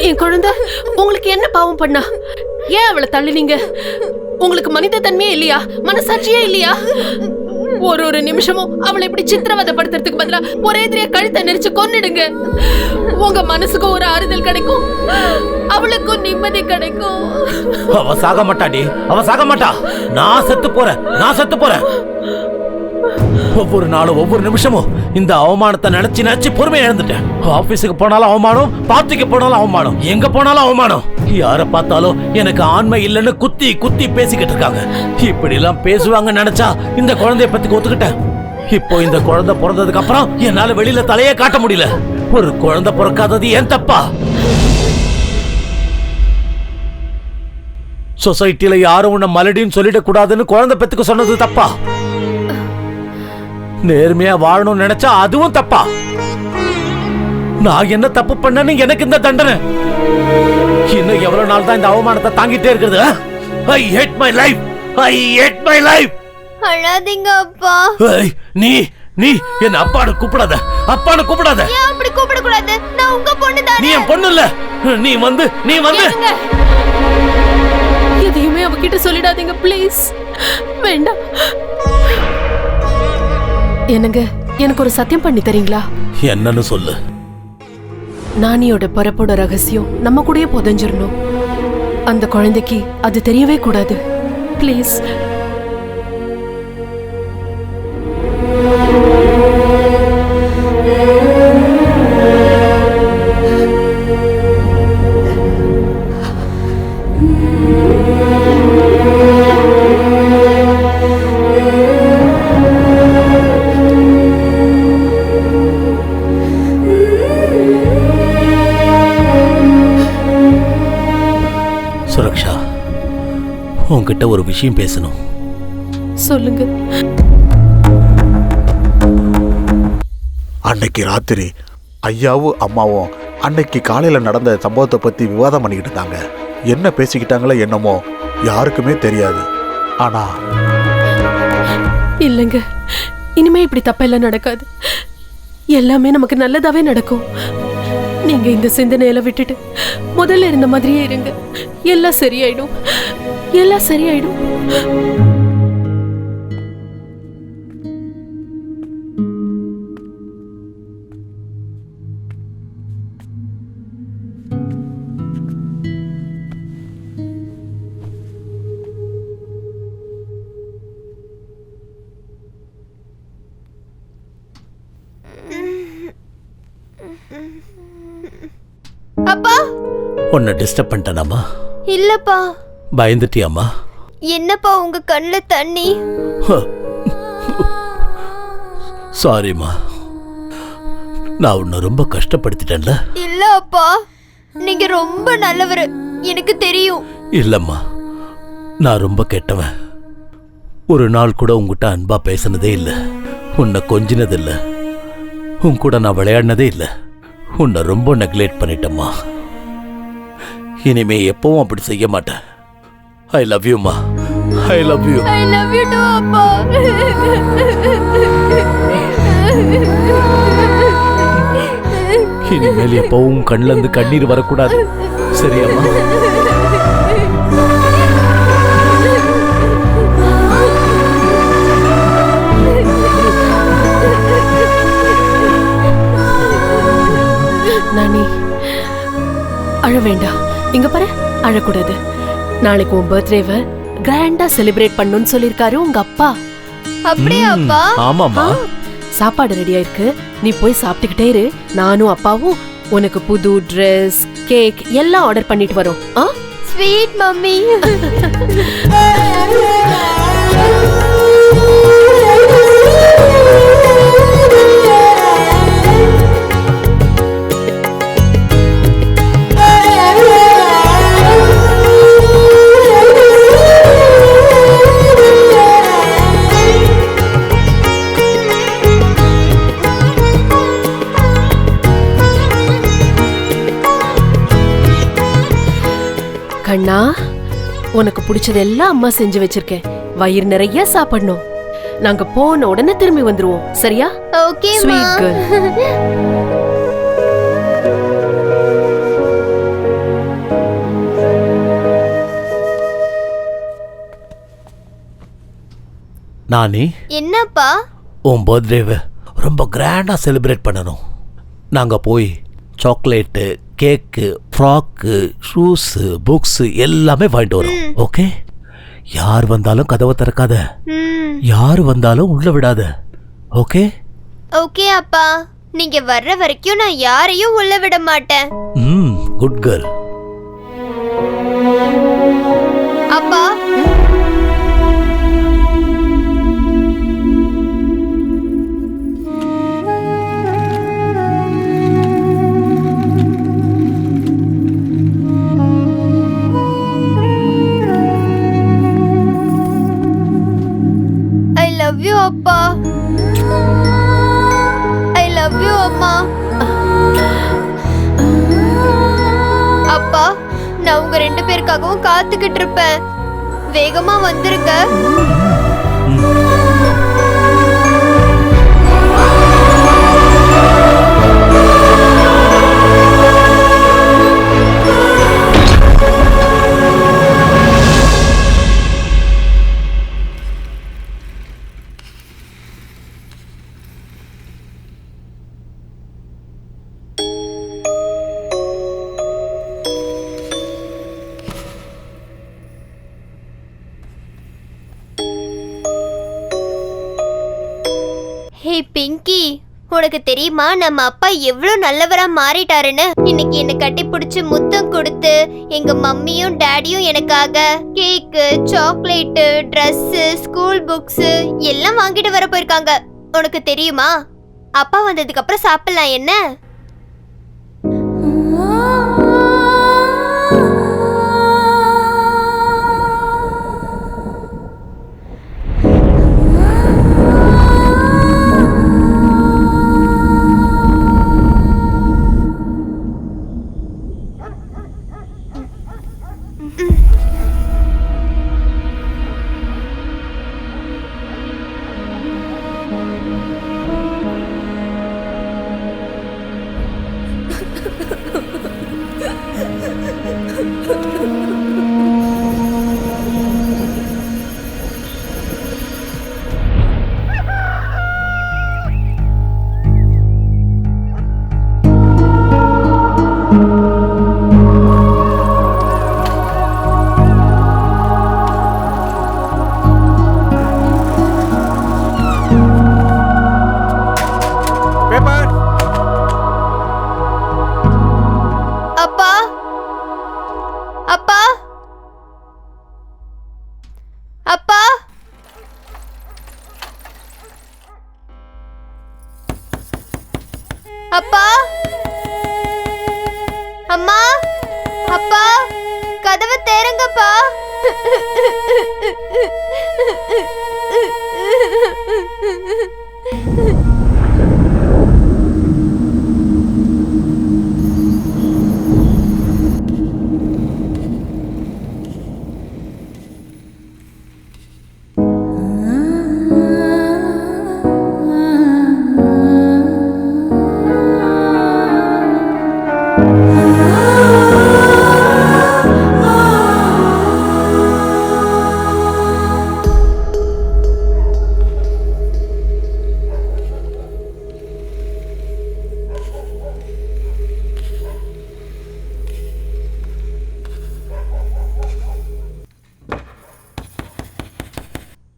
[SPEAKER 2] என் குழந்தை உங்களுக்கு என்ன பாவம் பண்ணா? ஏன் அவளை தள்ளினீங்க? உங்களுக்கு மனித தன்மையே இல்லையா? மனசாட்சியே இல்லையா? ஒரு நிமிஷமும் அவளை இப்படி சித்திரவதைப்படுத்துறதுக்கு பதிலா ஒரே எதிரியா கழுத்தை நெரிச்சு கொன்னிடுங்க. உங்க மனசுக்கும் ஒரு ஆறுதல் கிடைக்கும், அவளுக்கும் நிம்மதி கிடைக்கும்.
[SPEAKER 13] அவ சாக மாட்டாடி, அவ சாக மாட்டா. நான் செத்து போறேன். ஒவ்வொரு நாளும் ஒவ்வொரு நிமிஷமும் இந்த அவமானத்தை நினைச்சு பொறுமையை இழந்துட்டேன். ஆபீஸுக்கு போனாலும் அவமானம், பார்ட்டிக்கு போனாலும் அவமானம், எங்க போனாலும் அவமானம். யார பார்த்தாலும் எனக்கு ஆண்மை இல்லைன்னு குத்தி பேசிக்கிட்டு இருக்காங்க. இப்படி எல்லாம் பேசுவாங்க நினைச்சா இந்த குழந்தைய பத்தி ஒத்துக்கிட்டேன். இப்போ இந்த குழந்தை பிறந்ததுக்கு அப்புறம் என்னால வெளியில தலையே காட்ட முடியல. ஒரு குழந்தை பிறக்காதது ஏன் தப்பா? சொசைட்டில யாரும் உன்னை மலடின்னு சொல்லிடக்கூடாதுன்னு குழந்தை பெத்துக்க சொன்னது தப்பா? நேர்மையா வாழணும்னு நினைச்சா அதுவும் தப்பா? நான் என்ன தப்பு பண்ணேன்னு எனக்கு இந்த தண்டனை? இன்னும் எவ்வளவு நாள் தான் இந்த அவமானத்தை தாங்கிட்டே இருக்குது? I hate my life.
[SPEAKER 14] அழாதீங்க அப்பா.
[SPEAKER 13] நீ என்ன அப்பான்னு கூப்பிடாத.
[SPEAKER 14] ஏன் அப்படி கூப்பிட கூடாது? நான் உங்க பொண்ணு தானே.
[SPEAKER 13] நீ என் பொண்ணு இல்ல. நீ வந்து
[SPEAKER 2] எதையுமே அவகிட்ட சொல்லிடாதீங்க ப்ளீஸ். வேண்டாம். என்னங்க, எனக்கு ஒரு சத்தியம் பண்ணி தரீங்களா?
[SPEAKER 13] என்னன்னு சொல்லு.
[SPEAKER 2] நானியோட பிறப்போட ரகசியம் நம்ம கூடயே புதைஞ்சிரணும். அந்த குழந்தைக்கு அது தெரியவே கூடாது. ப்ளீஸ்.
[SPEAKER 13] சுரக்ஷா, உன்கிட்ட ஒரு விஷயம் பேசணும்.
[SPEAKER 2] சொல்லுங்க.
[SPEAKER 5] அன்னைக்கு ராத்திரி ஐயாவும் அம்மாவும் அன்னைக்கு காலையில நடந்த சம்பவத்தை பத்தி விவாதம் பண்ணிக்கிட்டு இருந்தாங்க. என்ன பேசிக்கிட்டாங்களோ என்னமோ யாருக்குமே தெரியாது. ஆனா
[SPEAKER 2] இல்லைங்க, இனிமே இப்படி தப்பெல்லாம் நடக்காது. எல்லாமே நமக்கு நல்லதாவே நடக்கும். நீங்க இந்த சிந்தனையில விட்டுட்டு முதல்ல இருந்த மாதிரியே இருங்க. எல்லாம் சரியாயிடும்.
[SPEAKER 14] அப்பா,
[SPEAKER 13] உன்னை டிஸ்டர்ப் பண்ணிட்டேனாமா?
[SPEAKER 14] இல்லப்பா.
[SPEAKER 13] பயந்துட்டியாமா?
[SPEAKER 14] என்னப்பா உங்க கண்ணுல தண்ணி?
[SPEAKER 13] சாரிம்மா, நான் உன்னை ரொம்ப கஷ்டப்படுத்திட்டேன்ல.
[SPEAKER 14] இல்ல அப்பா, நீங்க ரொம்ப நல்லவரு, எனக்கு தெரியும்.
[SPEAKER 13] இல்லம்மா, நான் ரொம்ப கெட்டவன். ஒரு நாள் கூட உங்ககிட்ட அன்பா பேசினதே இல்லை, உன்னை கொஞ்சினது இல்லை, உன் கூட நான் விளையாடினதே இல்லை. உன்னை ரொம்ப நெக்லெக்ட் பண்ணிட்டேம்மா. இனிமே எப்பவும் அப்படி செய்ய மாட்டேன். ஐ லவ் யூ மா. I love you.
[SPEAKER 14] I love you to அப்பா.
[SPEAKER 13] இனிமேல் எப்பவும் கண்ணுல இருந்து கண்ணீர் வரக்கூடாது, சரியாம்மா?
[SPEAKER 2] நானி, அழ வேண்டாம். இங்க பாரு, அழக்கூடாது. நாளைக்கு உன் பர்த்டேவை கிராண்டா செலிப்ரேட் பண்ணணும்னு சொல்லியிருக்காரு உங்க அப்பா.
[SPEAKER 14] அப்படியே அப்பா?
[SPEAKER 13] ஆமாம்மா.
[SPEAKER 2] சாப்பாடு ரெடியா இருக்கு, நீ போய் சாப்பிட்டுக்கிட்டே இரு. நானும் அப்பாவும் உனக்கு புது ட்ரெஸ், கேக் எல்லாம் ஆர்டர் பண்ணிட்டு வரோம்.
[SPEAKER 14] Sweet mummy.
[SPEAKER 2] கண்ணா, உனக்கு பிடிச்சதெல்லாம் அம்மா செஞ்சு வச்சிருக்கேன். வயிறு நிறைய சாப்பிடணும். நாங்க போன உடனே திரும்பி வந்துருவோம், சரியா?
[SPEAKER 14] Okay
[SPEAKER 2] sweet girl.
[SPEAKER 13] நானி,
[SPEAKER 14] என்னப்பா?
[SPEAKER 13] உன் பர்த்டேவை ரொம்ப கிராண்டா செலிப்ரேட் பண்ணணும். நாங்க போய் சாக்லேட்டு, கேக்கு, ஃப்ராக்கு, ஷூஸு, புக்ஸு எல்லாமே வாங்கிட்டு வரோம். ஓகே? யார் வந்தாலும் கதவை திறக்காத, யார் வந்தாலும் உள்ள விடாத. ஓகே?
[SPEAKER 14] ஓகே அப்பா. நீங்க வர்ற வரைக்கும் நான் யாரையும் உள்ள விட மாட்டேன்.
[SPEAKER 13] Good girl.
[SPEAKER 14] அப்பா, love you அப்பா. I love you அம்மா. அப்பா, நான் உங்க 2 பேருக்காகவும் காத்துக்கிட்டு இருப்பேன். வேகமா வந்துருங்க. ஹே பிங்கி, உனக்கு தெரியுமா நம்ம அப்பா எவ்வளவு நல்லவரா மாறிட்டாருன்னு? இன்னைக்கு என்ன கட்டி பிடிச்சு முத்தம் கொடுத்து எங்க மம்மியும் டாடியும் எனக்காக கேக்கு, சாக்லேட்டு, ட்ரெஸ், ஸ்கூல் புக்ஸ் எல்லாம் வாங்கிட்டு வர போயிருக்காங்க. உனக்கு தெரியுமா? அப்பா வந்ததுக்கு அப்புறம் சாப்பிடலாம் என்ன? அப்பா, அம்மா, அப்பா, கதவை திறங்கப்பா.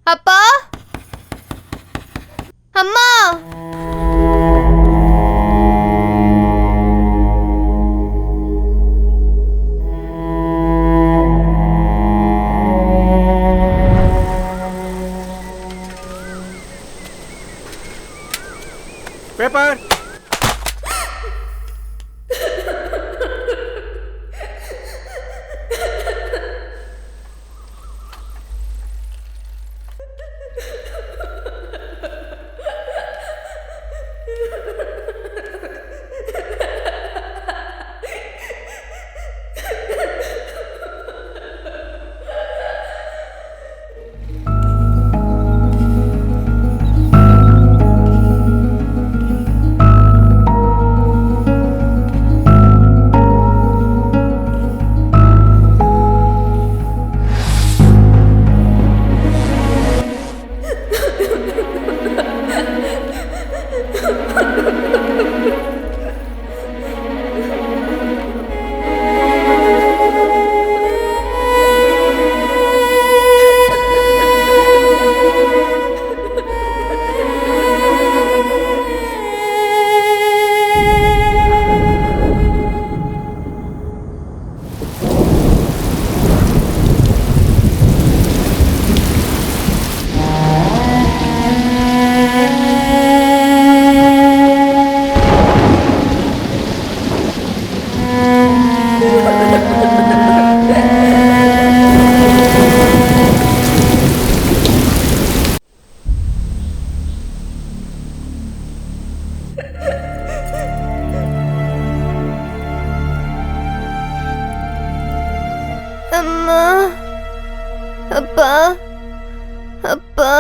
[SPEAKER 14] அப்பா, அம்மா
[SPEAKER 5] பேப்பர்.
[SPEAKER 14] அம்மா அப்பா அப்பா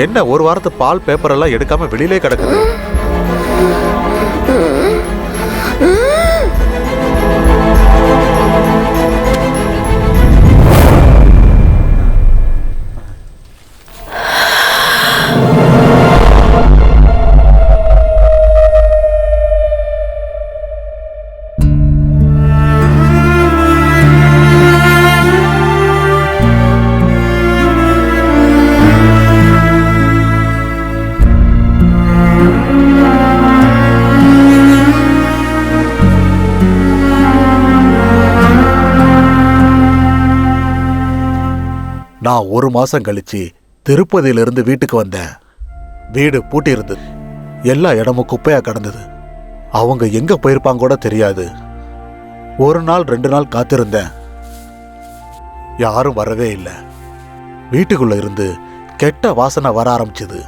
[SPEAKER 5] என்ன ஒரு வாரத்து பால் பேப்பர் எல்லாம் எடுக்காம வெளியிலே கிடக்குது? நான் ஒரு மாசம் கழிச்சு திருப்பதியிலிருந்து வீட்டுக்கு வந்தேன். வீடு பூட்டி இருந்தது. எல்லா இடமும் குப்பையா கிடந்தது. அவங்க எங்க போயிருப்பாங்க கூட தெரியாது. ஒரு நாள் 2 நாள் காத்திருந்தேன். யாரும் வரவே இல்லை. வீட்டுக்குள்ள இருந்து கெட்ட வாசனை வர ஆரம்பிச்சது.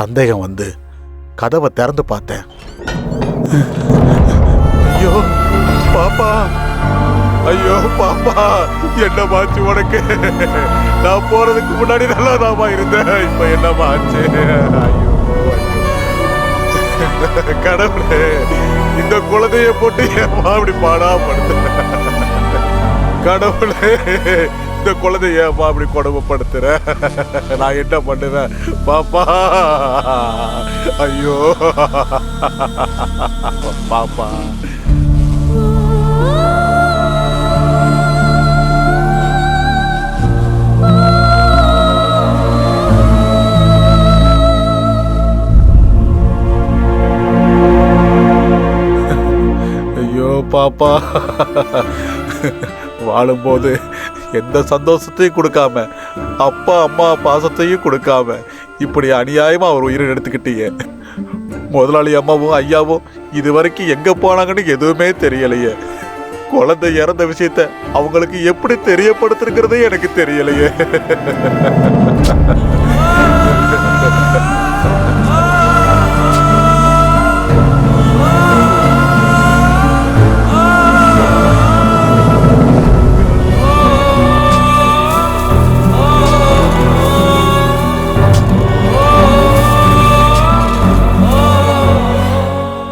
[SPEAKER 5] சந்தேகம் வந்து கதவை திறந்து பார்த்தேன். ஐயோ பாப்பா, ஐயோ பாப்பா, என்னமாச்சு உனக்கு? நான் போறதுக்கு முன்னாடி நல்லா தாமா இருந்தேன். இப்ப என்னமாச்சு? கடவுளே, இந்த குழந்தைய போட்டு ஏமா அப்படி பாடா படுத்த? கடவுளே, இந்த குழந்தைய ஏமா அப்படி கொடுமைப்படுத்துற? நான் என்ன பண்ணுவேன் பாப்பா? ஐயோ பாப்பா. பாப்பா, வாழும்போது எந்த சந்தோஷத்தையும் கொடுக்காம, அப்பா அம்மா பாசத்தையும் கொடுக்காம, இப்படி அநியாயமா அவர் உயிரை எடுத்துக்கிட்டீங்க. முதலாளி அம்மாவும் ஐயாவும் இது வரைக்கும் எங்க போனாங்கன்னு எதுவுமே தெரியலையே. குழந்தை இறந்த விஷயத்த அவங்களுக்கு எப்படி தெரியப்படுத்துறதே எனக்கு தெரியலையே.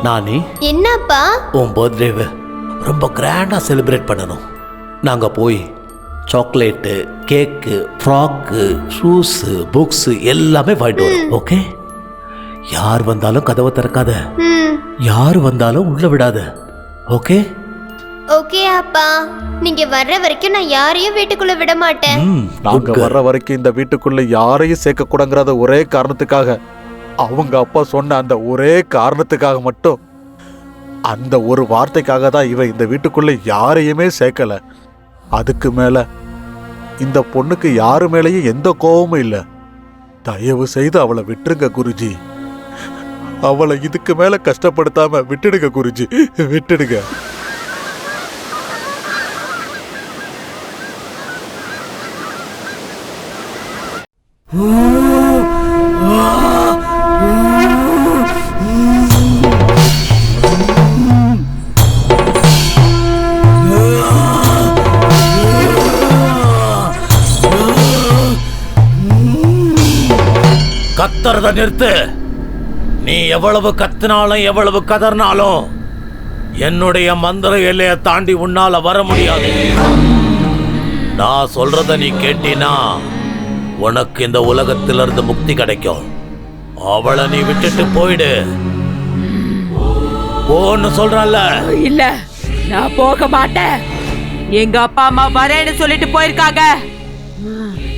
[SPEAKER 13] நானி,
[SPEAKER 14] என்னப்பா?
[SPEAKER 13] உன் பர்த்டேவை ரொம்ப கிராண்டா செலிப்ரேட் பண்ணணும். நாங்கள் போய் சாக்லேட்டு, கேக்கு, ஃப்ராக்கு, ஷூஸு, புக்ஸு எல்லாமே வாங்கிட்டு வரோம். ஓகே? யார் வந்தாலும் கதவை திறக்காத, யார் வந்தாலும் உள்ள விடாத. ஓகே?
[SPEAKER 14] ஓகே அப்பா, நீங்க வர்ற வரைக்கும் நான் யாரையும் வீட்டுக்குள்ள விட மாட்டேன்.
[SPEAKER 5] நாங்க வர்ற வரைக்கும் இந்த வீட்டுக்குள்ள யாரையும் சேர்க்க கூடங்கிறத ஒரே காரணத்துக்காக, அவங்க அப்பா சொன்ன அந்த ஒரே காரணத்துக்காக மட்டும், அந்த ஒரு வார்த்தைக்காக தான் இவன் இந்த வீட்டுக்குள்ள யாரையுமே சேர்க்கல. அதுக்கு மேல இந்த பொண்ணுக்கு யாரு மேலேயும் எந்த கோபமும் இல்லை. தயவு செய்து அவளை விட்டுருங்க குருஜி. அவளை இதுக்கு மேல கஷ்டப்படுத்தாம விட்டுடுங்க குருஜி, விட்டுடுங்க.
[SPEAKER 13] கத்துறத நிறுத்து. நீ எவ்வளவு கத்தினாலும் எவ்வளவு கதறினாலும் என்னுடைய மந்திர எல்லையை தாண்டி உன்னால வர முடியாது. நான் சொல்றத நீ கேட்டினா உனக்கு இந்த உலகத்திலிருந்து முக்தி கிடைக்கும். அவளை நீ விட்டுட்டு போயிடு. போன்னு சொல்றல.
[SPEAKER 8] இல்ல, நான் போக மாட்டேன். எங்க அப்பா அம்மா வரேன்னு சொல்லிட்டு போயிருக்காங்க.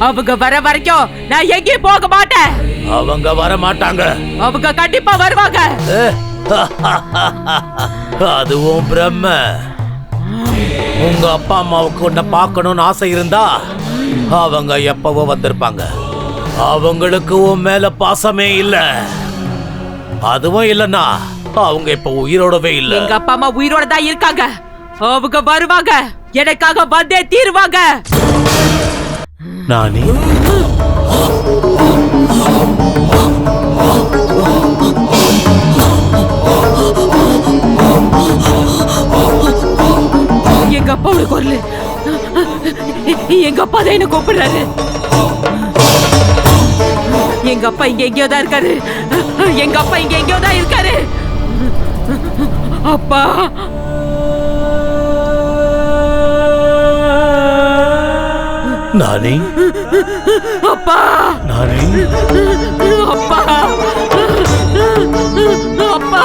[SPEAKER 8] அவங்க வர வரைக்கும் நான் எங்கேயும் போக மாட்டேன்.
[SPEAKER 13] அவங்க வர மாட்டாங்க.
[SPEAKER 8] அவங்க கண்டிப்பா வருவாங்க.
[SPEAKER 13] அதுவும் பிரம்ம. உங்க அப்பா அம்மாவுக்கு உன்னை பார்க்கணும்னு ஆசை இருந்தா அவங்க எப்பவோ வந்திருப்பாங்க. அவங்களுக்கு உன் மேல பாசமே இல்ல. அதுவும் இல்லன்னா அவங்க இப்ப உயிரோடவே இல்ல.
[SPEAKER 8] எங்க அப்பா அம்மா உயிரோட தான் இருக்காங்க. அவங்க வருவாங்க, எனக்காக வந்தே தீருவாங்க.
[SPEAKER 13] நானி,
[SPEAKER 8] எங்க அப்பாவோட குரல். எங்க அப்பா தான் என்ன கூப்பிடுறாரு. எங்க அப்பா இங்க எங்கேயோ தான் இருக்காரு. எங்க அப்பா இங்க எங்கேயோ தான் இருக்காரு. அப்பா,
[SPEAKER 13] நானி,
[SPEAKER 8] அப்பா,
[SPEAKER 13] நானி,
[SPEAKER 8] அப்பா, அப்பா.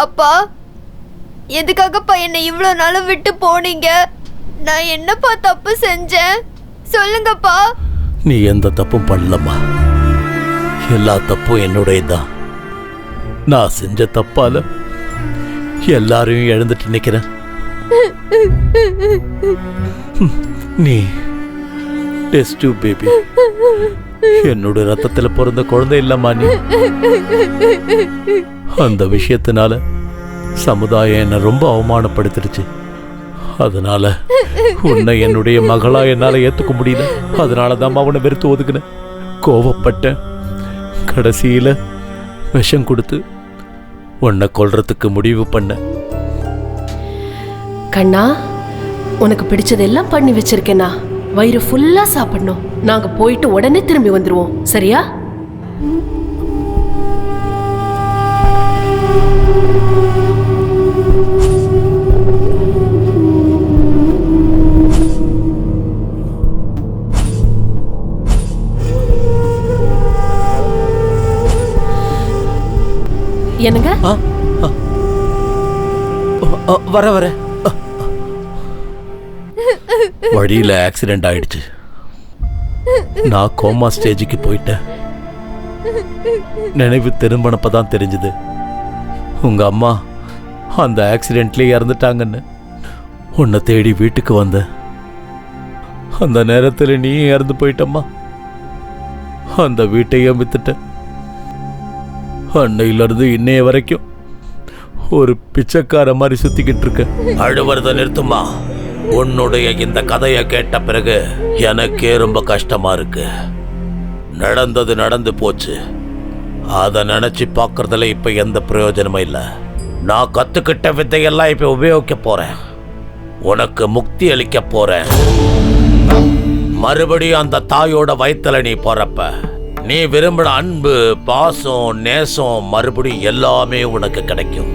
[SPEAKER 14] அப்பா, எதுக்காகப்பா என்னை இவ்வளவு நாளும் விட்டு போனீங்க? நான் என்னப்பா தப்பு செஞ்சேன்? சொல்லுங்கப்பா.
[SPEAKER 13] நீ எந்த தப்பும் பண்ணலம்மா. எல்லா தப்பும் என்னுடையதான். நான் செஞ்ச தப்பால எல்லாரையும் எழுந்துட்டு நிக்கிறேன். நீ டெஸ்ட் பேபி, என்னோட ரத்தத்துல பிறந்த குழந்தை இல்லம்மா நீ. அந்த விஷயத்தினால சமுதாயம் என்னை ரொம்ப அவமானப்படுத்திடுச்சு. அதனால உன்னை என்னுடைய மகளா என்னால ஏத்துக்க முடியல. அதனாலதான் அவனை வெறுத்து ஒதுக்குனேன், கோவப்பட்டேன். கடைசியில விஷம் கொடுத்து உன்னை கொல்றதுக்கு முடிவு பண்ண.
[SPEAKER 2] கண்ணா, உனக்கு பிடிச்சதெல்லாம் பண்ணி வச்சிருக்கேனா. வயிறு ஃபுல்லா சாப்பிடணும். நாங்க போயிட்டு உடனே திரும்பி வந்துருவோம், சரியா? என்னங்க?
[SPEAKER 13] வர வர வழியில ஆக்சிடென்ட் ஆயிடுச்சு. நான் கோமா ஸ்டேஜுக்கு போயிட்டேன். நினைவு திரும்பினப்பதான் தெரிஞ்சது உங்க அம்மா அந்த ஆக்சிடென்ட்லயே இறந்துட்டாங்கன்னு. உன்னை தேடி வீட்டுக்கு வந்த அந்த நேரத்தில் நீ இறந்து போயிட்டம்மா. அந்த வீட்டையே வித்துட்ட. அன்னையிலிருந்து இன்னைய வரைக்கும் ஒரு பிச்சைக்கார மாதிரி சுத்திக்கிட்டு இருக்க. அழுவறத நிறுத்துமா. உன்னுடைய இந்த கதையை கேட்ட பிறகு எனக்கே ரொம்ப கஷ்டமா இருக்கு. நடந்தது நடந்து போச்சு. அதை நினைச்சு பார்க்கறதுல இப்ப எந்த பிரயோஜனமும் இல்லை. நான் கத்துக்கிட்ட வித்தையெல்லாம் இப்ப உபயோகிக்க போறேன். உனக்கு முக்தி அளிக்க போறேன். மறுபடியும் அந்த தாயோட வயித்துல நீ போறப்ப நீ விரும்பின அன்பு, பாசம், நேசம் மறுபடியும் எல்லாமே உனக்கு கிடைக்கும்.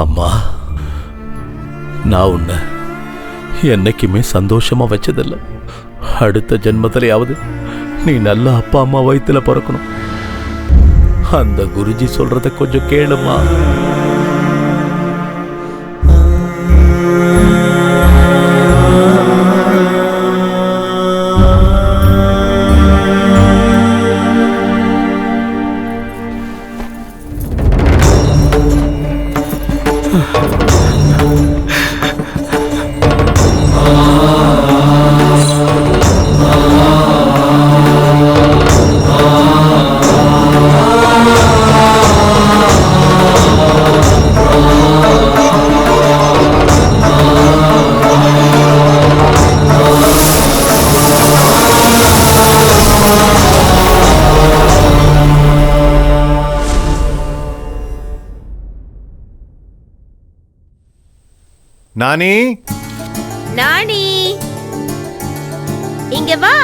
[SPEAKER 13] அம்மா, நான் உன்னை என்னைக்குமே சந்தோஷமா வச்சதில்லை. அடுத்த ஜென்மத்திலேயாவது நீ நல்ல அப்பா அம்மா வயித்துல பிறக்கணும். அந்த குருஜி சொல்றத கொஞ்சம் கேளுமா.
[SPEAKER 15] நானி,
[SPEAKER 8] நானி, இங்க வா.